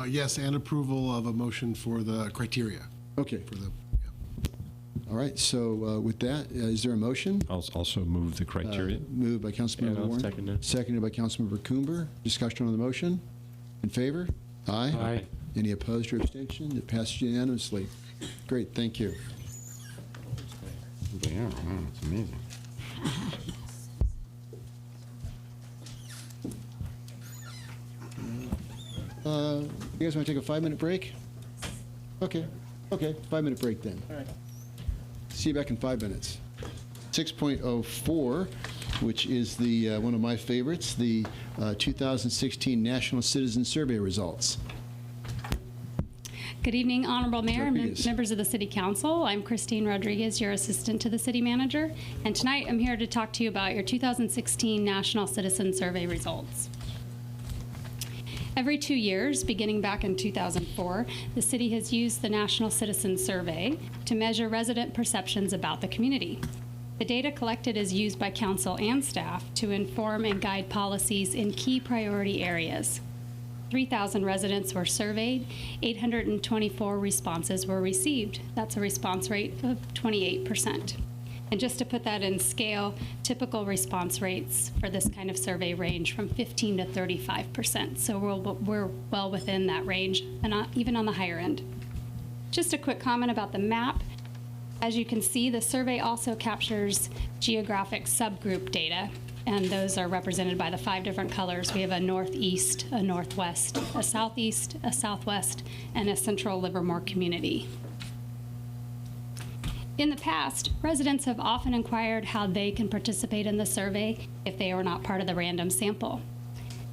Yes, and approval of a motion for the criteria. Okay. All right, so with that, is there a motion? I'll also move the criteria. Moved by Councilmember Warren. Second it. Seconded by Councilmember Coomber. Discussion on the motion? In favor? Aye. Aye. Any opposed or abstention? It passes unanimously. Great, thank you. Yeah, it's amazing. You guys want to take a 5-minute break? Okay, 5-minute break then. All right. See you back in 5 minutes. 6.04, which is the one of my favorites, the 2016 National Citizen Survey results. Good evening, Honorable Mayor and Rodriguez. members of the City Council. I'm Christine Rodriguez, your assistant to the City Manager, and tonight I'm here to talk to you about your 2016 National Citizen Survey results. Every 2 years, beginning back in 2004, the city has used the National Citizen Survey to measure resident perceptions about the community. The data collected is used by council and staff to inform and guide policies in key priority areas. 3,000 residents were surveyed, 824 responses were received. That's a response rate of 28%. And just to put that in scale, typical response rates for this kind of survey range from 15 to 35%. So we're well within that range, and even on the higher end. Just a quick comment about the map. As you can see, the survey also captures geographic subgroup data, and those are represented by the 5 different colors. We have a northeast, a northwest, a southeast, a southwest, and a central Livermore community. In the past, residents have often inquired how they can participate in the survey if they are not part of the random sample.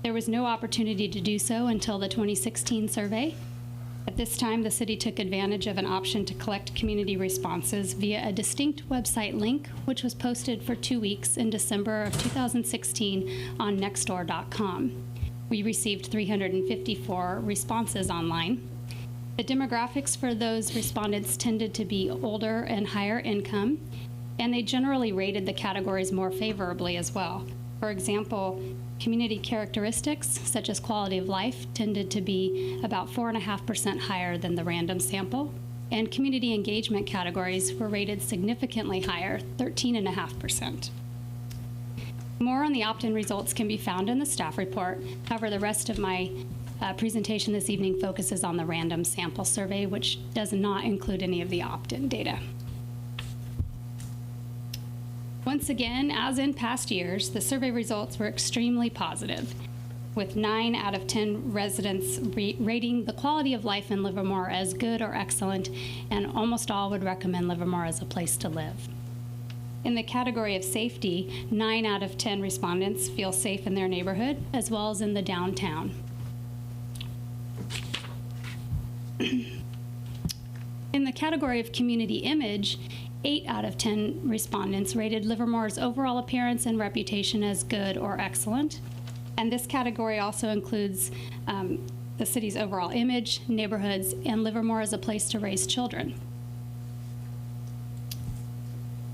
There was no opportunity to do so until the 2016 survey. At this time, the city took advantage of an option to collect community responses via a distinct website link, which was posted for 2 weeks in December of 2016 on nextdoor.com. We received 354 responses online. The demographics for those respondents tended to be older and higher income, and they generally rated the categories more favorably as well. For example, community characteristics, such as quality of life, tended to be about 4.5% higher than the random sample, and community engagement categories were rated significantly higher, 13.5%. More on the opt-in results can be found in the staff report. However, the rest of my presentation this evening focuses on the random sample survey, which does not include any of the opt-in data. Once again, as in past years, the survey results were extremely positive. with 9 out of 10 residents rating the quality of life in Livermore as good or excellent, and almost all would recommend Livermore as a place to live. In the category of safety, 9 out of 10 respondents feel safe in their neighborhood, as well as in the downtown. In the category of community image, 8 out of 10 respondents rated Livermore's overall appearance and reputation as good or excellent. And this category also includes the city's overall image, neighborhoods, and Livermore as a place to raise children.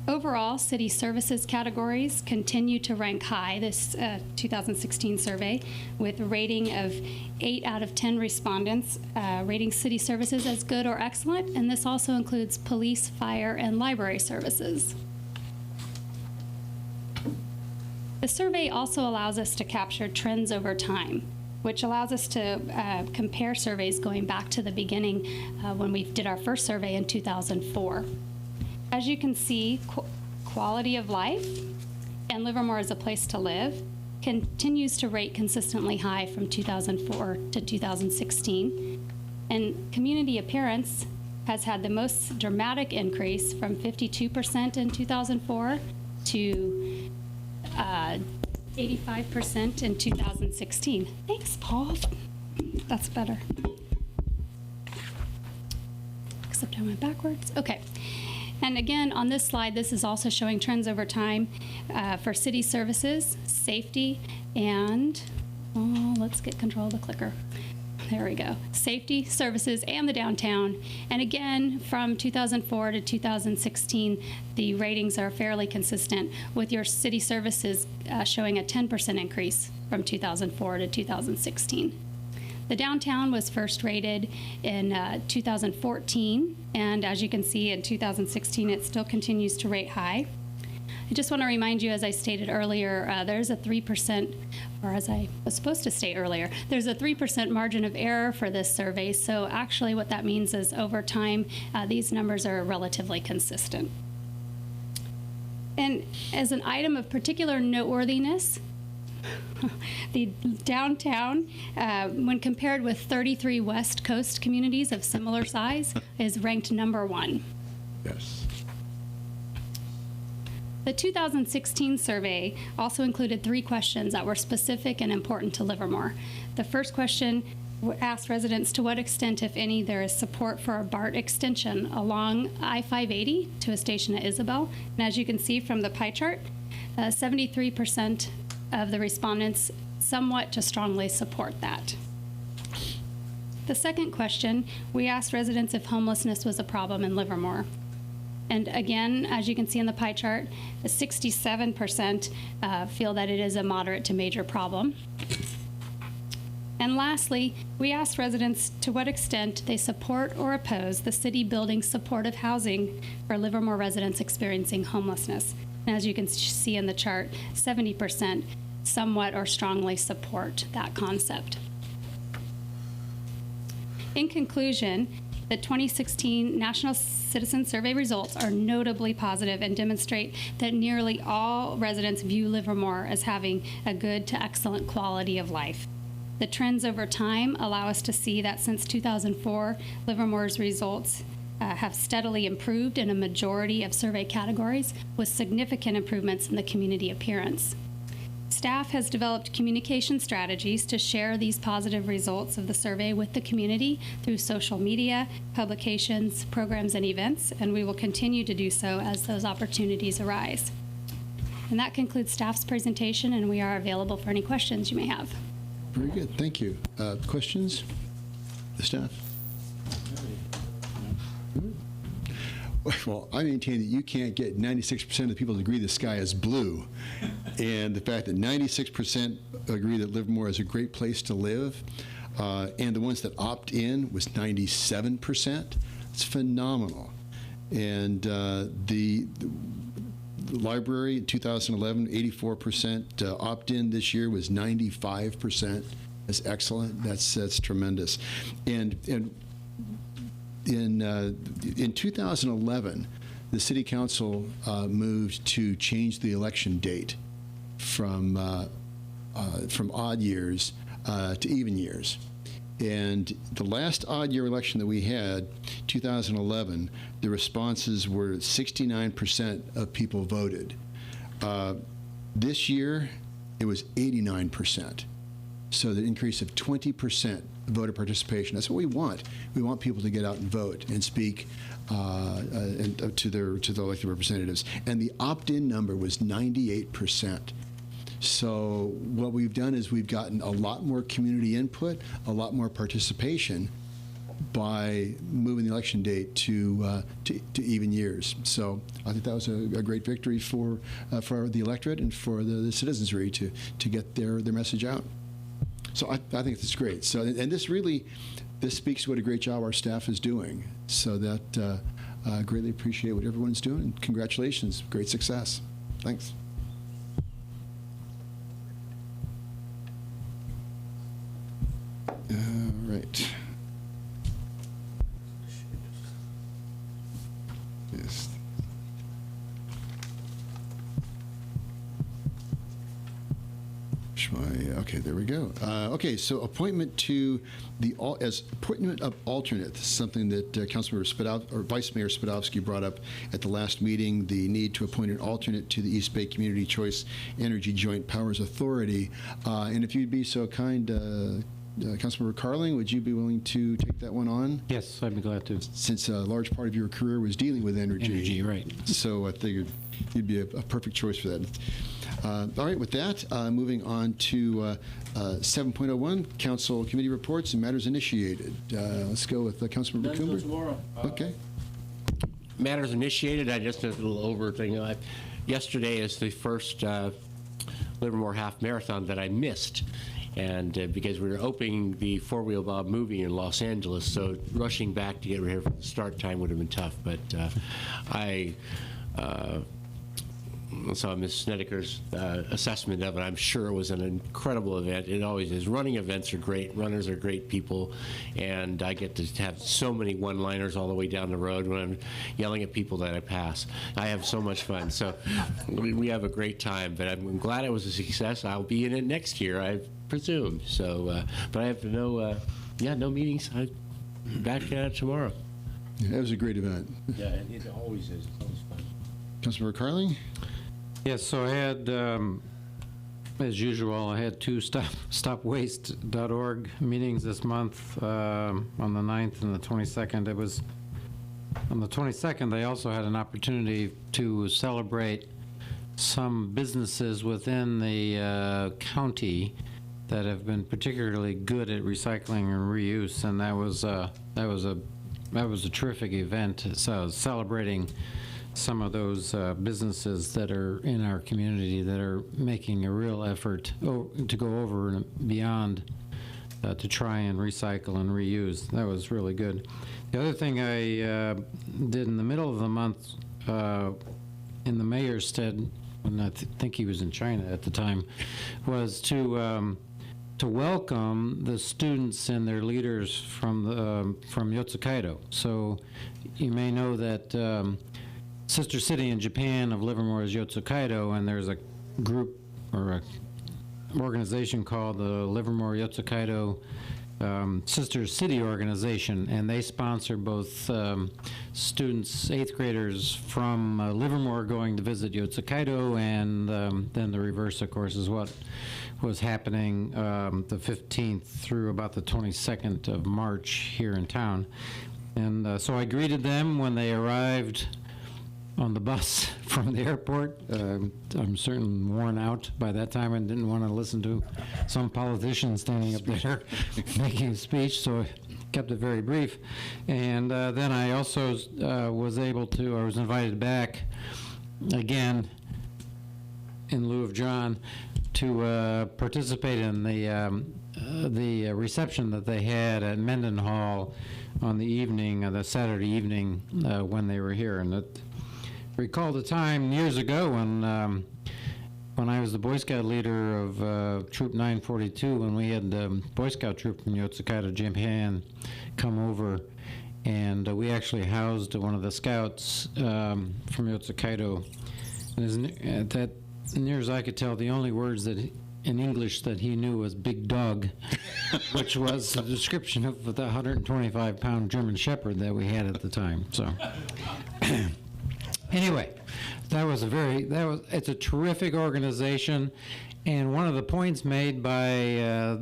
Overall, city services categories continue to rank high, this 2016 survey, with a rating of 8 out of 10 respondents rating city services as good or excellent, and this also includes police, fire, and library services. The survey also allows us to capture trends over time, which allows us to compare surveys going back to the beginning when we did our first survey in 2004. As you can see, quality of life and Livermore as a place to live continues to rate consistently high from 2004 to 2016. And community appearance has had the most dramatic increase from 52% in 2004 to 85% in 2016. Thanks, Paul. That's better. Except I went backwards. Okay. And again, on this slide, this is also showing trends over time for city services, safety, and let's get control of the clicker. There we go. Safety, services, and the downtown. And again, from 2004 to 2016, the ratings are fairly consistent, with your city services showing a 10% increase from 2004 to 2016. The downtown was first rated in 2014, and as you can see in 2016, it still continues to rate high. I just want to remind you, as I stated earlier, there's a 3%, or as I was supposed to state earlier, there's a 3% margin of error for this survey. So actually what that means is over time, these numbers are relatively consistent. And as an item of particular noteworthiness, the downtown, when compared with 33 West Coast communities of similar size, is ranked number 1. Yes. The 2016 survey also included 3 questions that were specific and important to Livermore. The first question asked residents to what extent, if any, there is support for a BART extension along I-580 to a station at Isabel. And as you can see from the pie chart, 73% of the respondents somewhat to strongly support that. The second question, we asked residents if homelessness was a problem in Livermore. And again, as you can see in the pie chart, 67% feel that it is a moderate to major problem. And lastly, we asked residents to what extent they support or oppose the city building supportive housing for Livermore residents experiencing homelessness. And as you can see in the chart, 70% somewhat or strongly support that concept. In conclusion, the 2016 National Citizen Survey results are notably positive and demonstrate that nearly all residents view Livermore as having a good to excellent quality of life. The trends over time allow us to see that since 2004, Livermore's results have steadily improved in a majority of survey categories, with significant improvements in the community appearance. Staff has developed communication strategies to share these positive results of the survey with the community through social media, publications, programs, and events, and we will continue to do so as those opportunities arise. And that concludes staff's presentation, and we are available for any questions you may have. Very good. Thank you. Questions? The staff? Well, I maintain that you can't get 96% of the people to agree the sky is blue. And the fact that 96% agree that Livermore is a great place to live, and the ones that opt in was 97%. It's phenomenal. And the library in 2011, 84%. Opt-in this year was 95%. That's excellent. That's tremendous. And in 2011, the City Council moved to change the election date from odd years to even years. And the last odd year election that we had, 2011, the responses were 69% of people voted. This year, it was 89%. So the increase of 20% voter participation. That's what we want. We want people to get out and vote and speak to the elected representatives. And the opt-in number was 98%. So what we've done is we've gotten a lot more community input, a lot more participation by moving the election date to even years. So I think that was a great victory for the electorate and for the citizenry to get their message out. So I think it's great. So and this speaks to what a great job our staff is doing. So that I greatly appreciate what everyone's doing. And congratulations, great success. Thanks. Right. Yes. Okay, there we go. Okay, so appointment to appointment of alternate. This is something that Vice Mayor Spadovsky brought up at the last meeting. The need to appoint an alternate to the East Bay Community Choice Energy Joint Powers Authority. And if you'd be so kind, Councilmember Carling, would you be willing to take that one on? Yes, I'd be glad to. Since a large part of your career was dealing with energy. Energy, right. So I figured you'd be a perfect choice for that. All right, with that, moving on to 7.01, Council Committee Reports and Matters Initiated. Let's go with Councilmember Coomer. Okay. Matters initiated, I just did a little over thing. Yesterday is the first Livermore Half Marathon that I missed. And because we were opening the Four Wheel Bob movie in Los Angeles, so rushing back to get ready for the start time would have been tough. But I saw Ms. Snedeker's assessment of it. I'm sure it was an incredible event. It always is. Running events are great. Runners are great people. And I get to have so many one-liners all the way down the road when I'm yelling at people that I pass. I have so much fun. So we have a great time. But I'm glad it was a success. I'll be in it next year, I presume. So, but I have no meetings. I'm back at it tomorrow. Yeah, it was a great event. Yeah, it always is. It's always fun. Councilmember Carling? Yes, so I had, as usual, I had two stopwaste.org meetings this month on the 9th and the 22nd. It was on the 22nd, they also had an opportunity to celebrate some businesses within the county that have been particularly good at recycling and reuse, and that was a terrific event. So celebrating some of those businesses that are in our community that are making a real effort to go over and beyond to try and recycle and reuse. That was really good. The other thing I did in the middle of the month in the mayor's stead, when I think he was in China at the time, was to welcome the students and their leaders from Yotsukaido. So you may know that sister city in Japan of Livermore is Yotsukaido, and there's a group or a organization called the Livermore Yotsukaido Sister City Organization, and they sponsor both students, 8th graders from Livermore going to visit Yotsukaido, and then the reverse, of course, is what was happening the 15th through about the 22nd of March here in town. And so I greeted them when they arrived on the bus from the airport. I'm certain worn out by that time and didn't want to listen to some politician standing up there making a speech, so I kept it very brief. And then I also was invited back again in lieu of John to participate in the reception that they had at Menden Hall on the Saturday evening when they were here. And recall the time years ago when I was the Boy Scout leader of Troop 942, when we had the Boy Scout troop from Yotsukaido, Japan, come over, and we actually housed one of the scouts from Yotsukaido. And near as I could tell, the only words that in English that he knew was Big Dog, which was a description of the 125-pound German Shepherd that we had at the time. So anyway, it's a terrific organization, and one of the points made by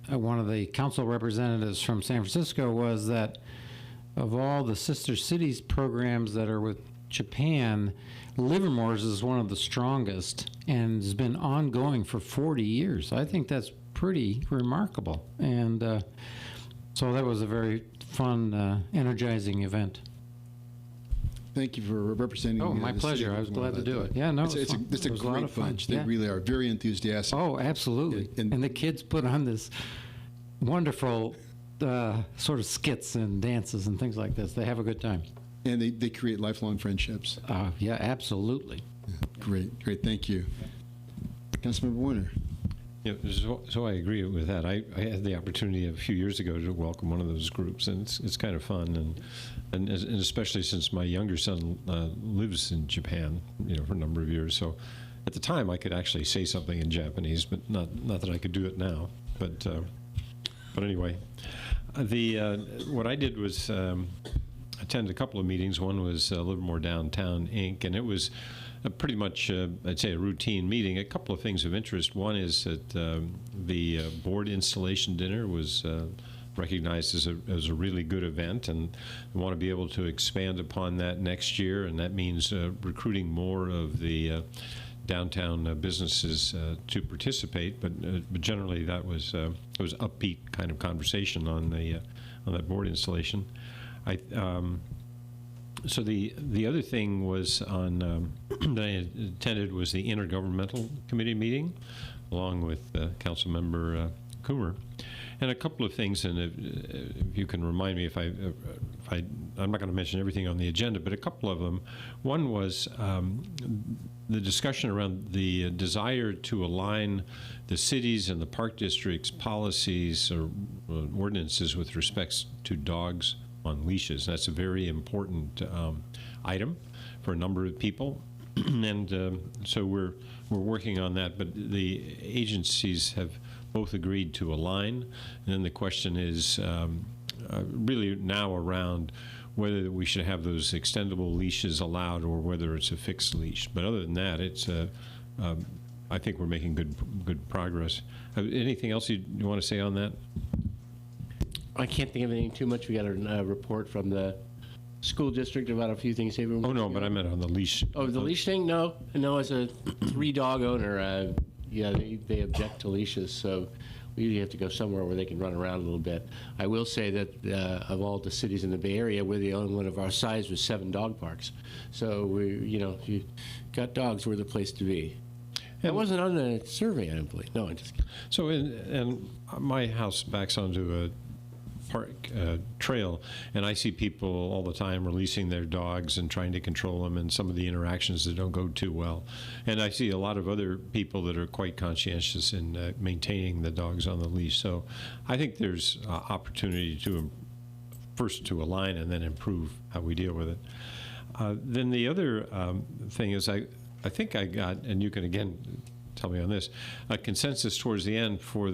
one of the council representatives from San Francisco was that of all the sister cities programs that are with Japan, Livermore's is one of the strongest and has been ongoing for 40 years. I think that's pretty remarkable. And so that was a very fun, energizing event. Thank you for representing. Oh, my the pleasure. city. I was glad to do it. Yeah, no, it's a it was a lot great of fun. bunch. They Yeah. really are very enthusiastic. Oh, absolutely. And the kids put on this wonderful sort of skits and dances and things like this. They have a good time. And they create lifelong friendships. Yeah, absolutely. Great. Thank you. Councilmember Warner. Yeah, so I agree with that. I had the opportunity a few years ago to welcome one of those groups, and it's kind of fun, and especially since my younger son lives in Japan, for a number of years. So at the time, I could actually say something in Japanese, but not that I could do it now. But anyway, what I did was attend a couple of meetings. One was Livermore Downtown Inc., and it was pretty much, I'd say, a routine meeting. A couple of things of interest. One is that the board installation dinner was recognized as a really good event, and we want to be able to expand upon that next year, and that means recruiting more of the downtown businesses to participate. But generally, that was it was upbeat kind of conversation on that board installation. So the other thing was that I attended was the Intergovernmental Committee meeting, along with Councilmember Coomer, and a couple of things. And if you can remind me, I'm not going to mention everything on the agenda, but a couple of them. One was the discussion around the desire to align the cities and the park districts' policies or ordinances with respects to dogs on leashes. That's a very important item for a number of people, and so we're working on that. But the agencies have both agreed to align, and then the question is really now around whether we should have those extendable leashes allowed or whether it's a fixed leash. But other than that, it's I think we're making good progress. Anything else you want to say on that? I can't think of anything too much. We got a report from the school district about a few things. Oh, no, but I meant on the leash. Oh, the leash thing? No, as a 3-dog owner, they object to leashes, so we usually have to go somewhere where they can run around a little bit. I will say that of all the cities in the Bay Area, we're the only one of our size with 7 dog parks. So if you got dogs, we're the place to be. That wasn't on the survey, I don't believe. No, I'm just kidding. So, and my house backs onto a park trail, and I see people all the time releasing their dogs and trying to control them, and some of the interactions that don't go too well. And I see a lot of other people that are quite conscientious in maintaining the dogs on the leash. So I think there's opportunity to first to align and then improve how we deal with it. Then the other thing is I think I got, and you can again tell me on this, a consensus towards the end for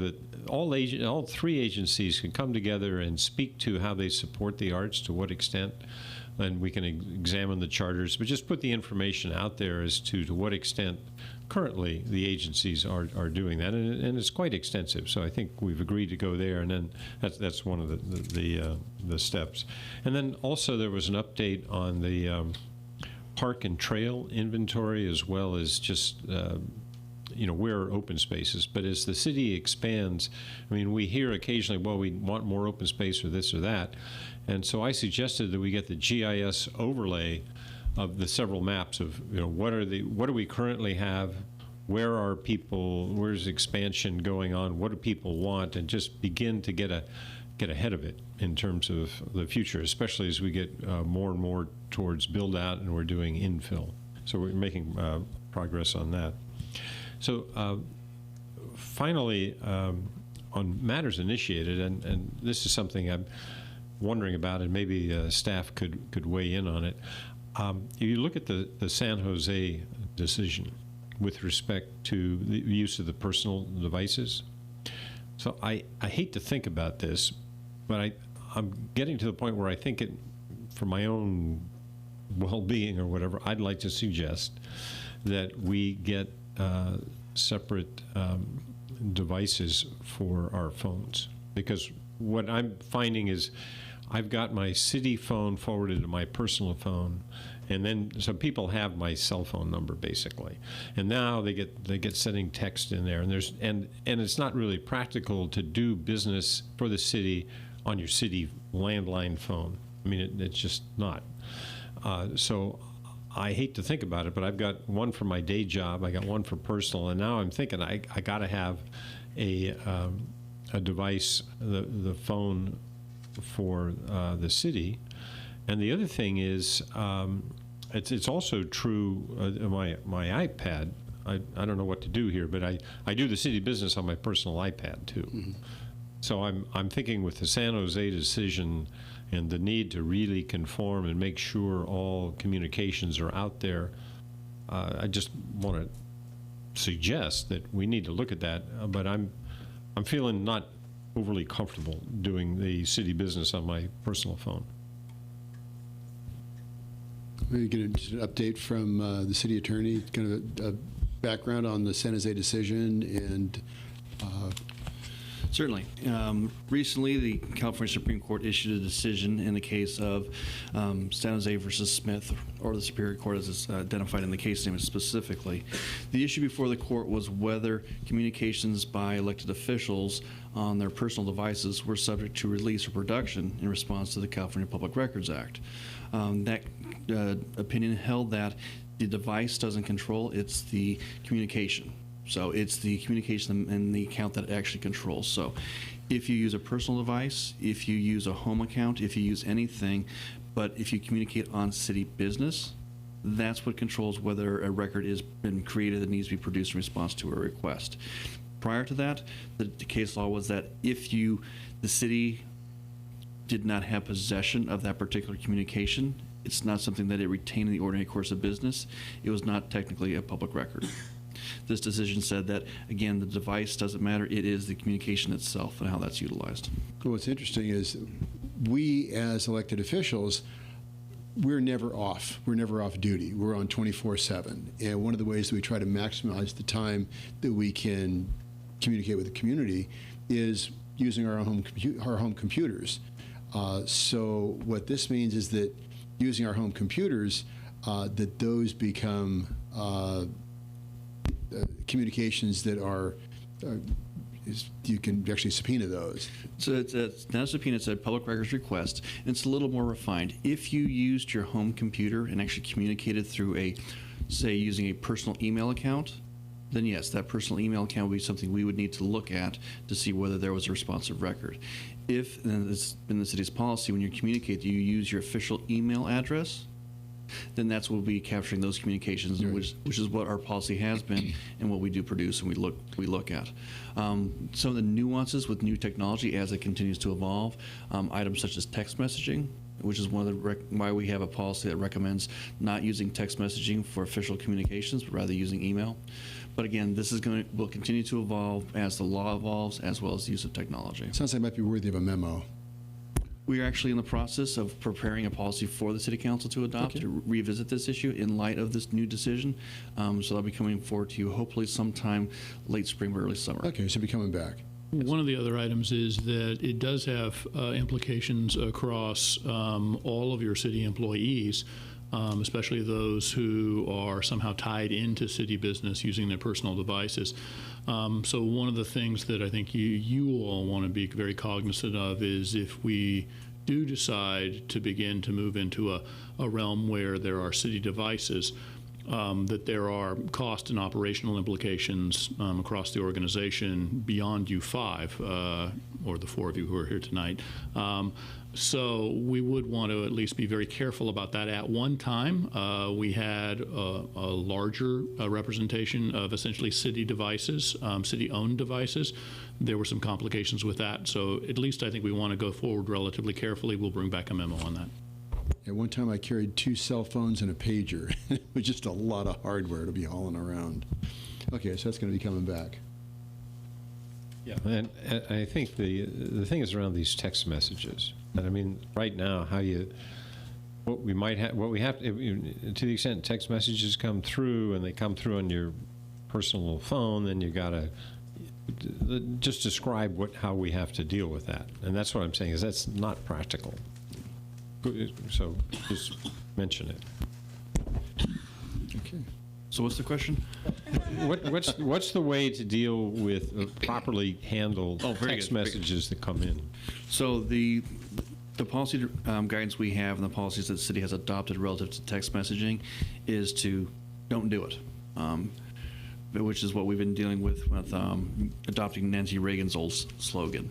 all 3 agencies can come together and speak to how they support the arts, to what extent, and we can examine the charters, but just put the information out there as to what extent currently the agencies are doing that, and it's quite extensive. So I think we've agreed to go there, and then that's one of the steps. And then also there was an update on the park and trail inventory, as well as just where are open spaces. But as the city expands, I mean, we hear occasionally, well, we want more open space or this or that. And so I suggested that we get the GIS overlay of the several maps of, what do we currently have, where's expansion going on, what do people want, and just begin to get ahead of it in terms of the future, especially as we get more and more towards build out and we're doing infill. So we're making progress on that. So finally, on matters initiated, and this is something I'm wondering about, and maybe staff could weigh in on it. If you look at the San Jose decision, with respect to the use of the personal devices. So I hate to think about this, but I'm getting to the point where I think it, for my own well-being or whatever, I'd like to suggest that we get separate devices for our phones. Because what I'm finding is I've got my city phone forwarded to my personal phone, and then some people have my cell phone number basically, and now they get sending text in there, and it's not really practical to do business for the city on your city landline phone. I mean, it's just not. So I hate to think about it, but I've got one for my day job, I got one for personal, and now I'm thinking I got to have a device, the phone for the city. And the other thing is, it's also true, my iPad, I don't know what to do here, but I do the city business on my personal iPad too. Mm-hmm. So I'm thinking with the San Jose decision and the need to really conform and make sure all communications are out there, I just want to suggest that we need to look at that, but I'm feeling not overly comfortable doing the city business on my personal phone. We get an update from the city attorney, kind of a background on the San Jose decision and. Certainly. Recently, the California Supreme Court issued a decision in the case of San Jose versus Smith, or the Superior Court as it's identified in the case name specifically. The issue before the court was whether communications by elected officials on their personal devices were subject to release or production in response to the California Public Records Act. That opinion held that the device doesn't control, it's the communication. So it's the communication and the account that it actually controls. So if you use a personal device, if you use a home account, if you use anything, but if you communicate on city business, that's what controls whether a record has been created that needs to be produced in response to a request. Prior to that, the case law was that if the city did not have possession of that particular communication, it's not something that it retained in the ordinary course of business. It was not technically a public record. This decision said that, again, the device doesn't matter. It is the communication itself and how that's utilized. Well, what's interesting is we, as elected officials, we're never off. We're never off duty. We're on 24/7. And one of the ways that we try to maximize the time that we can communicate with the community is using our home computers. So what this means is that using our home computers, that those become communications that you can actually subpoena those. So it's not a subpoena, it's a public records request, and it's a little more refined. If you used your home computer and actually communicated through say using a personal email account, then yes, that personal email account would be something we would need to look at to see whether there was a responsive record. If, and it's been the city's policy, when you communicate, you use your official email address, then that's what we'll be capturing those communications, which is what our policy has been and what we do produce and we look at. Some of the nuances with new technology as it continues to evolve, items such as text messaging, which is one of the why we have a policy that recommends not using text messaging for official communications, but rather using email. But again, this will continue to evolve as the law evolves, as well as the use of technology. Sounds like it might be worthy of a memo. We are actually in the process of preparing a policy for the City Council to adopt to revisit this issue in light of this new decision. So that'll be coming forward to you hopefully sometime late spring or early summer. Okay, so it'll be coming back. One of the other items is that it does have implications across all of your city employees, especially those who are somehow tied into city business using their personal devices. So one of the things that I think you all want to be very cognizant of is if we do decide to begin to move into a realm where there are city devices, that there are cost and operational implications across the organization beyond you five, or the four of you who are here tonight. So we would want to at least be very careful about that. At one time, we had a larger representation of essentially city devices, city-owned devices. There were some complications with that. So at least I think we want to go forward relatively carefully. We'll bring back a memo on that. At one time, I carried 2 cell phones and a pager. It was just a lot of hardware to be hauling around. Okay, so that's going to be coming back. Yeah, and I think the thing is around these text messages. And I mean, right now, what we have to the extent text messages come through and they come through on your personal phone, then you got to just describe how we have to deal with that. And that's what I'm saying is that's not practical. So just mention it. Okay. So what's the question? What's the way to deal with properly handle text messages that come in? So the policy guidance we have and the policies that the city has adopted relative to text messaging is to don't do it, which is what we've been dealing with adopting Nancy Reagan's old slogan.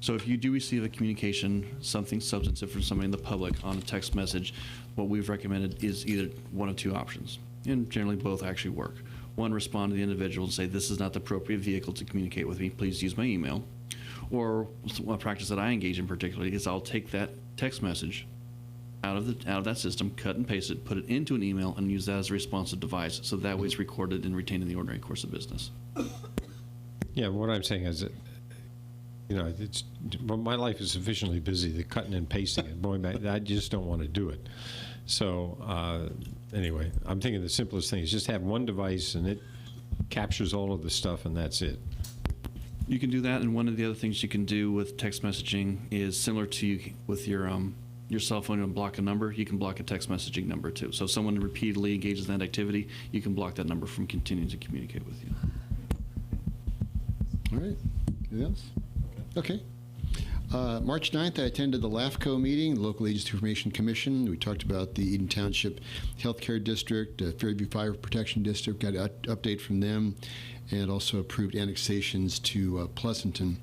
So if you do receive a communication, something substantive from somebody in the public on a text message, what we've recommended is either one of 2 options, and generally both actually work. One, respond to the individual and say, this is not the appropriate vehicle to communicate with me, please use my email. Or a practice that I engage in particularly is I'll take that text message out of that system, cut and paste it, put it into an email, and use that as a responsive device, so that way it's recorded and retained in the ordinary course of business. Yeah, what I'm saying is that, my life is sufficiently busy that cutting and pasting and going back, I just don't want to do it. So anyway, I'm thinking the simplest thing is just have one device and it captures all of the stuff and that's it. You can do that, and one of the other things you can do with text messaging is similar to with your cell phone and block a number, you can block a text messaging number too. So if someone repeatedly engages in that activity, you can block that number from continuing to communicate with you. All right. Anything else? Okay. March 9th, I attended the LAFCO meeting, the Local Agency Information Commission. We talked about the Eden Township Healthcare District, Fairview Fire Protection District, got an update from them, and also approved annexations to Pleasanton.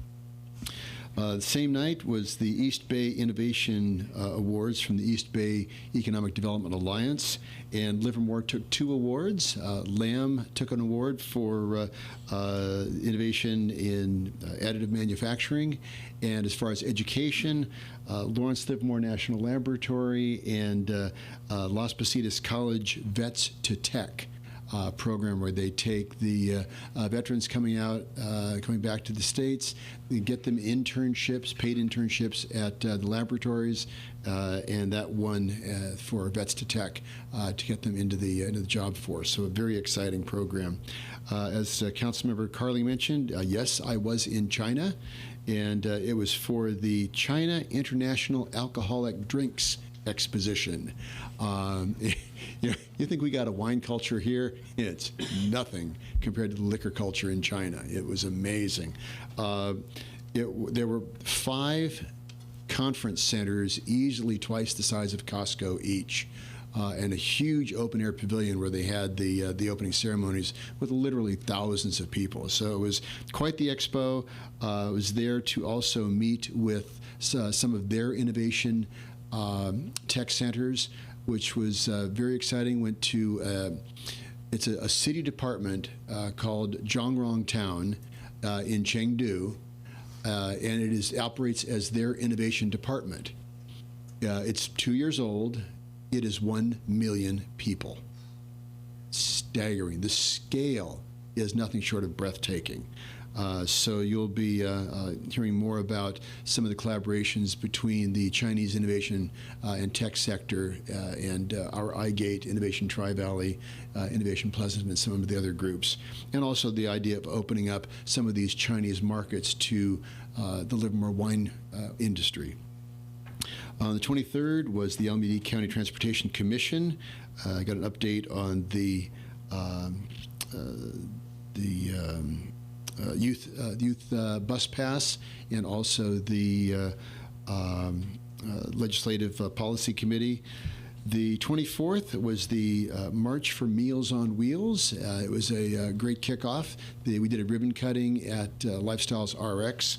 The same night was the East Bay Innovation Awards from the East Bay Economic Development Alliance, and Livermore took 2 awards. Lamb took an award for innovation in additive manufacturing, and as far as education, Lawrence Livermore National Laboratory and Las Positas College Vets to Tech program, where they take the veterans coming back to the States, they get them internships, paid internships at the laboratories, and that won for Vets to Tech to get them into the job force. So a very exciting program. As Councilmember Carly mentioned, yes, I was in China, and it was for the China International Alcoholic Drinks Exposition. You think we got a wine culture here? It's nothing compared to the liquor culture in China. It was amazing. There were 5 conference centers, easily twice the size of Costco each, and a huge open-air pavilion where they had the opening ceremonies with literally thousands of people. So it was quite the expo. I was there to also meet with some of their innovation tech centers, which was very exciting. Went to it's a city department called Zhongrong Town in Chengdu, and it operates as their innovation department. It's 2 years old. It is 1 million people. Staggering. The scale is nothing short of breathtaking. So you'll be hearing more about some of the collaborations between the Chinese innovation and tech sector and our iGate, Innovation Tri-Valley, Innovation Pleasanton, and some of the other groups. And also the idea of opening up some of these Chinese markets to the Livermore wine industry. On the 23rd was the Alameda County Transportation Commission. I got an update on the youth bus pass, and also the Legislative Policy Committee. The 24th was the March for Meals on Wheels. It was a great kickoff. We did a ribbon cutting at Lifestyles RX,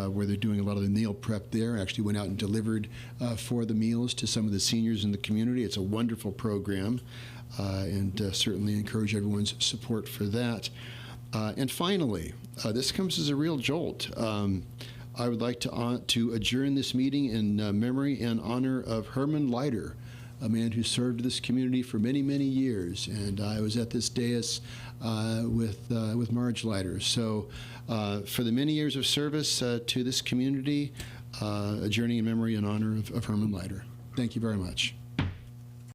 where they're doing a lot of the meal prep there. Actually went out and delivered for the meals to some of the seniors in the community. It's a wonderful program, and certainly encourage everyone's support for that. And finally, this comes as a real jolt. I would like to adjourn this meeting in memory and honor of Herman Leiter, a man who served this community for many, many years. And I was at this dais with Marge Leiter. So for the many years of service to this community, adjourning in memory and honor of Herman Leiter. Thank you very much.